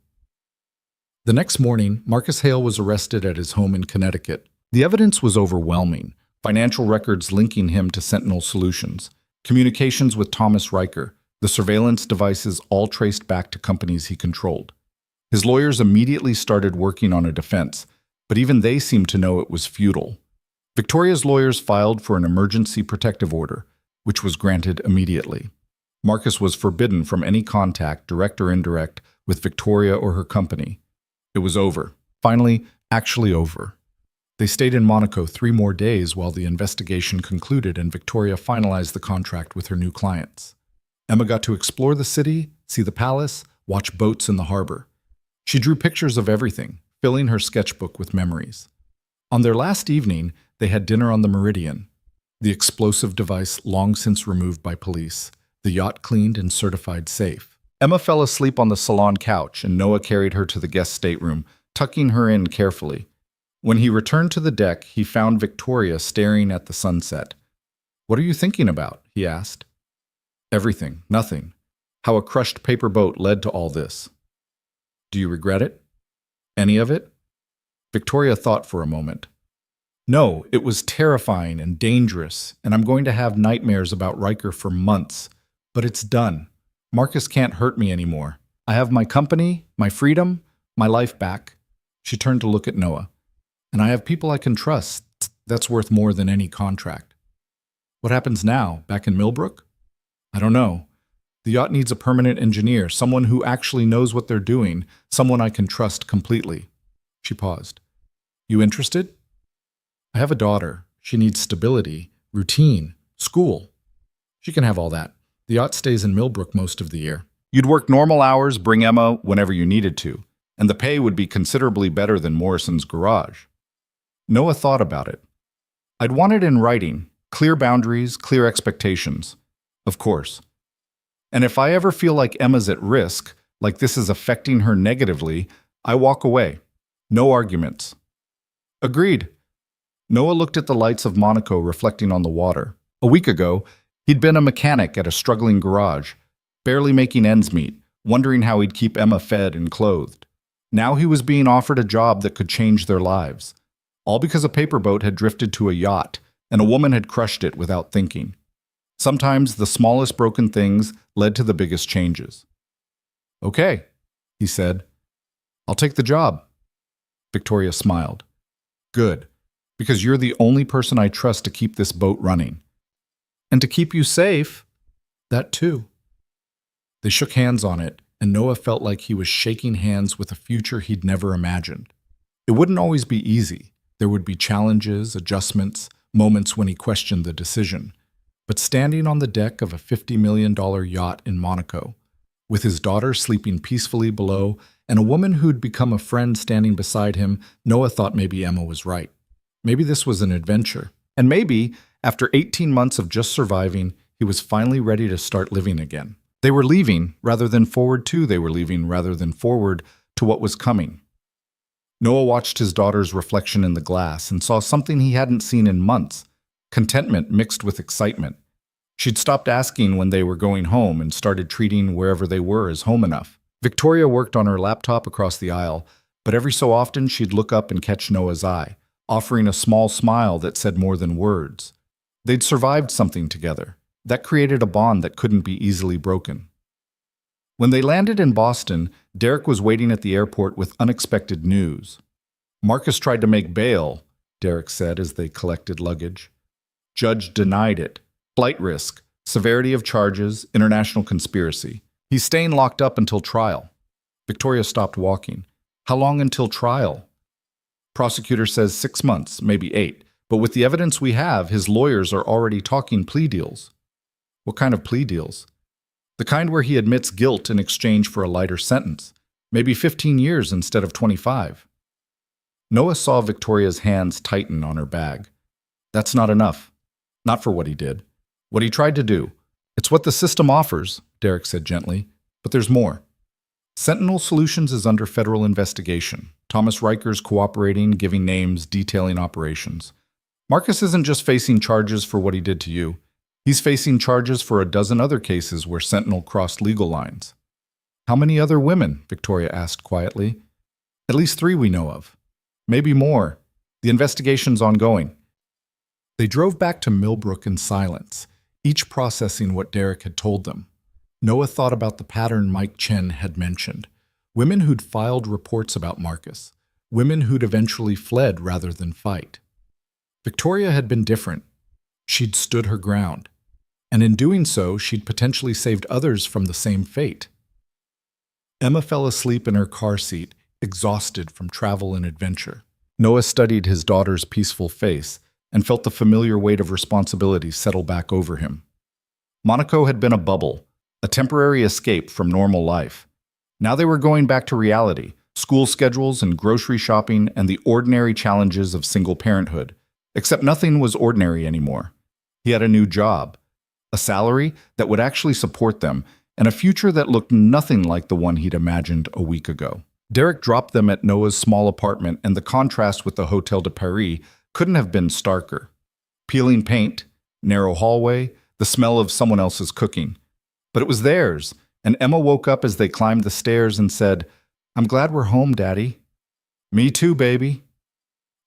The next morning, Marcus Hale was arrested at his home in Connecticut. The evidence was overwhelming. Financial records linking him to Sentinel Solutions, communications with Thomas Riker, the surveillance devices all traced back to companies he controlled. His lawyers immediately started working on a defense, but even they seemed to know it was futile. Victoria's lawyers filed for an emergency protective order, which was granted immediately. Marcus was forbidden from any contact, direct or indirect, with Victoria or her company. It was over. Finally, actually over. They stayed in Monaco 3 more days while the investigation concluded and Victoria finalized the contract with her new clients. Emma got to explore the city, see the palace, watch boats in the harbor. She drew pictures of everything, filling her sketchbook with memories. On their last evening, they had dinner on the Meridian, the explosive device long since removed by police, the yacht cleaned and certified safe. Emma fell asleep on the salon couch, and Noah carried her to the guest stateroom, tucking her in carefully. When he returned to the deck, he found Victoria staring at the sunset. "What are you thinking about?" he asked. "Everything, nothing. How a crushed paper boat led to all this." "Do you regret it? Any of it?" Victoria thought for a moment. "No, it was terrifying and dangerous, and I'm going to have nightmares about Riker for months. But it's done. Marcus can't hurt me anymore. I have my company, my freedom, my life back." She turned to look at Noah. "And I have people I can trust. That's worth more than any contract." "What happens now, back in Millbrook?" "I don't know. The yacht needs a permanent engineer, someone who actually knows what they're doing, someone I can trust completely." She paused. "You interested?" "I have a daughter. She needs stability, routine, school." "She can have all that. The yacht stays in Millbrook most of the year. You'd work normal hours, bring Emma whenever you needed to, and the pay would be considerably better than Morrison's garage." Noah thought about it. "I'd want it in writing, clear boundaries, clear expectations. Of course. And if I ever feel like Emma's at risk, like this is affecting her negatively, I walk away. No arguments." "Agreed." Noah looked at the lights of Monaco reflecting on the water. A week ago, he'd been a mechanic at a struggling garage, barely making ends meet, wondering how he'd keep Emma fed and clothed. Now he was being offered a job that could change their lives, all because a paper boat had drifted to a yacht and a woman had crushed it without thinking. Sometimes the smallest broken things led to the biggest changes. "Okay," he said. "I'll take the job." Victoria smiled. "Good, because you're the only person I trust to keep this boat running. And to keep you safe, that too." They shook hands on it, and Noah felt like he was shaking hands with a future he'd never imagined. It wouldn't always be easy. There would be challenges, adjustments, moments when he questioned the decision. But standing on the deck of a $50 million yacht in Monaco, with his daughter sleeping peacefully below and a woman who'd become a friend standing beside him, Noah thought maybe Emma was right. Maybe this was an adventure. And maybe, after 18 months of just surviving, he was finally ready to start living again. They were leaving rather than forward to, they were leaving rather than forward to what was coming. Noah watched his daughter's reflection in the glass and saw something he hadn't seen in months, contentment mixed with excitement. She'd stopped asking when they were going home and started treating wherever they were as home enough. Victoria worked on her laptop across the aisle, but every so often she'd look up and catch Noah's eye, offering a small smile that said more than words. They'd survived something together. That created a bond that couldn't be easily broken. When they landed in Boston, Derek was waiting at the airport with unexpected news. "Marcus tried to make bail," Derek said as they collected luggage. "Judge denied it. Flight risk, severity of charges, international conspiracy. He's staying locked up until trial." Victoria stopped walking. "How long until trial?" "Prosecutor says 6 months, maybe 8. But with the evidence we have, his lawyers are already talking plea deals." "What kind of plea deals?" "The kind where he admits guilt in exchange for a lighter sentence. Maybe 15 years instead of 25. Noah saw Victoria's hands tighten on her bag. "That's not enough. Not for what he did. What he tried to do. It's what the system offers," Derek said gently. "But there's more. Sentinel Solutions is under federal investigation. Thomas Riker's cooperating, giving names, detailing operations. Marcus isn't just facing charges for what he did to you. He's facing charges for a dozen other cases where Sentinel crossed legal lines." How many other women? Victoria asked quietly. At least 3 we know of. Maybe more. The investigation's ongoing. They drove back to Millbrook in silence, each processing what Derek had told them. Noah thought about the pattern Mike Chen had mentioned. Women who'd filed reports about Marcus. Women who'd eventually fled rather than fight. Victoria had been different. She'd stood her ground. And in doing so, she'd potentially saved others from the same fate. Emma fell asleep in her car seat, exhausted from travel and adventure. Noah studied his daughter's peaceful face and felt the familiar weight of responsibility settle back over him. Monaco had been a bubble, a temporary escape from normal life. Now they were going back to reality, school schedules and grocery shopping and the ordinary challenges of single parenthood. Except nothing was ordinary anymore. He had a new job, a salary that would actually support them, and a future that looked nothing like the one he'd imagined a week ago. Derek dropped them at Noah's small apartment, and the contrast with the Hotel de Paris couldn't have been starker. Peeling paint, narrow hallway, the smell of someone else's cooking. But it was theirs, and Emma woke up as they climbed the stairs and said, "I'm glad we're home, Daddy." "Me too, baby."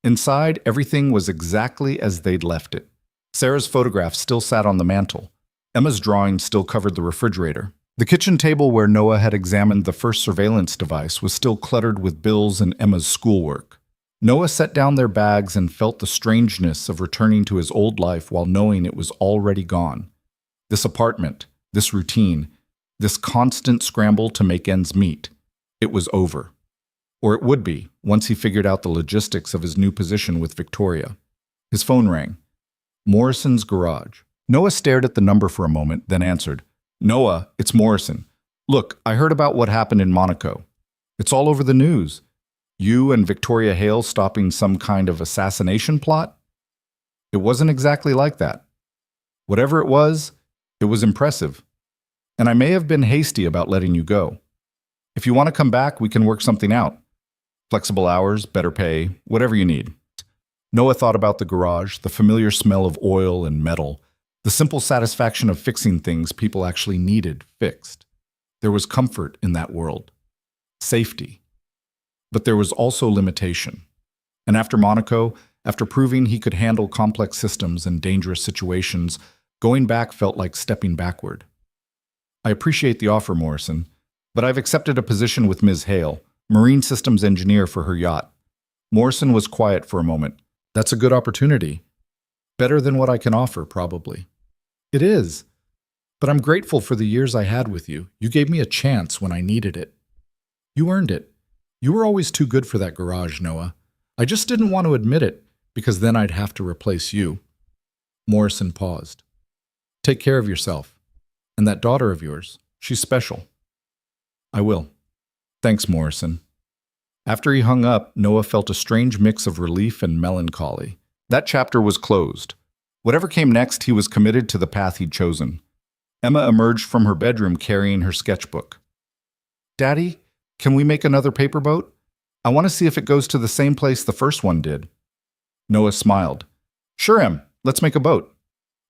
Inside, everything was exactly as they'd left it. Sarah's photograph still sat on the mantel. Emma's drawing still covered the refrigerator. The kitchen table where Noah had examined the first surveillance device was still cluttered with bills and Emma's schoolwork. Noah set down their bags and felt the strangeness of returning to his old life while knowing it was already gone. This apartment, this routine, this constant scramble to make ends meet. It was over. Or it would be, once he figured out the logistics of his new position with Victoria. His phone rang. Morrison's garage. Noah stared at the number for a moment, then answered. "Noah, it's Morrison. Look, I heard about what happened in Monaco. It's all over the news. You and Victoria Hale stopping some kind of assassination plot? It wasn't exactly like that. Whatever it was impressive. And I may have been hasty about letting you go. If you want to come back, we can work something out. Flexible hours, better pay, whatever you need." Noah thought about the garage, the familiar smell of oil and metal, the simple satisfaction of fixing things people actually needed fixed. There was comfort in that world. Safety. But there was also limitation. And after Monaco, after proving he could handle complex systems and dangerous situations, going back felt like stepping backward. "I appreciate the offer, Morrison, but I've accepted a position with Ms. Hale, marine systems engineer for her yacht." Morrison was quiet for a moment. "That's a good opportunity. Better than what I can offer, probably." "It is. But I'm grateful for the years I had with you. You gave me a chance when I needed it." "You earned it. You were always too good for that garage, Noah. I just didn't want to admit it, because then I'd have to replace you." Morrison paused. "Take care of yourself. And that daughter of yours, she's special." "I will. Thanks, Morrison." After he hung up, Noah felt a strange mix of relief and melancholy. That chapter was closed. Whatever came next, he was committed to the path he'd chosen. Emma emerged from her bedroom carrying her sketchbook. "Daddy, can we make another paper boat? I want to see if it goes to the same place the first one did." Noah smiled. "Sure, Em, let's make a boat."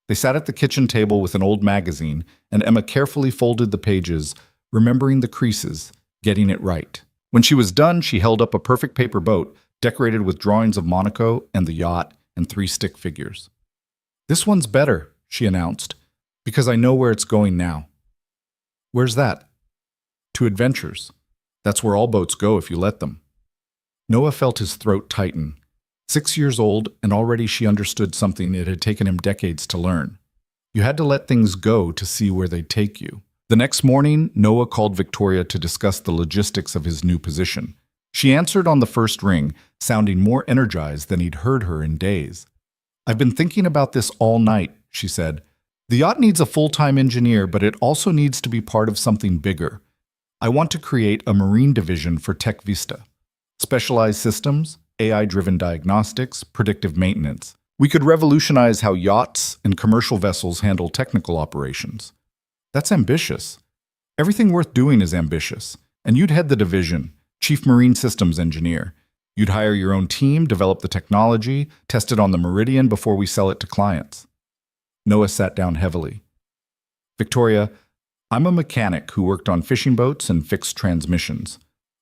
They sat at the kitchen table with an old magazine, and Emma carefully folded the pages, remembering the creases, getting it right. When she was done, she held up a perfect paper boat, decorated with drawings of Monaco and the yacht and 3 stick figures. "This one's better," she announced, "because I know where it's going now." "Where's that?" "To adventures. That's where all boats go if you let them." Noah felt his throat tighten. 6 years old, and already she understood something it had taken him decades to learn. You had to let things go to see where they'd take you. The next morning, Noah called Victoria to discuss the logistics of his new position. She answered on the first ring, sounding more energized than he'd heard her in days. "I've been thinking about this all night," she said. "The yacht needs a full-time engineer, but it also needs to be part of something bigger. I want to create a marine division for Tech Vista. Specialized systems, AI-driven diagnostics, predictive maintenance. We could revolutionize how yachts and commercial vessels handle technical operations." "That's ambitious." "Everything worth doing is ambitious. And you'd head the division, Chief Marine Systems Engineer. You'd hire your own team, develop the technology, test it on the Meridian before we sell it to clients." Noah sat down heavily. "Victoria, I'm a mechanic who worked on fishing boats and fixed transmissions.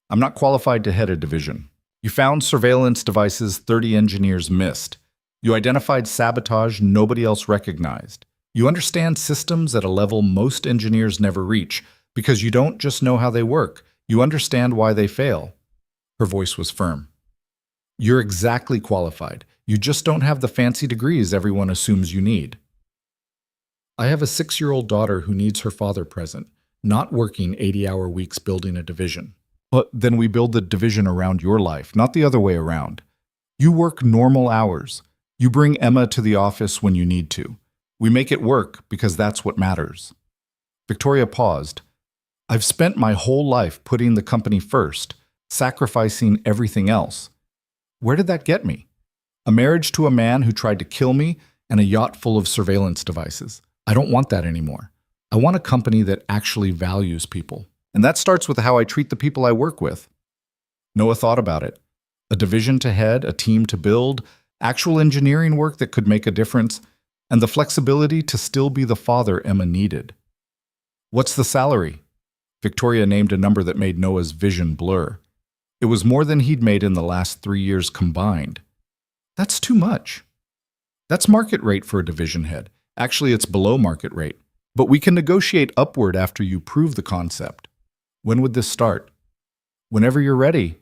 I'm not qualified to head a division. You found surveillance devices 30 engineers missed. You identified sabotage nobody else recognized. You understand systems at a level most engineers never reach because you don't just know how they work, you understand why they fail. Her voice was firm. You're exactly qualified. You just don't have the fancy degrees everyone assumes you need. I have a 6-year-old daughter who needs her father present, not working 80-hour weeks building a division. But then we build the division around your life, not the other way around. You work normal hours. You bring Emma to the office when you need to. We make it work because that's what matters. Victoria paused. I've spent my whole life putting the company first, sacrificing everything else. Where did that get me? A marriage to a man who tried to kill me and a yacht full of surveillance devices. I don't want that anymore. I want a company that actually values people. And that starts with how I treat the people I work with. Noah thought about it. A division to head, a team to build, actual engineering work that could make a difference, and the flexibility to still be the father Emma needed. What's the salary? Victoria named a number that made Noah's vision blur. It was more than he'd made in the last 3 years combined. That's too much. That's market rate for a division head. Actually, it's below market rate. But we can negotiate upward after you prove the concept. When would this start? Whenever you're ready.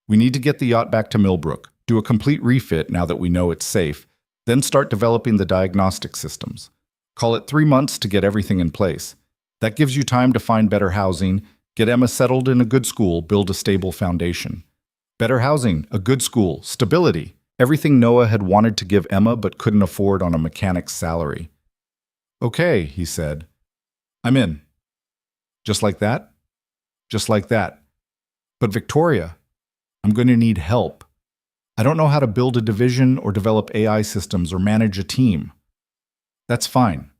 We need to get the yacht back to Millbrook, do a complete refit now that we know it's safe, then start developing the diagnostic systems. Call it 3 months to get everything in place. That gives you time to find better housing, get Emma settled in a good school, build a stable foundation. Better housing, a good school, stability. Everything Noah had wanted to give Emma but couldn't afford on a mechanic's salary. Okay, he said. I'm in. Just like that? Just like that. But Victoria, I'm going to need help. I don't know how to build a division or develop AI systems or manage a team. That's fine.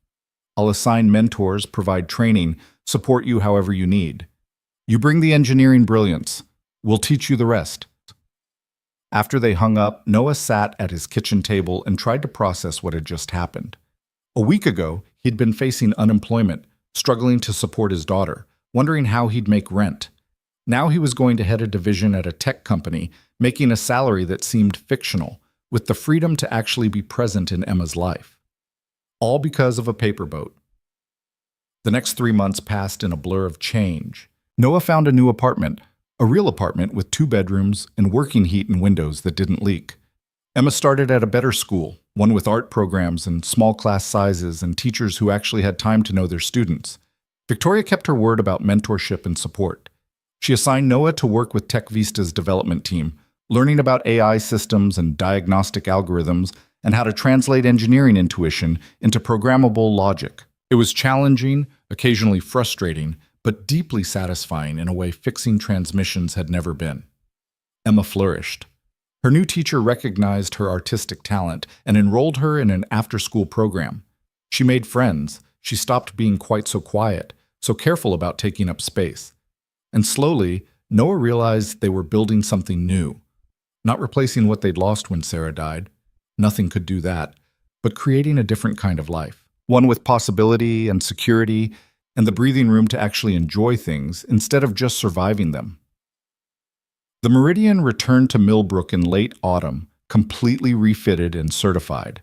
I'll assign mentors, provide training, support you however you need. You bring the engineering brilliance. We'll teach you the rest. After they hung up, Noah sat at his kitchen table and tried to process what had just happened. A week ago, he'd been facing unemployment, struggling to support his daughter, wondering how he'd make rent. Now he was going to head a division at a tech company, making a salary that seemed fictional, with the freedom to actually be present in Emma's life. All because of a paper boat. The next 3 months passed in a blur of change. Noah found a new apartment, a real apartment with 2 bedrooms and working heat and windows that didn't leak. Emma started at a better school, one with art programs and small class sizes and teachers who actually had time to know their students. Victoria kept her word about mentorship and support. She assigned Noah to work with Tech Vista's development team, learning about AI systems and diagnostic algorithms and how to translate engineering intuition into programmable logic. It was challenging, occasionally frustrating, but deeply satisfying in a way fixing transmissions had never been. Emma flourished. Her new teacher recognized her artistic talent and enrolled her in an after-school program. She made friends. She stopped being quite so quiet, so careful about taking up space. And slowly, Noah realized they were building something new. Not replacing what they'd lost when Sarah died. Nothing could do that. But creating a different kind of life. One with possibility and security and the breathing room to actually enjoy things instead of just surviving them. The Meridian returned to Millbrook in late autumn, completely refitted and certified.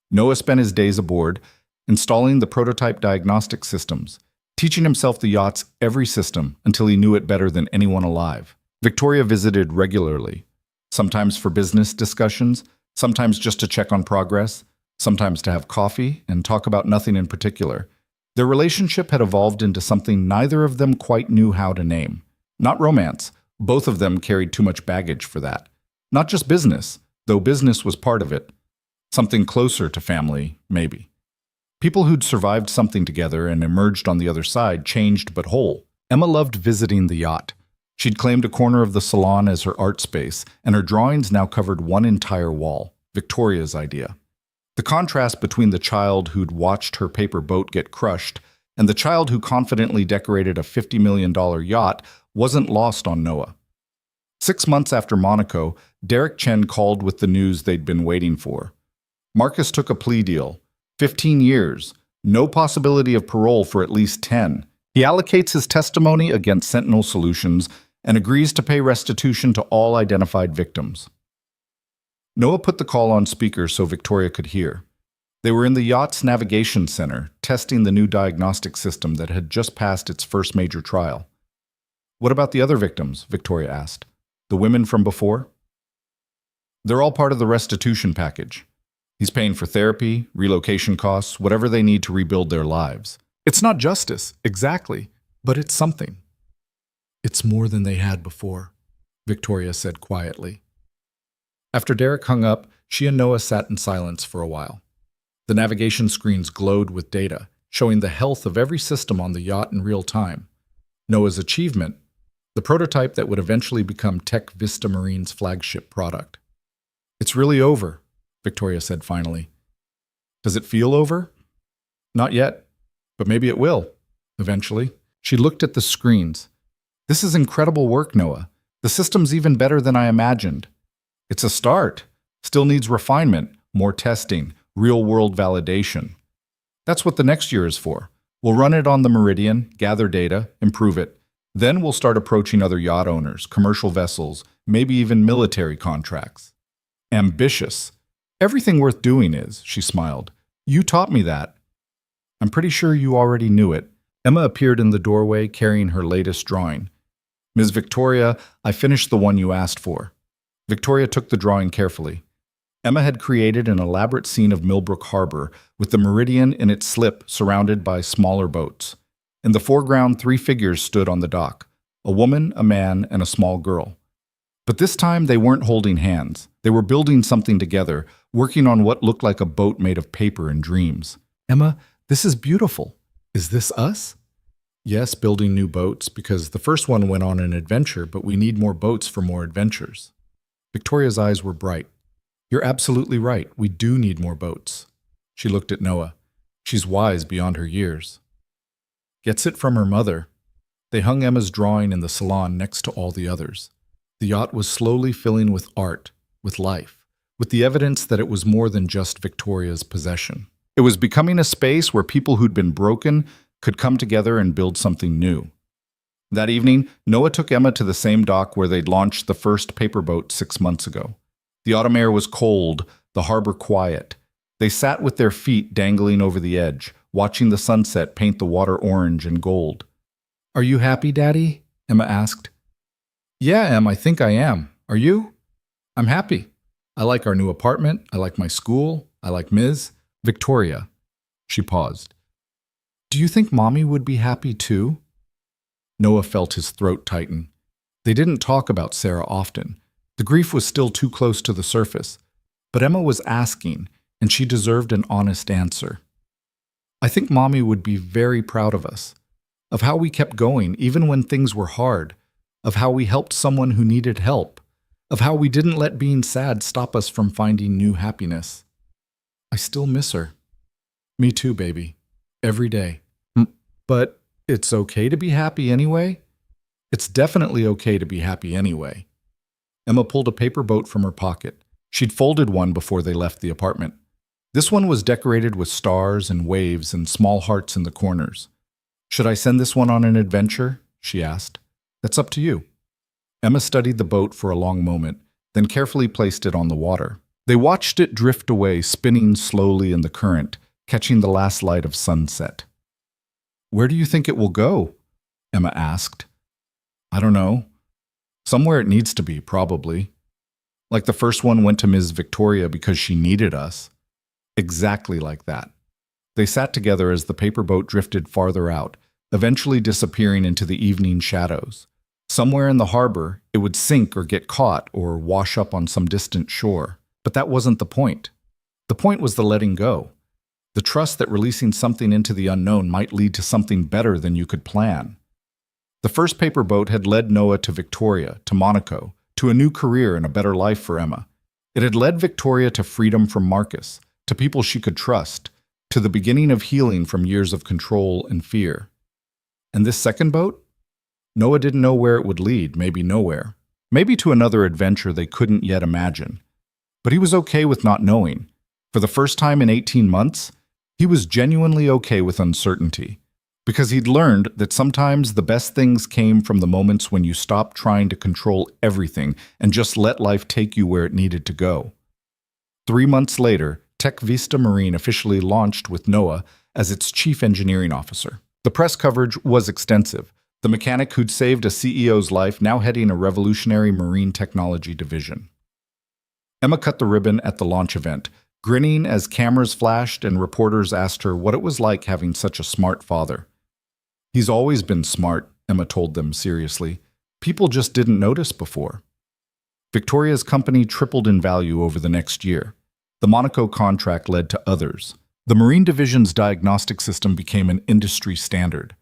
Noah spent his days aboard, installing the prototype diagnostic systems, teaching himself the yacht's every system until he knew it better than anyone alive. Victoria visited regularly, sometimes for business discussions, sometimes just to check on progress, sometimes to have coffee and talk about nothing in particular. Their relationship had evolved into something neither of them quite knew how to name. Not romance. Both of them carried too much baggage for that. Not just business, though business was part of it. Something closer to family, maybe. People who'd survived something together and emerged on the other side, changed but whole. Emma loved visiting the yacht. She'd claimed a corner of the salon as her art space, and her drawings now covered one entire wall, Victoria's idea. The contrast between the child who'd watched her paper boat get crushed and the child who confidently decorated a $50 million yacht wasn't lost on Noah. 6 months after Monaco, Derek Chen called with the news they'd been waiting for. Marcus took a plea deal. 15 years, no possibility of parole for at least 10. He allocates his testimony against Sentinel Solutions and agrees to pay restitution to all identified victims. Noah put the call on speaker so Victoria could hear. They were in the yacht's navigation center, testing the new diagnostic system that had just passed its first major trial. "What about the other victims?" Victoria asked. "The women from before?" "They're all part of the restitution package. He's paying for therapy, relocation costs, whatever they need to rebuild their lives. It's not justice, exactly, but it's something." "It's more than they had before," Victoria said quietly. After Derek hung up, she and Noah sat in silence for a while. The navigation screens glowed with data, showing the health of every system on the yacht in real time. Noah's achievement, the prototype that would eventually become Tech Vista Marine's flagship product. "It's really over," Victoria said finally. "Does it feel over?" "Not yet, but maybe it will, eventually." She looked at the screens. "This is incredible work, Noah. The system's even better than I imagined." "It's a start. Still needs refinement, more testing, real-world validation." "That's what the next year is for. We'll run it on the Meridian, gather data, improve it. Then we'll start approaching other yacht owners, commercial vessels, maybe even military contracts." "Ambitious. Everything worth doing is," she smiled. "You taught me that." "I'm pretty sure you already knew it." Emma appeared in the doorway carrying her latest drawing. "Ms. Victoria, I finished the one you asked for." Victoria took the drawing carefully. Emma had created an elaborate scene of Millbrook Harbor, with the Meridian in its slip surrounded by smaller boats. In the foreground, 3 figures stood on the dock: a woman, a man, and a small girl. But this time they weren't holding hands. They were building something together, working on what looked like a boat made of paper and dreams. "Emma, this is beautiful. Is this us?" "Yes, building new boats, because the first one went on an adventure, but we need more boats for more adventures." Victoria's eyes were bright. "You're absolutely right. We do need more boats." She looked at Noah. "She's wise beyond her years." "Gets it from her mother." They hung Emma's drawing in the salon next to all the others. The yacht was slowly filling with art, with life, with the evidence that it was more than just Victoria's possession. It was becoming a space where people who'd been broken could come together and build something new. That evening, Noah took Emma to the same dock where they'd launched the first paper boat 6 months ago. The autumn air was cold, the harbor quiet. They sat with their feet dangling over the edge, watching the sunset paint the water orange and gold. "Are you happy, Daddy?" Emma asked. "Yeah, Em, I think I am. Are you?" "I'm happy. I like our new apartment. I like my school. I like Ms. Victoria." She paused. "Do you think Mommy would be happy too?" Noah felt his throat tighten. They didn't talk about Sarah often. The grief was still too close to the surface. But Emma was asking, and she deserved an honest answer. "I think Mommy would be very proud of us, of how we kept going even when things were hard, of how we helped someone who needed help, of how we didn't let being sad stop us from finding new happiness. I still miss her." "Me too, baby. Every day." "But it's okay to be happy anyway?" "It's definitely okay to be happy anyway." Emma pulled a paper boat from her pocket. She'd folded one before they left the apartment. This one was decorated with stars and waves and small hearts in the corners. "Should I send this one on an adventure?" she asked. "That's up to you." Emma studied the boat for a long moment, then carefully placed it on the water. They watched it drift away, spinning slowly in the current, catching the last light of sunset. "Where do you think it will go?" Emma asked. "I don't know. Somewhere it needs to be, probably. Like the first one went to Ms. Victoria because she needed us." Exactly like that. They sat together as the paper boat drifted farther out, eventually disappearing into the evening shadows. Somewhere in the harbor, it would sink or get caught or wash up on some distant shore. But that wasn't the point. The point was the letting go. The trust that releasing something into the unknown might lead to something better than you could plan. The first paper boat had led Noah to Victoria, to Monaco, to a new career and a better life for Emma. It had led Victoria to freedom from Marcus, to people she could trust, to the beginning of healing from years of control and fear. And this second boat? Noah didn't know where it would lead, maybe nowhere. Maybe to another adventure they couldn't yet imagine. But he was okay with not knowing. For the first time in 18 months, he was genuinely okay with uncertainty. because he'd learned that sometimes the best things came from the moments when you stopped trying to control everything and just let life take you where it needed to go. 3 months later, Tech Vista Marine officially launched with Noah as its chief engineering officer. The press coverage was extensive. The mechanic who'd saved a CEO's life now heading a revolutionary marine technology division. Emma cut the ribbon at the launch event, grinning as cameras flashed and reporters asked her what it was like having such a smart father. "He's always been smart," Emma told them seriously. "People just didn't notice before." Victoria's company tripled in value over the next year. The Monaco contract led to others. The Marine Division's diagnostic system became an industry standard.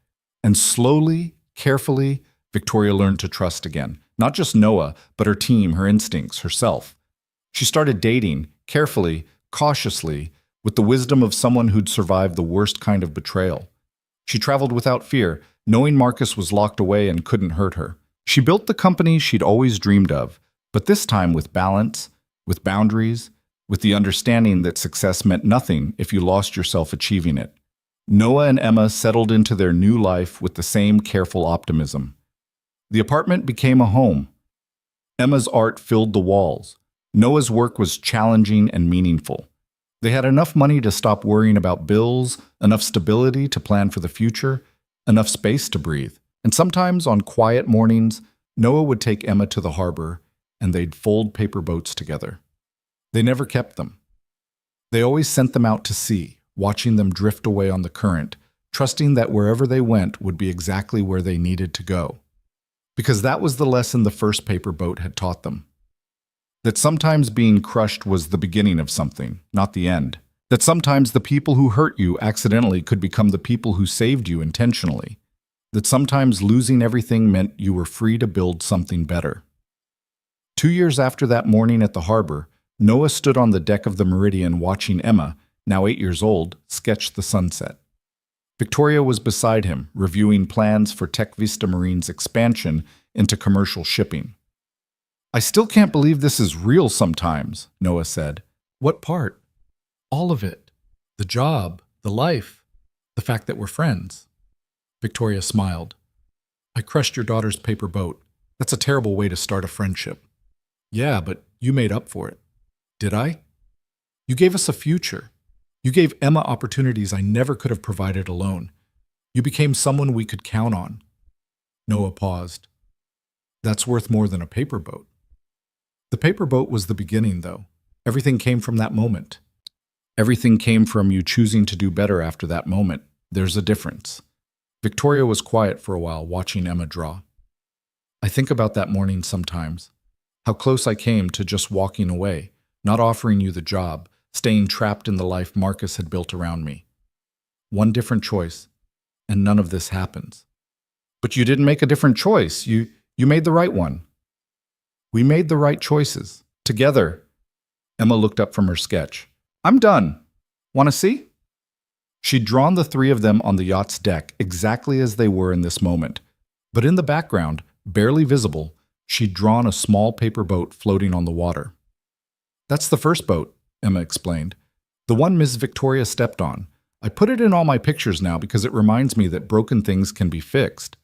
And slowly, carefully, Victoria learned to trust again. Not just Noah, but her team, her instincts, herself. She started dating, carefully, cautiously, with the wisdom of someone who'd survived the worst kind of betrayal. She traveled without fear, knowing Marcus was locked away and couldn't hurt her. She built the company she'd always dreamed of, but this time with balance, with boundaries, with the understanding that success meant nothing if you lost yourself achieving it. Noah and Emma settled into their new life with the same careful optimism. The apartment became a home. Emma's art filled the walls. Noah's work was challenging and meaningful. They had enough money to stop worrying about bills, enough stability to plan for the future, enough space to breathe. And sometimes, on quiet mornings, Noah would take Emma to the harbor, and they'd fold paper boats together. They never kept them. They always sent them out to sea, watching them drift away on the current, trusting that wherever they went would be exactly where they needed to go. Because that was the lesson the first paper boat had taught them. That sometimes being crushed was the beginning of something, not the end. That sometimes the people who hurt you accidentally could become the people who saved you intentionally. That sometimes losing everything meant you were free to build something better. 2 years after that morning at the harbor, Noah stood on the deck of the Meridian watching Emma, now 8 years old, sketch the sunset. Victoria was beside him, reviewing plans for Tech Vista Marine's expansion into commercial shipping. "I still can't believe this is real sometimes," Noah said. "What part?" "All of it. The job, the life, the fact that we're friends." Victoria smiled. "I crushed your daughter's paper boat. That's a terrible way to start a friendship." "Yeah, but you made up for it." "Did I?" "You gave us a future. You gave Emma opportunities I never could have provided alone. You became someone we could count on." Noah paused. "That's worth more than a paper boat." The paper boat was the beginning, though. Everything came from that moment. Everything came from you choosing to do better after that moment. There's a difference. Victoria was quiet for a while, watching Emma draw. "I think about that morning sometimes. How close I came to just walking away, not offering you the job, staying trapped in the life Marcus had built around me. One different choice, and none of this happens." "But you didn't make a different choice. You made the right one." "We made the right choices. Together." Emma looked up from her sketch. "I'm done. Want to see?" She'd drawn the three of them on the yacht's deck exactly as they were in this moment. But in the background, barely visible, she'd drawn a small paper boat floating on the water. "That's the first boat," Emma explained. "The one Miss Victoria stepped on. I put it in all my pictures now because it reminds me that broken things can be fixed."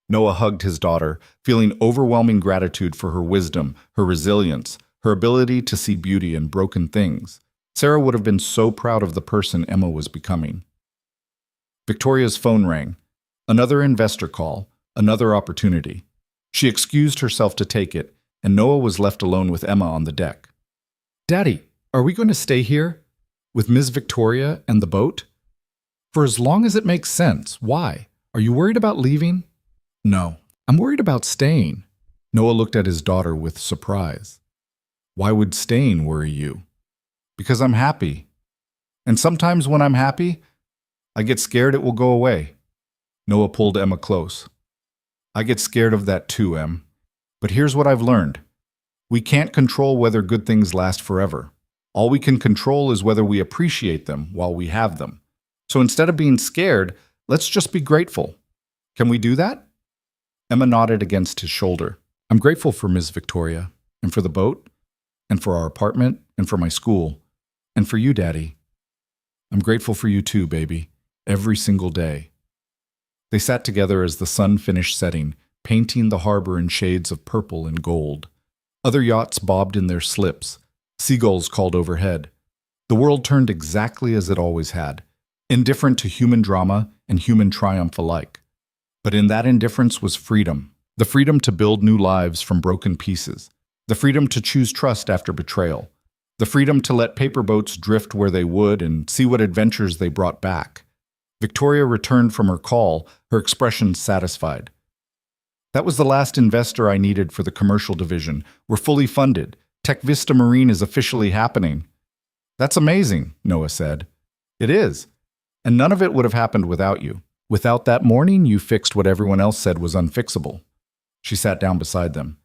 Noah hugged his daughter, feeling overwhelming gratitude for her wisdom, her resilience, her ability to see beauty in broken things. Sarah would have been so proud of the person Emma was becoming. Victoria's phone rang. Another investor call, another opportunity. She excused herself to take it, and Noah was left alone with Emma on the deck. "Daddy, are we going to stay here? With Ms. Victoria and the boat?" "For as long as it makes sense. Why? Are you worried about leaving?" "No, I'm worried about staying." Noah looked at his daughter with surprise. "Why would staying worry you?" "Because I'm happy. And sometimes when I'm happy, I get scared it will go away." Noah pulled Emma close. "I get scared of that too, Em. But here's what I've learned. We can't control whether good things last forever. All we can control is whether we appreciate them while we have them. So instead of being scared, let's just be grateful. Can we do that?" Emma nodded against his shoulder. "I'm grateful for Ms. Victoria, and for the boat, and for our apartment, and for my school, and for you, Daddy. I'm grateful for you too, baby, every single day." They sat together as the sun finished setting, painting the harbor in shades of purple and gold. Other yachts bobbed in their slips. Seagulls called overhead. The world turned exactly as it always had, indifferent to human drama and human triumph alike. But in that indifference was freedom, the freedom to build new lives from broken pieces, the freedom to choose trust after betrayal, the freedom to let paper boats drift where they would and see what adventures they brought back. Victoria returned from her call, her expression satisfied. That was the last investor I needed for the commercial division. We're fully funded. Tech Vista Marine is officially happening. That's amazing, Noah said. It is. And none of it would have happened without you. Without that morning, you fixed what everyone else said was unfixable. She sat down beside them.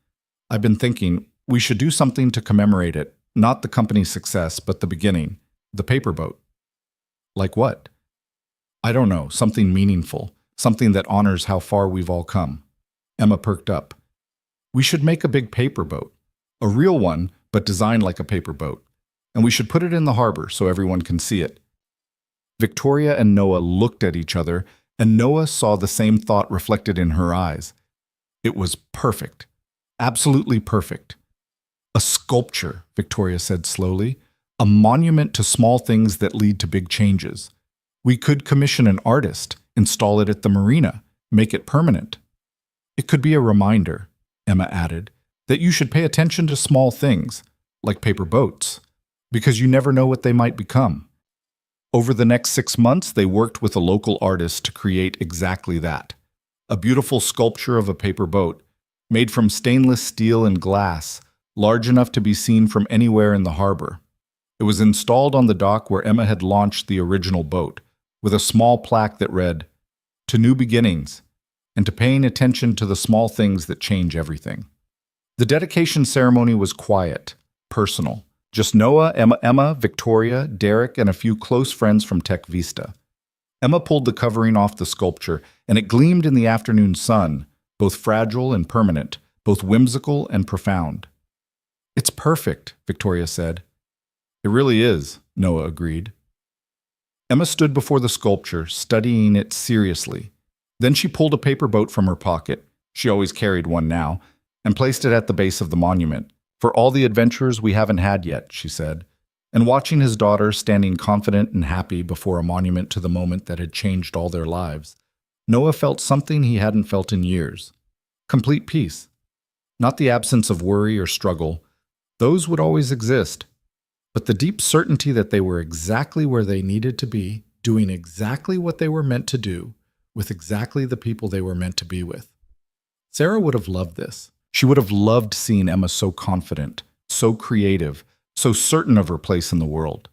I've been thinking, we should do something to commemorate it. Not the company's success, but the beginning. The paper boat. Like what? I don't know, something meaningful. Something that honors how far we've all come. Emma perked up. We should make a big paper boat. A real one, but designed like a paper boat. And we should put it in the harbor so everyone can see it. Victoria and Noah looked at each other, and Noah saw the same thought reflected in her eyes. It was perfect. Absolutely perfect. A sculpture, Victoria said slowly. A monument to small things that lead to big changes. We could commission an artist, install it at the marina, make it permanent. It could be a reminder, Emma added, that you should pay attention to small things, like paper boats, because you never know what they might become. Over the next 6 months, they worked with a local artist to create exactly that. A beautiful sculpture of a paper boat, made from stainless steel and glass, large enough to be seen from anywhere in the harbor. It was installed on the dock where Emma had launched the original boat, with a small plaque that read, "To new beginnings, and to paying attention to the small things that change everything." The dedication ceremony was quiet, personal. Just Noah, Emma, Victoria, Derek, and a few close friends from Tech Vista. Emma pulled the covering off the sculpture, and it gleamed in the afternoon sun, both fragile and permanent, both whimsical and profound. It's perfect, Victoria said. It really is, Noah agreed. Emma stood before the sculpture, studying it seriously. Then she pulled a paper boat from her pocket, she always carried one now, and placed it at the base of the monument. For all the adventures we haven't had yet, she said. And watching his daughter standing confident and happy before a monument to the moment that had changed all their lives, Noah felt something he hadn't felt in years. Complete peace. Not the absence of worry or struggle. Those would always exist. But the deep certainty that they were exactly where they needed to be, doing exactly what they were meant to do, with exactly the people they were meant to be with. Sarah would have loved this. She would have loved seeing Emma so confident, so creative, so certain of her place in the world.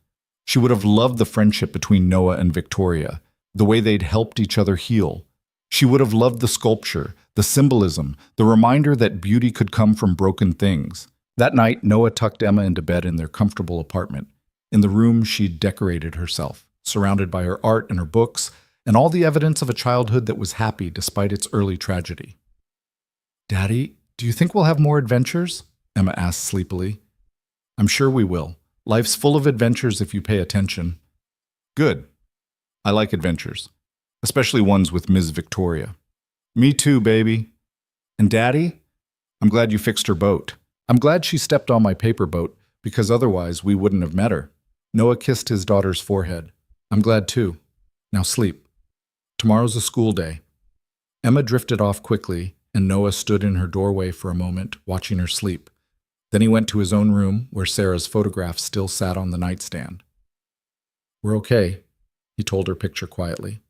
She would have loved the friendship between Noah and Victoria, the way they'd helped each other heal. She would have loved the sculpture, the symbolism, the reminder that beauty could come from broken things. That night, Noah tucked Emma into bed in their comfortable apartment, in the room she'd decorated herself, surrounded by her art and her books, and all the evidence of a childhood that was happy despite its early tragedy. "Daddy, do you think we'll have more adventures?" Emma asked sleepily. "I'm sure we will. Life's full of adventures if you pay attention." "Good. I like adventures, especially ones with Ms. Victoria." "Me too, baby." "And Daddy, I'm glad you fixed her boat. I'm glad she stepped on my paper boat, because otherwise we wouldn't have met her." Noah kissed his daughter's forehead. "I'm glad too. Now sleep. Tomorrow's a school day." Emma drifted off quickly, and Noah stood in her doorway for a moment, watching her sleep. Then he went to his own room, where Sarah's photograph still sat on the nightstand. "We're okay," he told her picture quietly.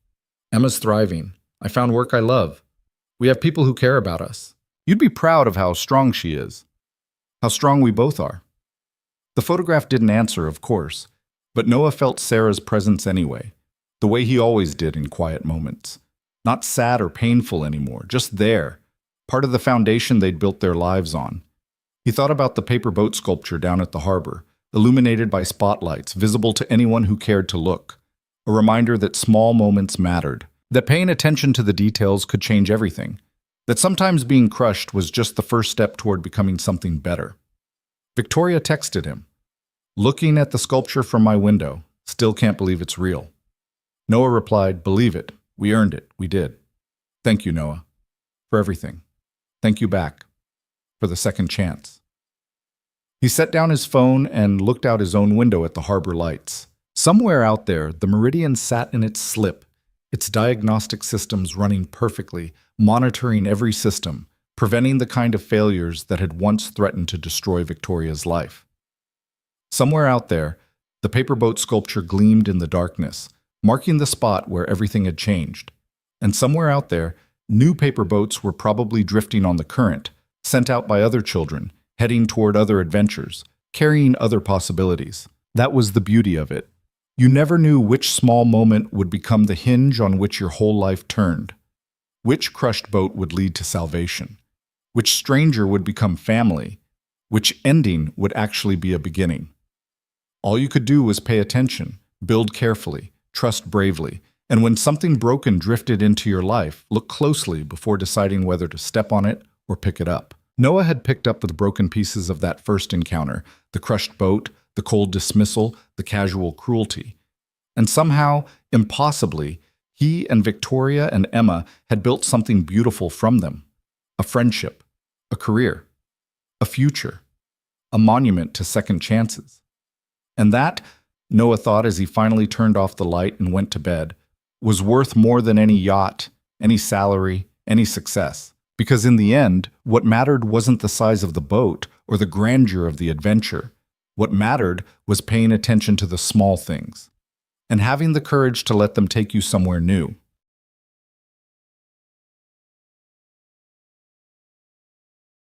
"Emma's thriving. I found work I love. We have people who care about us. You'd be proud of how strong she is. How strong we both are." The photograph didn't answer, of course, but Noah felt Sarah's presence anyway, the way he always did in quiet moments. Not sad or painful anymore, just there, part of the foundation they'd built their lives on. He thought about the paper boat sculpture down at the harbor, illuminated by spotlights, visible to anyone who cared to look. A reminder that small moments mattered, that paying attention to the details could change everything, that sometimes being crushed was just the first step toward becoming something better. Victoria texted him, "Looking at the sculpture from my window, still can't believe it's real." Noah replied, "Believe it. We earned it. We did." Thank you, Noah, for everything. Thank you back for the second chance. He set down his phone and looked out his own window at the harbor lights. Somewhere out there, the Meridian sat in its slip, its diagnostic systems running perfectly, monitoring every system, preventing the kind of failures that had once threatened to destroy Victoria's life. Somewhere out there, the paperboat sculpture gleamed in the darkness, marking the spot where everything had changed. And somewhere out there, new paperboats were probably drifting on the current, sent out by other children, heading toward other adventures, carrying other possibilities. That was the beauty of it. You never knew which small moment would become the hinge on which your whole life turned. Which crushed boat would lead to salvation? Which stranger would become family? Which ending would actually be a beginning? All you could do was pay attention, build carefully, trust bravely, and when something broken drifted into your life, look closely before deciding whether to step on it or pick it up. Noah had picked up the broken pieces of that first encounter, the crushed boat, the cold dismissal, the casual cruelty. And somehow, impossibly, he and Victoria and Emma had built something beautiful from them. A friendship, a career, a future, a monument to second chances. And that, Noah thought as he finally turned off the light and went to bed, was worth more than any yacht, any salary, any success. Because in the end, what mattered wasn't the size of the boat or the grandeur of the adventure. What mattered was paying attention to the small things and having the courage to let them take you somewhere new.